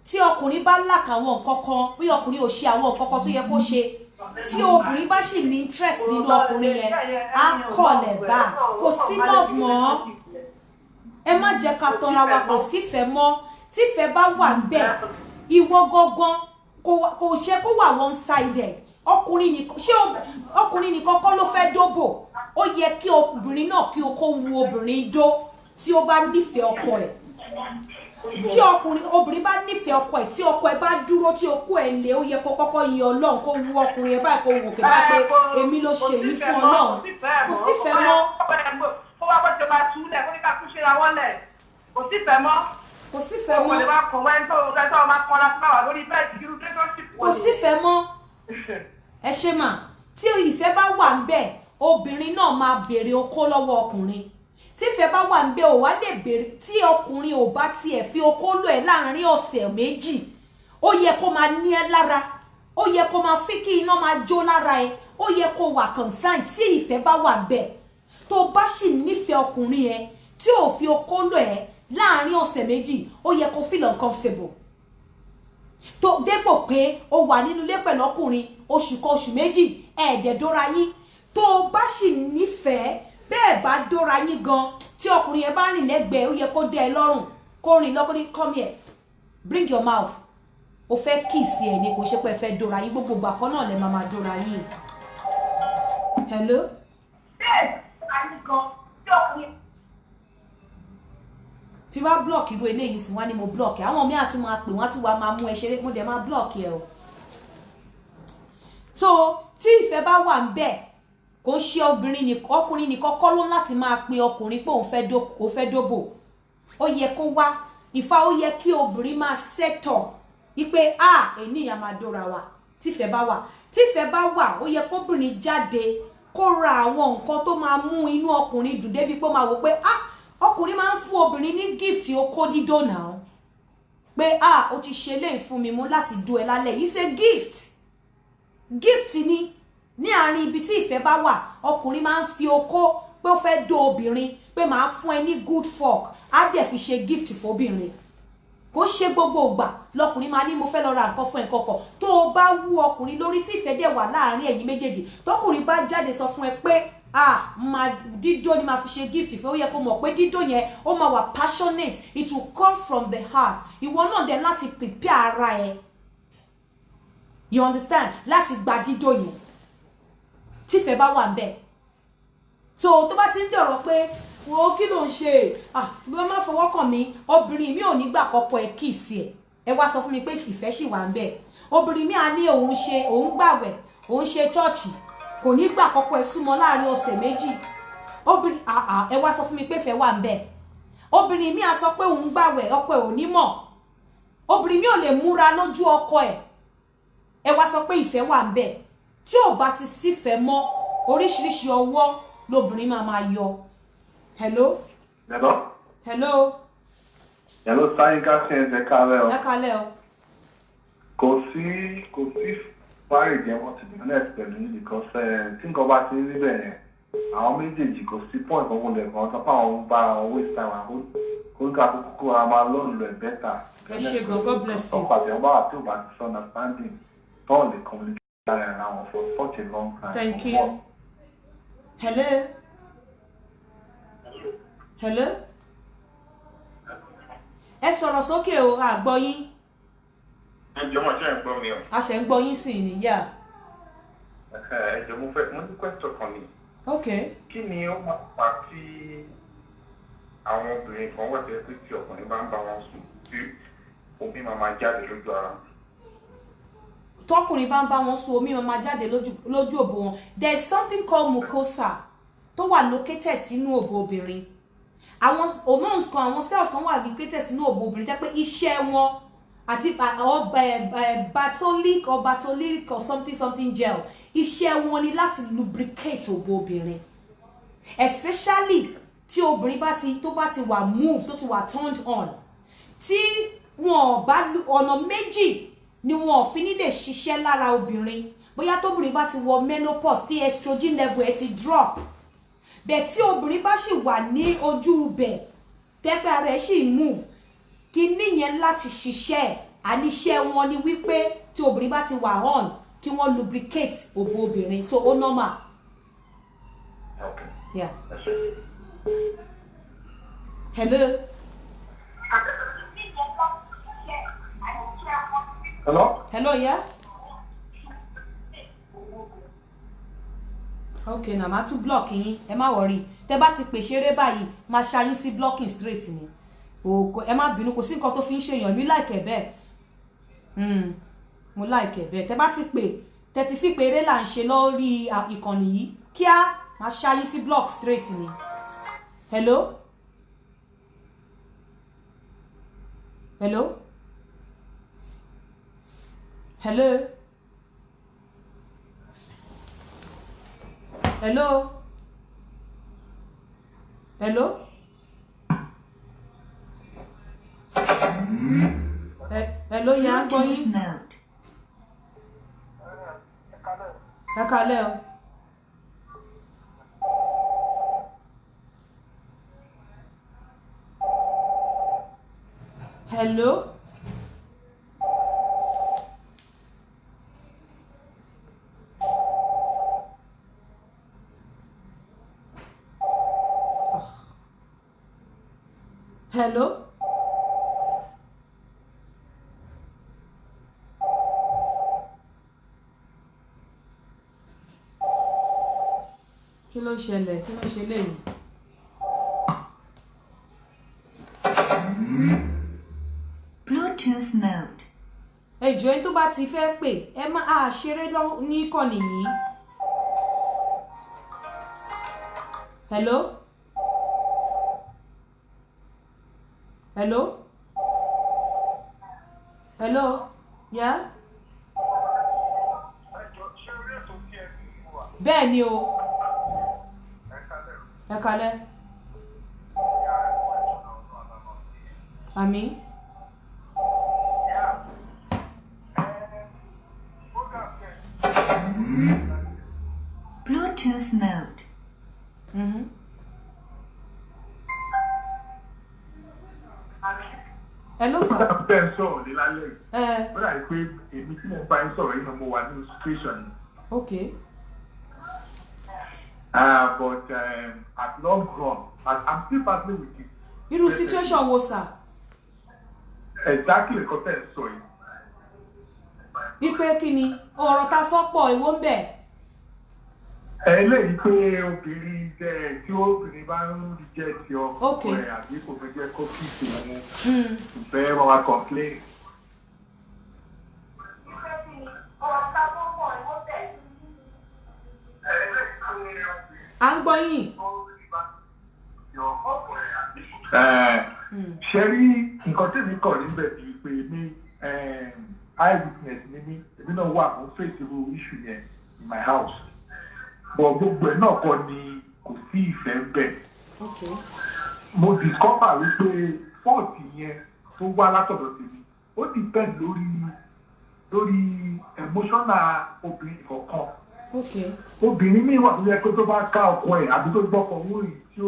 tí ọkùnrin bá lack àwọn nǹkan kan bí ọkùnrin ò ṣe àwọn nǹkan kan tó yẹ kó ṣe tí obìnrin bá sì ní interest nínú ọkùnrin yẹn á kọlẹ̀ bá kò sí love mọ́ ẹ má jẹ́ ká tanra wa kò sífẹ́ mọ́ tí ìfẹ́ bá wà ń bẹ̀ ìwọ gangan kò ṣe kó wà one sided ọkùnrin nìkan kọ́ ló fẹ́ dóbò ó yẹ kí obìnrin náà kí o kó wu obìnrin dó tí ó bá nífẹ̀ẹ́ ọkọ ẹ̀ tí obìnrin bá nífẹ̀ẹ́ ọkọ ẹ̀ tí ọkọ ẹ̀ bá dúró tí okó ẹ̀ lé ó yẹ kó kọ́kọ́ yin Ọlọ́run kó wu ọkùnrin ẹ̀ báyìí kó wò kẹ́ báyìí pé èmi ló ṣe yìí fún Ọlọ́run kò sífẹ̀ẹ́ mọ́. ó wá bọ́jọ́ máa túlẹ̀ kó ní ká kú ṣe ra wọ́n lẹ̀ kò sífẹ̀ẹ́ mọ́. Kò sífẹ̀ẹ́ mọ́. Kò sífẹ̀ẹ́ mọ́. Ẹ ṣe mà tí ìfẹ́ bá wà ń bẹ̀ obìnrin náà máa béèrè okó lọ́wọ́ ọkùnrin tí ìfẹ́ bá wà ń bẹ̀ ò wá lè béèrè tí ọkùnrin ò bá tiẹ̀ fi okó lò ẹ́ láàrin ọ̀sẹ̀ méjì ó yẹ kó máa ní ẹ́ lára ó yẹ kó máa fi kí iná máa jó lára ẹ ó yẹ kó wà concern tí ìfẹ́ bá wà ń bẹ̀ tó bá sì nífẹ̀ẹ́ ọkùnrin ẹ tí ò fi okó lò ẹ́ láàrin ọ̀sẹ̀ méjì ó yẹ kó feel uncomfortable tó dépò pé ó wà nínú ilé pẹ̀lú ọkùnrin oṣù kan oṣù méjì ẹ̀ẹ́dẹ̀ dóra yín tó bá sì nífẹ̀ẹ́ bẹ́ẹ̀ bá dóra yín gan tí ọkùnrin yẹn bá rìn lẹ́gbẹ̀ẹ́ ó yẹ kó dẹ́ ẹ lọ́rùn kó rìn lọ́kùnrin come here bring your mouth ó fẹ́ kiss ẹ̀ ní kò ṣe pé ẹ fẹ́ dóra yín gbogbo ìgbà kan náà lẹ máa dóra yín. Hello. tí wá block irú eléyìí sì wá ní mo block àwọn míì àtún máa pè wọ́n tún wá máa mú ẹ ṣeré mo dẹ̀ máa block ẹ o. so tí ìfẹ́ bá wà ń bẹ̀ kò ṣe ọkùnrin nìkan kọ́ ló láti máa pe ọkùnrin pé òun fẹ́ dóbò ó yẹ kó wá ìfà ó yẹ kí obìnrin máa settle wípé ènìyàn máa dóra wa tífẹ́ bá wà ó yẹ kóbìnrin jáde kó ra àwọn nǹkan tó máa mú inú ọkùnrin dùn débi pé ó máa wò pé ọkùnrin máa ń fún obìnrin ní gift okó dídó náà pé o ti ṣe léyìí fún mi mú láti dó ẹ lálẹ́ yìí ṣe gift ni ní àárín ibi tí ìfẹ́ bá wà ọkùnrin máa ń fi okó pé ó fẹ́ dó obìnrin pé máa fún ẹ ní good fork á dẹ̀ fi ṣe gift fóbìnrin kò ṣe gbogbo ìgbà lọkùnrin máa ní mo fẹ́ lọ ra nǹkan fún ẹ kọ̀kọ̀ tó o bá wú ọkùnrin lórí tí ìfẹ́ dẹ̀ wà láàárín ẹ̀yin méjèèjì tọkùnrin bá jáde sọ fún ẹ pé dídó ni máa fi ṣe gift ìfẹ́ ó yẹ kó mọ̀ pé dídó yẹn ó máa wà passionate it will come from the heart ìwọ náà dẹ̀ láti prepare ara ẹ you understand láti gba dídó yẹn tífẹ́ bá wà ń bẹ̀ so tó bá ti ń dọ̀rọ̀ pé wo kí ló ń ṣe bí wọ́n má fọwọ́ kàn mí obìnrin mi ò ní gbà kọ́kọ́ ẹ kì í sí ẹ wá sọ fún mi pé ìfẹ́ sì wà ń bẹ̀ obìnrin mi à ní òun gbàwẹ̀ òun ṣe chọ́ọ̀chì kò ní gbà kọ́kọ́ ẹ súnmọ́ láàrin ọ̀sẹ̀ méjì obìnrin ẹ wá sọ fún mi pé ìfẹ́ wà ń bẹ̀ obìnrin mi à sọ pé òun gbàwẹ̀ ọkọ ẹ ò ní mọ̀ obìnrin mi ò lè múra lójú ọkọ ẹ wá sọ pé ìfẹ́ wà ń bẹ̀ tí ò bá ti sífẹ́ mọ́ oríṣiríṣi ọwọ́ lobìnrin máa yọ. Hello. Hello, Sayinka Ṣẹ́ńtẹ̀ kálẹ̀ o. Ẹ kálẹ̀ o. Kò sí marriage yẹn wọ́n ti di honest pẹ̀lú yín because tí nǹkan bá ti ń rí bẹ́ẹ̀ yẹn àwọn méjèèjì kò sí point kan wọlé kan sọ fún àwọn bá àwọn waste time àwọn kóríkà kókó ara máa lọ́ọ̀nù rẹ̀ bẹ́tà. Ẹ ṣe gan, God bless you. Ọ̀pọ̀ àti ọba àti ọba ti sọ understanding tọ́ọ̀ lè communicate ara wọn for such a long time. Thank you. Hello. ẹ sọ̀rọ̀ sókè o àgbọ̀ yín. ẹ jọ mọ̀ ṣe ń gbọ́ mi o. a ṣe ń gbọ́ yín sí ni yá. ẹ jọ mo ní question kan ni. ok. kí ni ó máa pa tí àwọn obìnrin kan wà tẹ́ pé tí ọkùnrin bá ń bá wọn sùn tí omi máa jáde lójú ara. tọkùnrin bá ń bá wọn sùn omi máa jáde lójú òbò wọn there is something called mucosa tó wà located sínú òbò obìnrin àwọn hormones kan àwọn cells kan wà located sínú òbò obìnrin jẹ́ pé iṣẹ́ wọn àti batolic or something gel iṣẹ́ wọn ni láti lubricate òbò obìnrin especially tí obìnrin tó bá ti wà move tó ti wà turned on tí wọn bá ọ̀nà méjì ni wọn ò fi ní lè ṣiṣẹ́ lára obìnrin bóyá tóbìnrin bá ti wọ menopause tí estrogen level ẹ ti drop bẹ́ẹ̀ tí obìnrin bá sì wà ní ojú ibẹ̀ tẹ́pẹ́ ara ẹ̀ sì move kí níyẹn láti ṣiṣẹ́ àníṣẹ́ wọn ni wípé tí obìnrin bá ti wà on kí wọ́n lubricate òbò obìnrin so ó normal. Okay. Yeah. Hello. Hello? Hello, yeah? Okay, na ma tún block yín. Ẹ má worry. Tẹ́ bá ti pè ṣeré báyìí, ma ṣá yín sí blocking straight ni. O ẹ má bínú, kò sí nǹkan tó fi ń ṣe èèyàn mi like ẹ bẹ́ẹ̀. Mo like ẹ bẹ́ẹ̀. Tẹ́ bá ti pè, tẹ́ ti fi pé eré là ń ṣe lórí ìkànnì yìí. Kíá, ma ṣá yín sí block straight ni. Hello? Hello? Hello? Hello? Hello? Hello, yà ń gbọ́ yín. Ẹ kálẹ́ o. Hello? Hello? Kí ló ṣẹlẹ̀? Kí ló ṣe léyìí? Bluetooth mode. Ẹjọ́ ẹni tó bá ti fẹ́ pè ẹ má ṣeré ní ìkànnì yìí. Hello? Hello? Hello? Yeah? Bẹ́ẹ̀ ni o. Ẹ kálẹ́. Àmín. Bluetooth mode. Hello sir. Bẹ́ẹ̀ sọ̀rọ̀ ní lálẹ́ yìí. Ó dà pé èmi tí mo bá yín sọ̀rọ̀ yìí náà mo wà ní situation yìí. Okay. But at long run, I'm still battling with it. Irú situation wo sir? Exactly nǹkan tẹ́ ẹ̀ sọ yìí. Wípé kí ni ọ̀rọ̀ ta sọ́pọ̀ ìwọ ń bẹ̀? Eléyìí pé obìnrin tí obìnrin bá ń jẹ́ ti ọkọ rẹ̀ àbí kò fẹ́ jẹ́ kó kí ìṣòwò ìfẹ́ wọn wá complain. À ń gbọ́ yín. Ṣé rí nǹkan tí mi kọ̀ níbẹ̀ bíi pé mi eyewitness ni mí èmi náà wà fún face irú issue yẹn in my house but gbogbo ẹ̀ náà kọ́ ni kò sí ìfẹ́ bẹ́ẹ̀. Mo discover wípé fault yẹn tó wá látọ̀dọ̀ tèmi ó depend lórí emotional obìnrin kọ̀ọ̀kan. Obìnrin mi wà tó yẹ pé tó bá ká ọkọ ẹ̀ àbí tó gbọ́kọ̀ owó yìí tí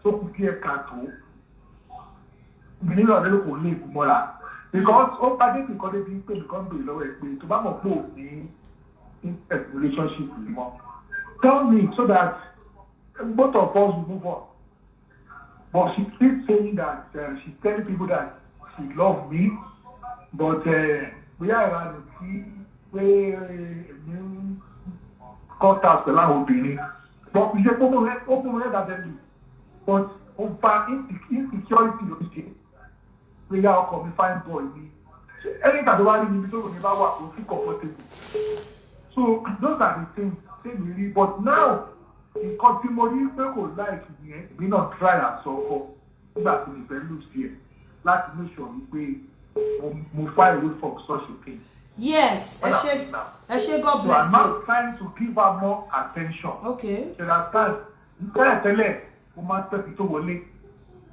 ó kù kí ẹ kà tó obìnrin náà lè kò lè bù mọ́ra because ó bá dé nìkan débi pé nìkan bèrè lọ́wọ́ ẹ̀ pé tó bá mọ̀ pé ò ní relationship mọ́ tell me so that both of us will move on. But she keeps saying that she's telling people that she loves me, but we are around the sea where new contact with our obìnrin. But we say open that then. But over insecurity ló ṣe. We are coming fine boy me. Anytime the one in the middle of the work will feel comfortable. So those are the things say really. But now nǹkan tí mo rí pé kò láìsí yẹn èmi náà try àsọkọ nígbà tí mo fẹ́ lose here láti make sure wípé mo far away from such a thing. Yes, ẹ ṣé God bless you. So I'm now trying to give her more attention. Okay. So that time tẹ́lẹ̀ mo máa ń tẹ́bi tó wọlé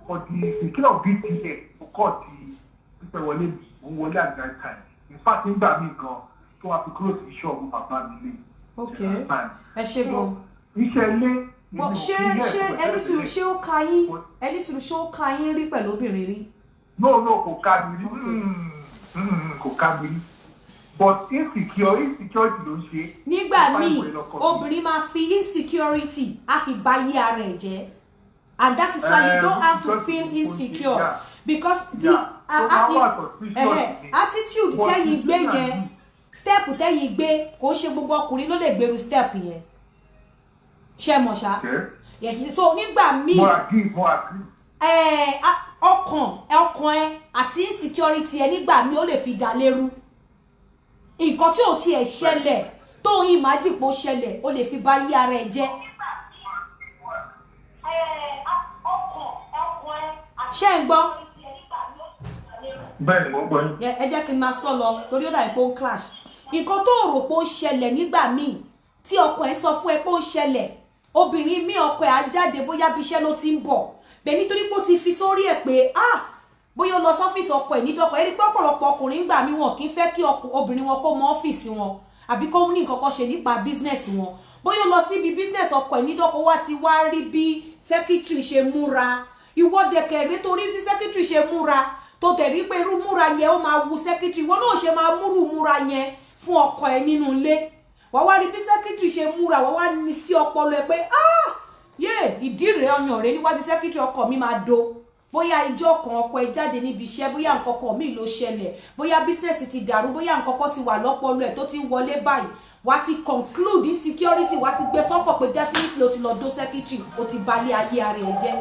for the king of this year mo kọ́ ti pípẹ́ wọlé mo wọlé at that time. In fact nígbà míì gan tó wá fi close the shop mo bàbá mi lé. Okay. Ẹ ṣé gan. Iṣẹ́ ilé. Ṣé ẹni sùúrù ṣé ó ka yín rí pẹ̀lú obìnrin rí? No, kò ká mi rí. Kò ká mi rí. But insecurity ló ń ṣe. Nígbà míì, obìnrin máa fi insecurity á fi bà yí ara ẹ̀ jẹ́. And that is why you don't have to feel insecure. Because the attitude tẹ́yìn gbé yẹn, step tẹ́yìn gbé, kò ṣe gbogbo ọkùnrin ló lè gbèrú step yẹn. Ṣé mọ̀ ṣá? So nígbà míì ọkàn ẹ àti insecurity ẹ nígbà míì ó lè fi dà lérú. Nǹkan tí ò tiẹ̀ ṣẹlẹ̀ tó imagine pé ó ṣẹlẹ̀ ó lè fi bà yí ara ẹ jẹ́. Ṣé ń gbọ́? Bẹ́ẹ̀ni mo gbọ́ yín. Ẹ jẹ́ kí n máa sọ lọ torí ó dàbí pé ó clash. Nǹkan tó rò pé ó ṣẹlẹ̀ nígbà míì tí ọkọ ẹ sọ fún ẹ pé ó ṣẹlẹ̀ obìnrin mi ọkọ ẹ á jáde bóyá bí iṣẹ́ ló ti ń bọ̀ bẹ́ẹ̀ nítorí pé ó ti fi sórí ẹ̀ pé bóyá ó lọ sọ́fíìsì ọkọ ẹ̀ nídọ́kọ ẹ rí pé ọ̀pọ̀lọpọ̀ ọkùnrin gbà mí wọn kì í fẹ́ kí obìnrin wọn kó mọ ọ́fíìsì wọn àbí kó ní nǹkan kan ṣe nípa bísínẹ́sì wọn bóyá ó lọ síbi bísínẹ́sì ọkọ ẹ̀ nídọ́kọ wá ti wá rí bí sẹ́kítírì ṣe múra ìwọ́dẹ̀kẹ̀rẹ́ torí bí sẹ́kítírì ṣe múra tó tẹ̀rí pé irú múra yẹn ó máa wu sẹ́kítírì wọn náà ṣe máa múrù múra yẹn fún ọkọ ẹ̀ nínú ilé wà wá rí bí sẹ́kítírì ṣe múra wà wá ní sí ọpọlọ ẹ pé ìdí rẹ̀ ọyàn rẹ̀ níwájú sẹ́kítírì ọkọ mi máa do bóyá ìjọ kan ọkọ ẹ jáde níbi iṣẹ́ bóyá nǹkan kan míì ló ṣẹlẹ̀ bóyá bísínẹ́sì ti dàrú bóyá nǹkan kan ti wà lọ́pọlọ ẹ̀ tó ti ń wọlé báyìí wà á ti conclude insecurity wà á ti gbé sọ́kọ̀ pé definitely o ti lọ dó sẹ́kítírì o ti balẹ̀ ayé ara ẹ̀ jẹ́.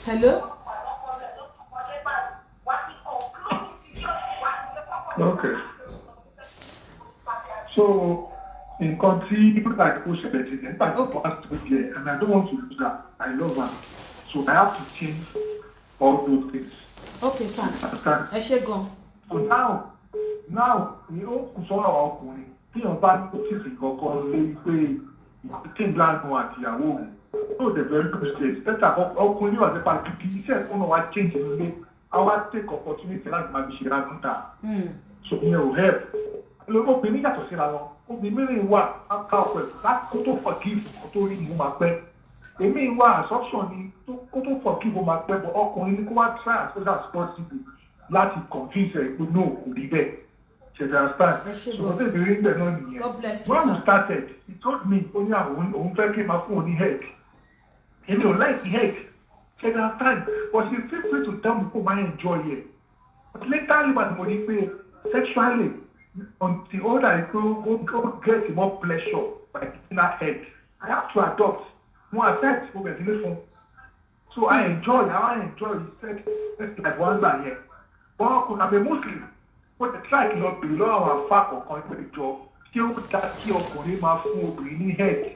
Hello? Okay. So nǹkan tí nígbà tí ó ṣẹlẹ̀ ti nígbà tí wọ́n á tó jẹ and I don't want to lose that I love her so I have to change all those things. Okay sir. Ẹ ṣé gan. So now ni ó kù sọ́nà ọkùnrin tí wọ́n bá tó sì fi kankan lé pé kí n gbàgbọ́ àtìyàwó rẹ̀ yóò dẹ̀ very good stage tẹ́tà ọkùnrin yóò àti pàtó kí iṣẹ́ ìfúnná wa change nílé our take opportunity láti máa fi ṣe ráńtà so ìyẹn ò help obìnrin yàtọ̀ síra wọn obìnrin mìíràn wà ká ọ̀pẹ̀ láti kó tó forgive kó tó rí ìmú máa pẹ́ èmi wà assumption ni kó tó forgive ó máa pẹ́ bọ̀ ọkùnrin ni kó wá try as much as possible láti convince ẹ̀ pé no kò rí bẹ́ẹ̀ ṣe understand so kò tẹ̀lé rí bẹ́ẹ̀ náà nìyẹn when we started he told me ó ní àwọn òun fẹ́ kí n máa fún òun ní head èmi ò like the head ṣe understand but she feel free to tell me kó máa enjoy it but later nígbà tí mo ní pé sexually until all I go get more pleasure by getting her head I have to adopt more affect for the phone so I enjoy sex like one by here but I'm a Muslim but the try to not below our fact or conflict job still that kí ọkùnrin máa fún obìnrin ní head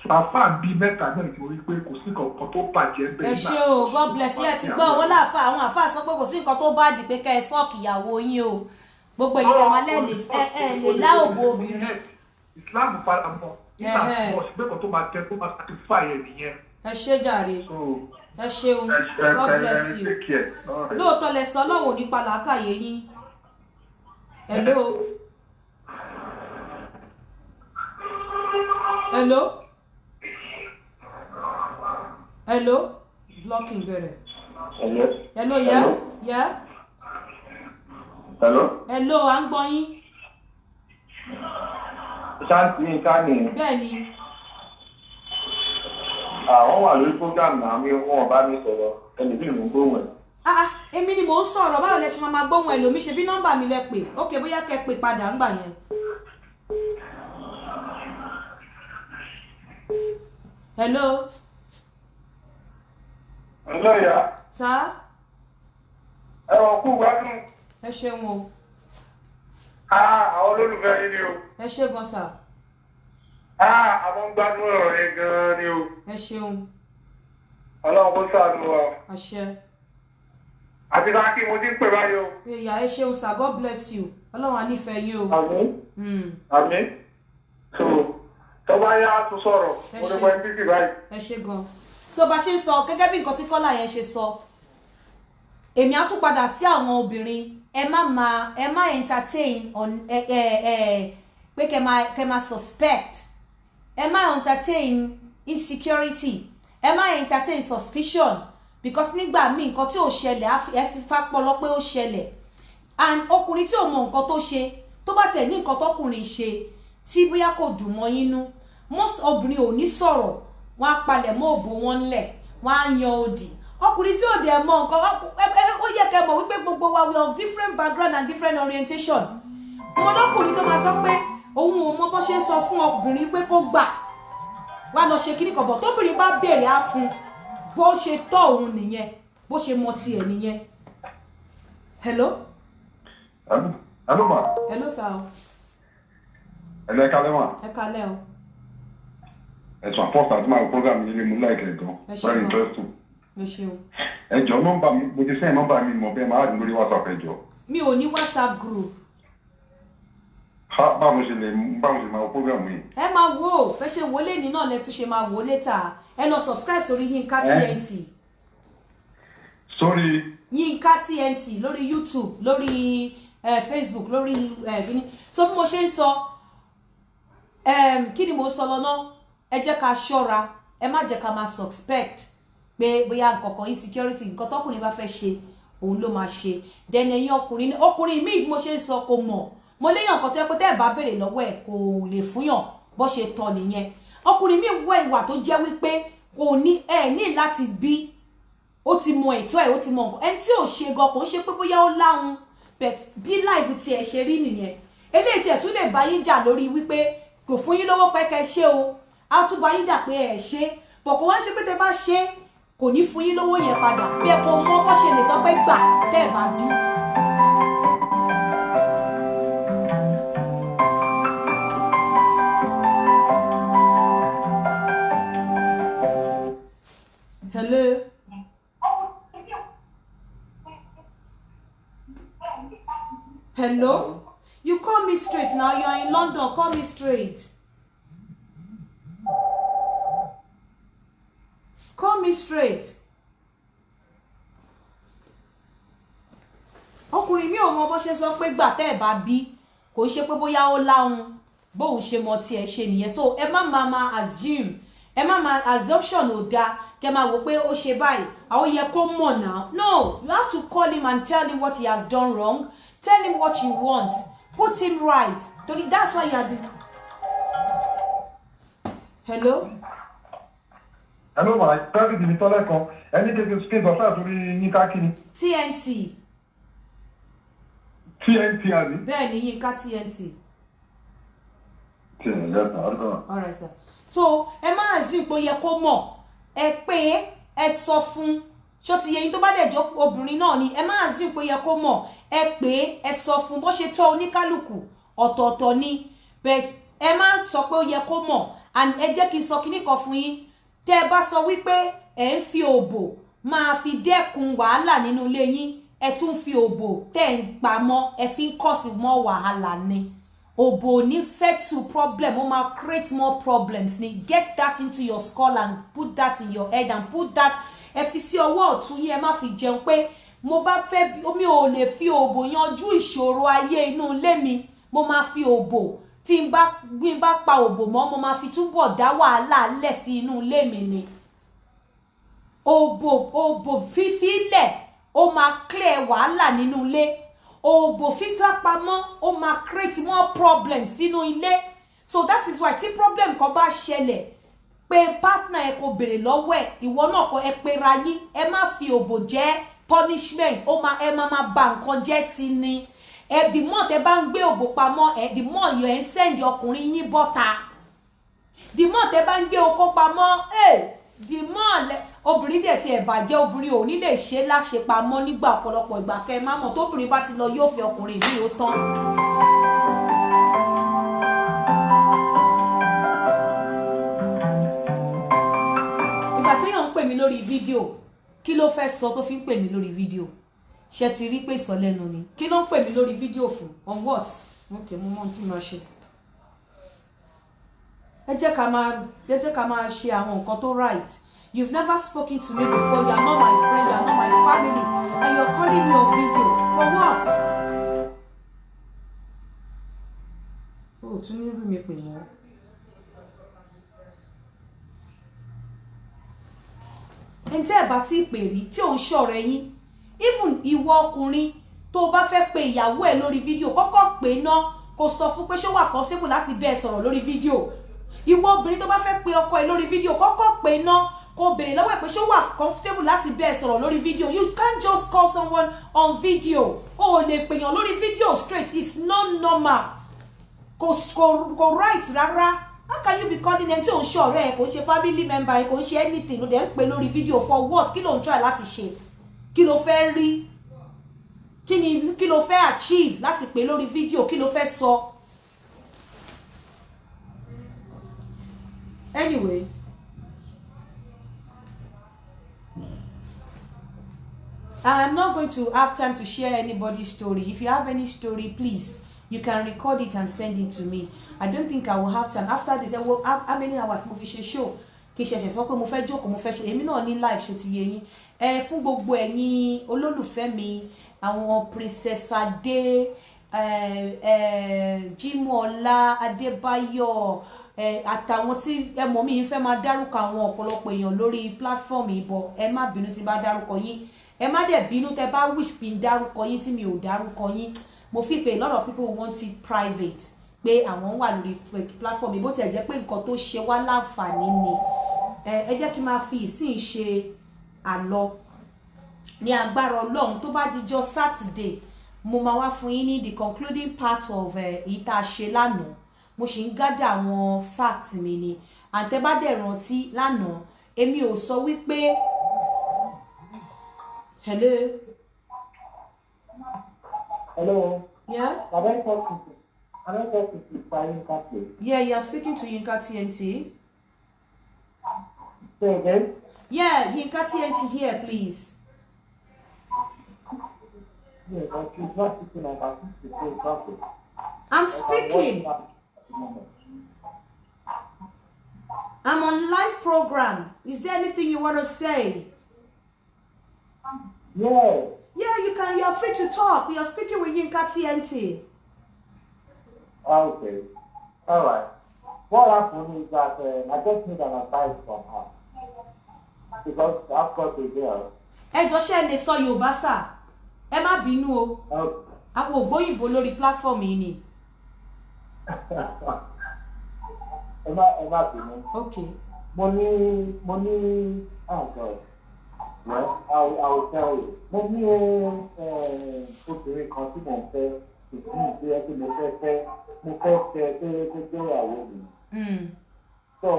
so àfáà bíi mẹ́ta náà ìwé pé kò sí nǹkan tó bàjẹ́ bẹ́ẹ̀ náà. ẹ ṣé o God bless you ẹ ti gbọ́ wọn láàfà àwọn àfáà sọ pé kò sí nǹkan tó bá dì pé ká ẹ sọ́ọ̀kì ìyàwó yín o gbogbo èyí tẹ̀ máa lè láòbò obìnrin. Islam faramọ́ nígbà tí wọ́n ṣe pé kò tó máa tẹ tó máa satisfy ẹ̀ nìyẹn. ẹ ṣé jàre ẹ ṣeun God bless you lóòótọ́ lẹ sọ ọlọ́run ò ní pa làákàyè yín. hello blocking bẹ̀rẹ̀. hello yeah. Hello, à ń gbọ́ yín. Ṣáàtì nǹkan ni. Bẹ́ẹ̀ni. àwọn wà lórí program náà mi wọn bá mi sọ̀rọ̀ ẹni bí mo gbóhùn ẹ̀. èmi ni mò ń sọ̀rọ̀ báwo lẹ ṣe máa gbóhùn ẹlòmíì ṣe bí nọ́mbà mi lẹ pè ókè bóyá kẹ́ pè padà ńgbà yẹn. hello. hello ya. sá. ẹ wọ kú gbádùn. ẹ ṣeun o. àwọn olólùfẹ́ yín ni o. ẹ ṣe gan sá. àwọn gbádùn ọ̀rọ̀ yẹn gan-an ni o. ẹ ṣeun. ọlọ́run kó ṣàánú wa. àṣẹ. àti ká kí mo ti ń pè báyìí o. ìyá ẹ ṣeun sir, God bless you ọlọ́run á nífẹ̀ẹ́ yín o. àmín. so tó bá yá tó sọ̀rọ̀ mo lè pẹ́ títì báyìí. ẹ ṣe gan. tó bá ṣe ń sọ gẹ́gẹ́ bí nǹkan tí kọ́lá yẹn ṣe sọ èmi á tún padà sí àwọn obìnrin ẹ má entertain pé kẹ́ máa suspect ẹ má entertain insecurity ẹ má entertain suspicion because nígbà míì nǹkan tí ò ṣẹlẹ̀ ẹ sì fapọlọ pé ó ṣẹlẹ̀ and ọkùnrin tí ò mọ nǹkan tó ṣe tó bá tẹ̀ ní nǹkan tọkùnrin ṣe tí bóyá kò dùn mọ́ yín nú most obìnrin ò ní sọ̀rọ̀ wọ́n á palẹ̀ mọ́ òbò wọn ńlẹ̀ wọ́n á yan òdì ọkùnrin tí ò dẹ̀ mọ nǹkan ó yẹ kẹ́ mọ̀ wípé gbogbo wa we of different background and different orientation mo lọ́kùnrin tó máa sọ pé òun ò mọ bó ṣe ń sọ fún ọkùnrin pé kó gbà wá lọ ṣe kíní kan bọ̀ tóbìnrin bá béèrè á fún bó ṣe tọ́ òun nìyẹn bó ṣe mọ tiẹ̀ nìyẹn. hello. hello ma. hello sir. ẹ kalẹ́ ma. ẹ kalẹ́ o. ẹ̀sùn àpọ́sà tí màá program yìí ni mo láìkẹ́ gan very interesting. ẹ ṣeun. ẹ jọ nọ́mbà mi mo ti sẹ́yìn nọ́mbà mi mọ̀ bẹ́ẹ̀ máa dùn lórí whatsapp ẹ jọ. mi ò ní whatsapp group. báwo ṣe máa wo program yìí. ẹ máa wo bẹ́ẹ̀ ṣe wo lẹ́ni náà lẹ́tún ṣe máa wo later ẹ lọ subscribe sórí Yinka TNT. sórí. Yinka TNT lórí YouTube lórí Facebook lórí gini so bí mo ṣe ń sọ kí ni mo sọ lọ́nà ẹ jẹ́ ká ṣọ́ra ẹ má jẹ́ ká máa suspect pé bóyá nǹkankan insecurity nǹkan tọkùnrin bá fẹ́ ṣe òun ló máa ṣe then ẹ̀yin ọkùnrin míì bí mo ṣe ń sọ kò mọ̀ mo léyàn nǹkan tó yẹ pé tẹ́ ẹ̀ bá béèrè lọ́wọ́ ẹ̀ kò lè fúnyàn bó ṣe tọ́ nìyẹn ọkùnrin míì wọ ìwà tó jẹ́ wípé kò ní ní láti bí ó ti mọ ètò ẹ̀ ó ti mọ nǹkan ẹni tí ò ṣe gan kò ń ṣe pé bóyá ó láhùn but bí láìpẹ́ tí ẹ ṣe rí nìyẹn eléyìí tí ẹ tún lè bá yín jà lórí wípé kò fún yín lówó pé kẹ́ ṣe o á tún bá yín jà pé ẹ ṣe bọ̀ kò wá ṣe pé tẹ́ bá ṣe kò ní fún yín lówó yẹn padà bí ẹ kò mọ bó ṣe lè sọ pé gbà tẹ́ ẹ bá bí. Hello. Hello? You call me straight now. You are in London. Call me straight. Call me straight. Ọkùnrin mi ò mọ bó ṣe sọ pé gbà tẹ́ ẹ bá bí kò ṣe pé bóyá ó láhùn bóun ṣe mọ tí ẹ ṣe nìyẹn so ẹ má máa assume ẹ má máa assumption ò dáa kẹ máa wò pé ó ṣe báyìí àwọn yẹ kó mọ̀ náà no you have to call him and tell him what he has done wrong tell him what you want put him right torí that's why you are doing. Hello. hello ma traffic ní tọ́lẹ̀ kan ẹni kékeré skin ọ̀sán àtúrí Yinka kíni. TNT. TNT àbí. bẹ́ẹ̀ ni Yinka TNT. all right sir so ẹ má assume pé ó yẹ kó mọ̀ ẹ pé ẹ sọ fún ṣó ti yẹ yín tó bá dẹ̀ jọ obìnrin náà ni ẹ má assume pé ó yẹ kó mọ̀ ẹ pé ẹ sọ fún bó ṣe tọ́ oníkálùkù ọ̀tọ̀ọ̀tọ̀ ni but ẹ má sọ pé ó yẹ kó mọ̀ and ẹ jẹ́ kí n sọ kíní kan fún yín tẹ́ ẹ bá sọ wípé ẹ ń fi òbò máa fi dẹ́kun wàhálà nínú ilé yín ẹ tún fi òbò tẹ́ ẹ ń pamọ́ ẹ fi ń kọ̀ sí mọ́ wàhálà ni òbò ní settle problem ó máa create more problems ni get that into your skull and put that in your head and put that ẹ fi sí ọwọ́ ọ̀tún yín ẹ má fi jẹun pé mo bá fẹ́ mi ò lè fi òbò yanjú ìṣòro ayé inú ilé mi mo máa fi òbò tí n bá pa òbò mọ́ mo máa fi túbọ̀ dá wàhálà lẹ̀ sí inú ilé mi ni òbò fífi lẹ̀ ó máa clear wàhálà nínú ilé òbò fífá pamọ́ ó máa create more problems sínú ilé so that is why tí problem kan bá ṣẹlẹ̀ pé partner ẹ kò béèrè lọ́wọ́ ẹ̀ ìwọ náà kọ́ ẹ pera yín ẹ má fi òbò jẹ́ punishment ó máa ẹ máa ba nǹkan jẹ́ sí ni ẹ the more tẹ bá ń gbé òbò pamọ́ ẹ the more yọ ẹ ń send ọkùnrin yín bọ́ta the more tẹ bá ń gbé okó pamọ́ the more obìnrin dẹ̀ ti ẹ̀ bàjẹ́ obìnrin ò ní lè ṣe láṣepamọ́ nígbà ọ̀pọ̀lọpọ̀ ìgbà kẹ́ ẹ má mọ̀ tóbìnrin bá ti lọ yóò fi ọkùnrin bí ó tán. ìgbà téèyàn ń pè mí lórí fídíò kí ló fẹ́ sọ tó fi ń pè mí lórí fídíò ṣe ti rí pé ìsọlẹ́nu ni kí ló ń pè mí lórí fídíò fún on what okay mo mọ ohun tí mo ṣe ẹ jẹ́ ká máa ṣe àwọn nǹkan tó right. You've never spoken to me before. You are not my friend. You are not my family, and you're calling me on video for what? Oh, tún ní rí mi pè wọ́n. Ǹtẹ́ ẹ̀ bá tí pè rí tí ò ń ṣọ̀rẹ́ yín even ìwọ ọkùnrin tó bá fẹ́ pe ìyàwó ẹ̀ lórí fídíò kọ́kọ́ pè ná kó sọ fún pé ṣé wà comfortable láti bẹ́ẹ̀ sọ̀rọ̀ lórí fídíò ìwọ obìnrin tó bá fẹ́ pe ọkọ ẹ̀ lórí fídíò kọ́kọ́ pè ná kó béèrè lọ́wọ́ ẹ̀ pé ṣé wà comfortable láti bẹ́ẹ̀ sọ̀rọ̀ lórí fídíò you can't just call someone on video o lè pèyàn lórí fídíò straight it's not normal kò right rárá. How can you be calling them tí ò ń ṣe ọ̀rẹ́ ẹ̀ kò ń ṣe family member ẹ̀ kò ń ṣe anything ló dẹ̀ ń pè lórí fídíò for what kí ló ń try láti ṣe kí ló fẹ́ rí kí ló fẹ́ achieve láti pè lórí fídíò kí ló fẹ́ sọ. Anyway I am not going to have time to share anybody's story. If you have any story, please you can record it and send it to me. I don't think I will have time after this. How many hours mo fi ṣe show kí ṣẹ̀ṣẹ̀ sọ pé mo fẹ́ jókòó mo fẹ́ ṣe èmi náà ní live ṣe ti yé yín fún gbogbo ẹ̀yin olólùfẹ́ mi àwọn Princess Adé Jímọ̀lá Adébáyọ̀ àtàwọn tí ẹ mọ̀ mi fẹ́ máa dárúkọ àwọn ọ̀pọ̀lọpọ̀ èèyàn lórí platform ìbọ̀ ẹ má bínú tí bá dárúkọ yín ẹ má dẹ̀ bínú tẹ́ bá wish pin dárúkọ yín tí mi ò dárúkọ yín mo fi pé a lot of people want it private pé àwọn wà lórí platform bó tẹ̀ jẹ́ pé nǹkan tó ṣe wá láǹfààní ni ẹ jẹ́ kí n máa fi ìsìn ṣe àlọ ní agbára Ọlọ́run tó bá dijọ́ Saturday mo máa wá fún yín ní the concluding part of èyí tá a ṣe lánàá mo sì ń gádà àwọn facts mi ni àǹtẹ́ bá dẹ̀ rántí lánàá èmi ò sọ wípé hello. Hello. Yeah. Can I talk to Yinka, please? Yeah, you're speaking to Yinka TNT. Say again? Yeah, Yinka TNT here, please. Yeah, but she's not speaking. I can speak to say something. I'm speaking. I'm on live program. Is there anything you want to say? Yeah. Yeah, you can. You're free to talk. You're speaking with Yinka TNT. Okay. All right. What happened is that I just need an advice from her. Because I've got a girl. Ẹ jọ̀ọ́ ṣé lè sọ Yorùbá sà. Ẹ má bínú o. Àwọn ògbóyìnbó lórí platform yìí ni. Ẹ má bínú. Okay. Oh God. Well, I will tell you. Mo ní obìnrin kan tí mo fẹ́ ìdí ìdí ẹ tí mo fẹ́ fẹ́ tó ìyàwó mi. So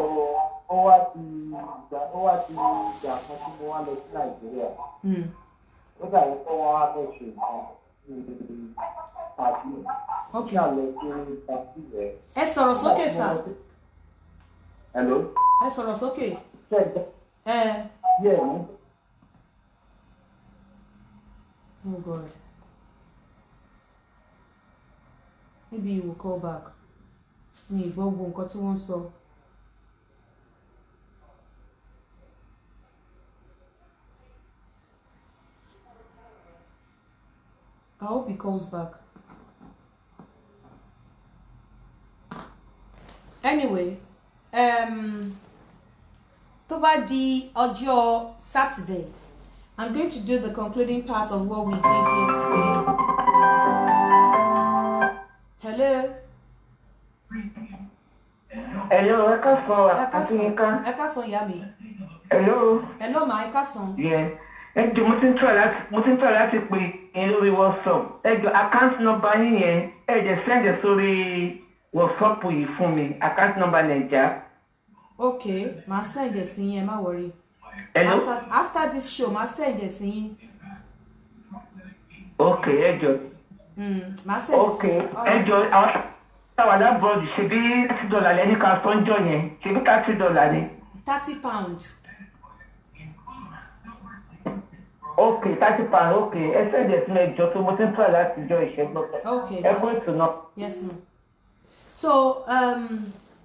ó wá ti ìgbà kan tí mo wá lọ sí Nàìjíríà. Ó dàbí pé wọ́n wá fẹ́ ṣe nǹkan pàtí. Okay. Àlọ́ sí pàtí rẹ̀. Ẹ sọ̀rọ̀ sókè sà. Hello. Ẹ sọ̀rọ̀ sókè. Yeah. Oh God. Maybe you will call back. Ní ìgbọ́gbọ́ nǹkan tí wọ́n sọ. I hope he calls back. Anyway, tó bá di ọjọ́ Saturday, I'm going to do the concluding part of what we did yesterday. Hello? Hello, ẹ káàsán àti Yínká. Ẹ káàsán ìyá mi. Hello. Hello ma, ẹ káàsán. Yeah. Ẹ jọ̀ọ́ mo ti ń try láti pè yín lórí WhatsApp. Ẹ jọ̀ọ́ account number yín yẹn ẹ jẹ́ send ẹ sórí WhatsApp yìí fún mi. Account number Naija. Okay, màá send ẹ sí yín, má worry. Hello. After this show, màá send ẹ sí yín. Okay, ẹ jọ̀ọ́. Màá send ẹ sí yín. Okay, ẹ jọ̀ọ́ àwọn táwọn alábọ̀dì ṣe bí $30 lẹ́ni ká sọ́njọ́ yẹn ṣe bí $30 ni. £30. Okay, £30. Okay, ẹ send ẹ sí mi ẹjọ́ tó mo ti ń try láti jọ ìṣẹ́gbọ́n. Okay. Ẹ kún ìtùnà. Yes ma'am. So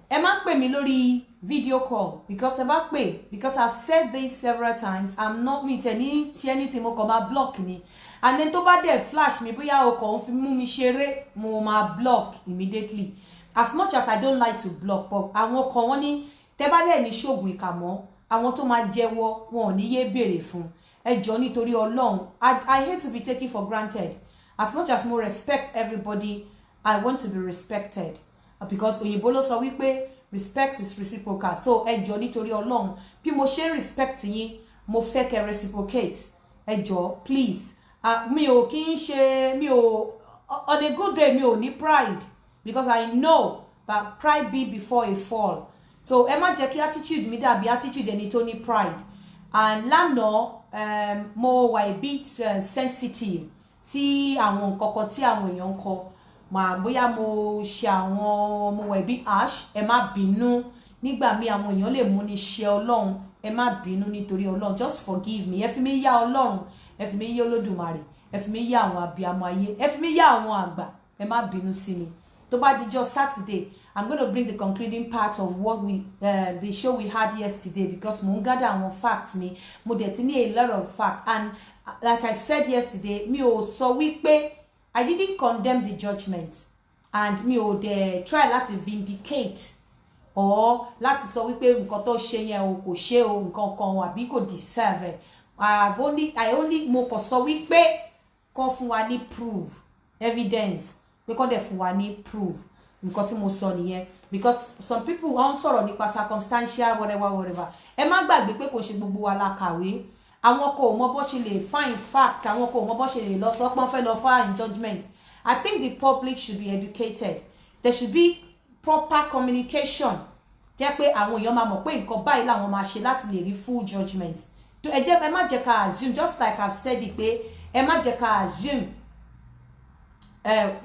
ẹ má pè mí lórí video call because ẹ bá pè because I've said this several times I'm not me tẹ ní ṣe anything mo kàn máa block ni and then tó bá dẹ̀ flash mi bóyá o kàn fi mú mi ṣeré mo máa block immediately as much as I don't like to block but àwọn kan wọ́n ní tẹ bá dẹ̀ ní ṣoògùn ìkà mọ́ àwọn tó máa jẹ́wọ́ wọn ò ní yé béèrè fún ẹ jọ̀ọ́ nítorí Ọlọ́run I hate to be taken for granted as much as mo respect everybody I want to be respected because òyìnbó ló sọ wípé respect is reciprocal so ẹ jọ̀ọ́ nítorí Ọlọ́run bí mo ṣe respect yín mo fẹ́ kẹ́ reciprocate ẹ jọ̀ọ́ please mi ò kí ń ṣe mi ò on a good day mi ò ní pride because I know that pride be before a fall so ẹ má jẹ́ kí attitude mi dàbí attitude ẹni tó ní pride and lánàá mo wà a bit sensitive sí àwọn nǹkan kan tí àwọn èèyàn ń kọ mà bóyá mo ṣe àwọn mo wà bí ash ẹ má bínú nígbà míì àwọn èèyàn lè mú ní ṣe Ọlọ́run ẹ má bínú nítorí Ọlọ́run just forgive me ẹ fi mí yá Ọlọ́run ẹ fi mí yá Olódùmarè ẹ fi mí yá àwọn abiyamọ ayé ẹ fi mí yá àwọn àgbà ẹ má bínú sí mi tó bá dijọ́ Saturday I'm going to bring the concluding part of what we the show we had yesterday because mo ń gather àwọn facts mi mo dẹ̀ ti ní a lot of facts and like I said yesterday mi ò sọ wípé I didn't condemn the judgment and mi ò dẹ̀ try láti vindicate or láti sọ wípé nǹkan tó ṣe yẹn o kò ṣe o nǹkan kan àbí kò deserve I only mo kàn sọ wípé kàn fún wa ní proof evidence pé kàn dẹ̀ fún wa ní proof nǹkan tí mo sọ nìyẹn because some people wọ́n sọ̀rọ̀ nípa circumstantial whatever ẹ má gbàgbé pé kò ṣe gbogbo wa la kàwé àwọn kò mọ bó ṣe lè find fact àwọn kò mọ bó ṣe lè lọ sọ pọ́n fẹ́ lọ find judgment I think the public should be educated there should be proper communication jẹ́ pé àwọn èèyàn máa mọ̀ pé nǹkan báyìí làwọn máa ṣe láti lè rí full judgment ẹ má jẹ́ ká assume just like I've said it pé ẹ má jẹ́ ká assume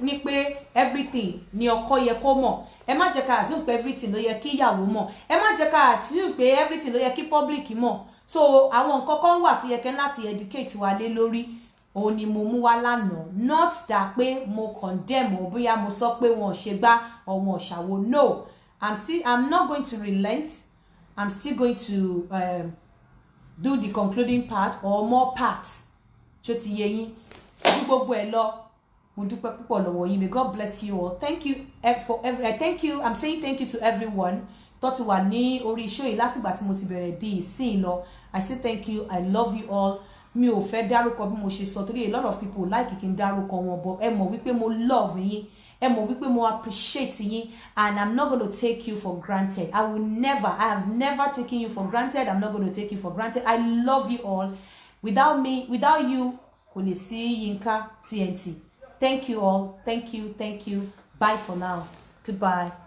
ní pé everything ni ọkọ yẹ kó mọ̀ ẹ má jẹ́ ká assume pé everything ló yẹ kí ìyàwó mọ̀ ẹ má jẹ́ ká assume pé everything ló yẹ kí public mọ̀ so àwọn nǹkan kan wà tó yẹ kẹ́ láti educate wa lé lórí òun ni mo mú wá lánàá not that pé mo condemn or bóyá mo sọ pé wọn ò ṣe gbá or wọn ò ṣàwo no I'm not going to relent I'm still going to do the concluding part or more parts tó ti yé yín ju gbogbo ẹ lọ mo dúpẹ́ púpọ̀ lọ́wọ́ yín may God bless you all thank you for thank you I'm saying thank you to everyone tó ti wà ní orí show yìí láti ìgbà tí mo ti bẹ̀rẹ̀ di ìsìn lọ I say thank you I love you all mi ò fẹ́ dárúkọ bí mo ṣe sọ torí a lot of people like kí n dárúkọ wọn but ẹ mọ̀ wípé mo love yín ẹ mọ̀ wípé mo appreciate yín and I'm not going to take you for granted I have never taken you for granted I'm not going to take you for granted I love you all without you kò lè sí Yinka TNT thank you all thank you bye for now goodbye.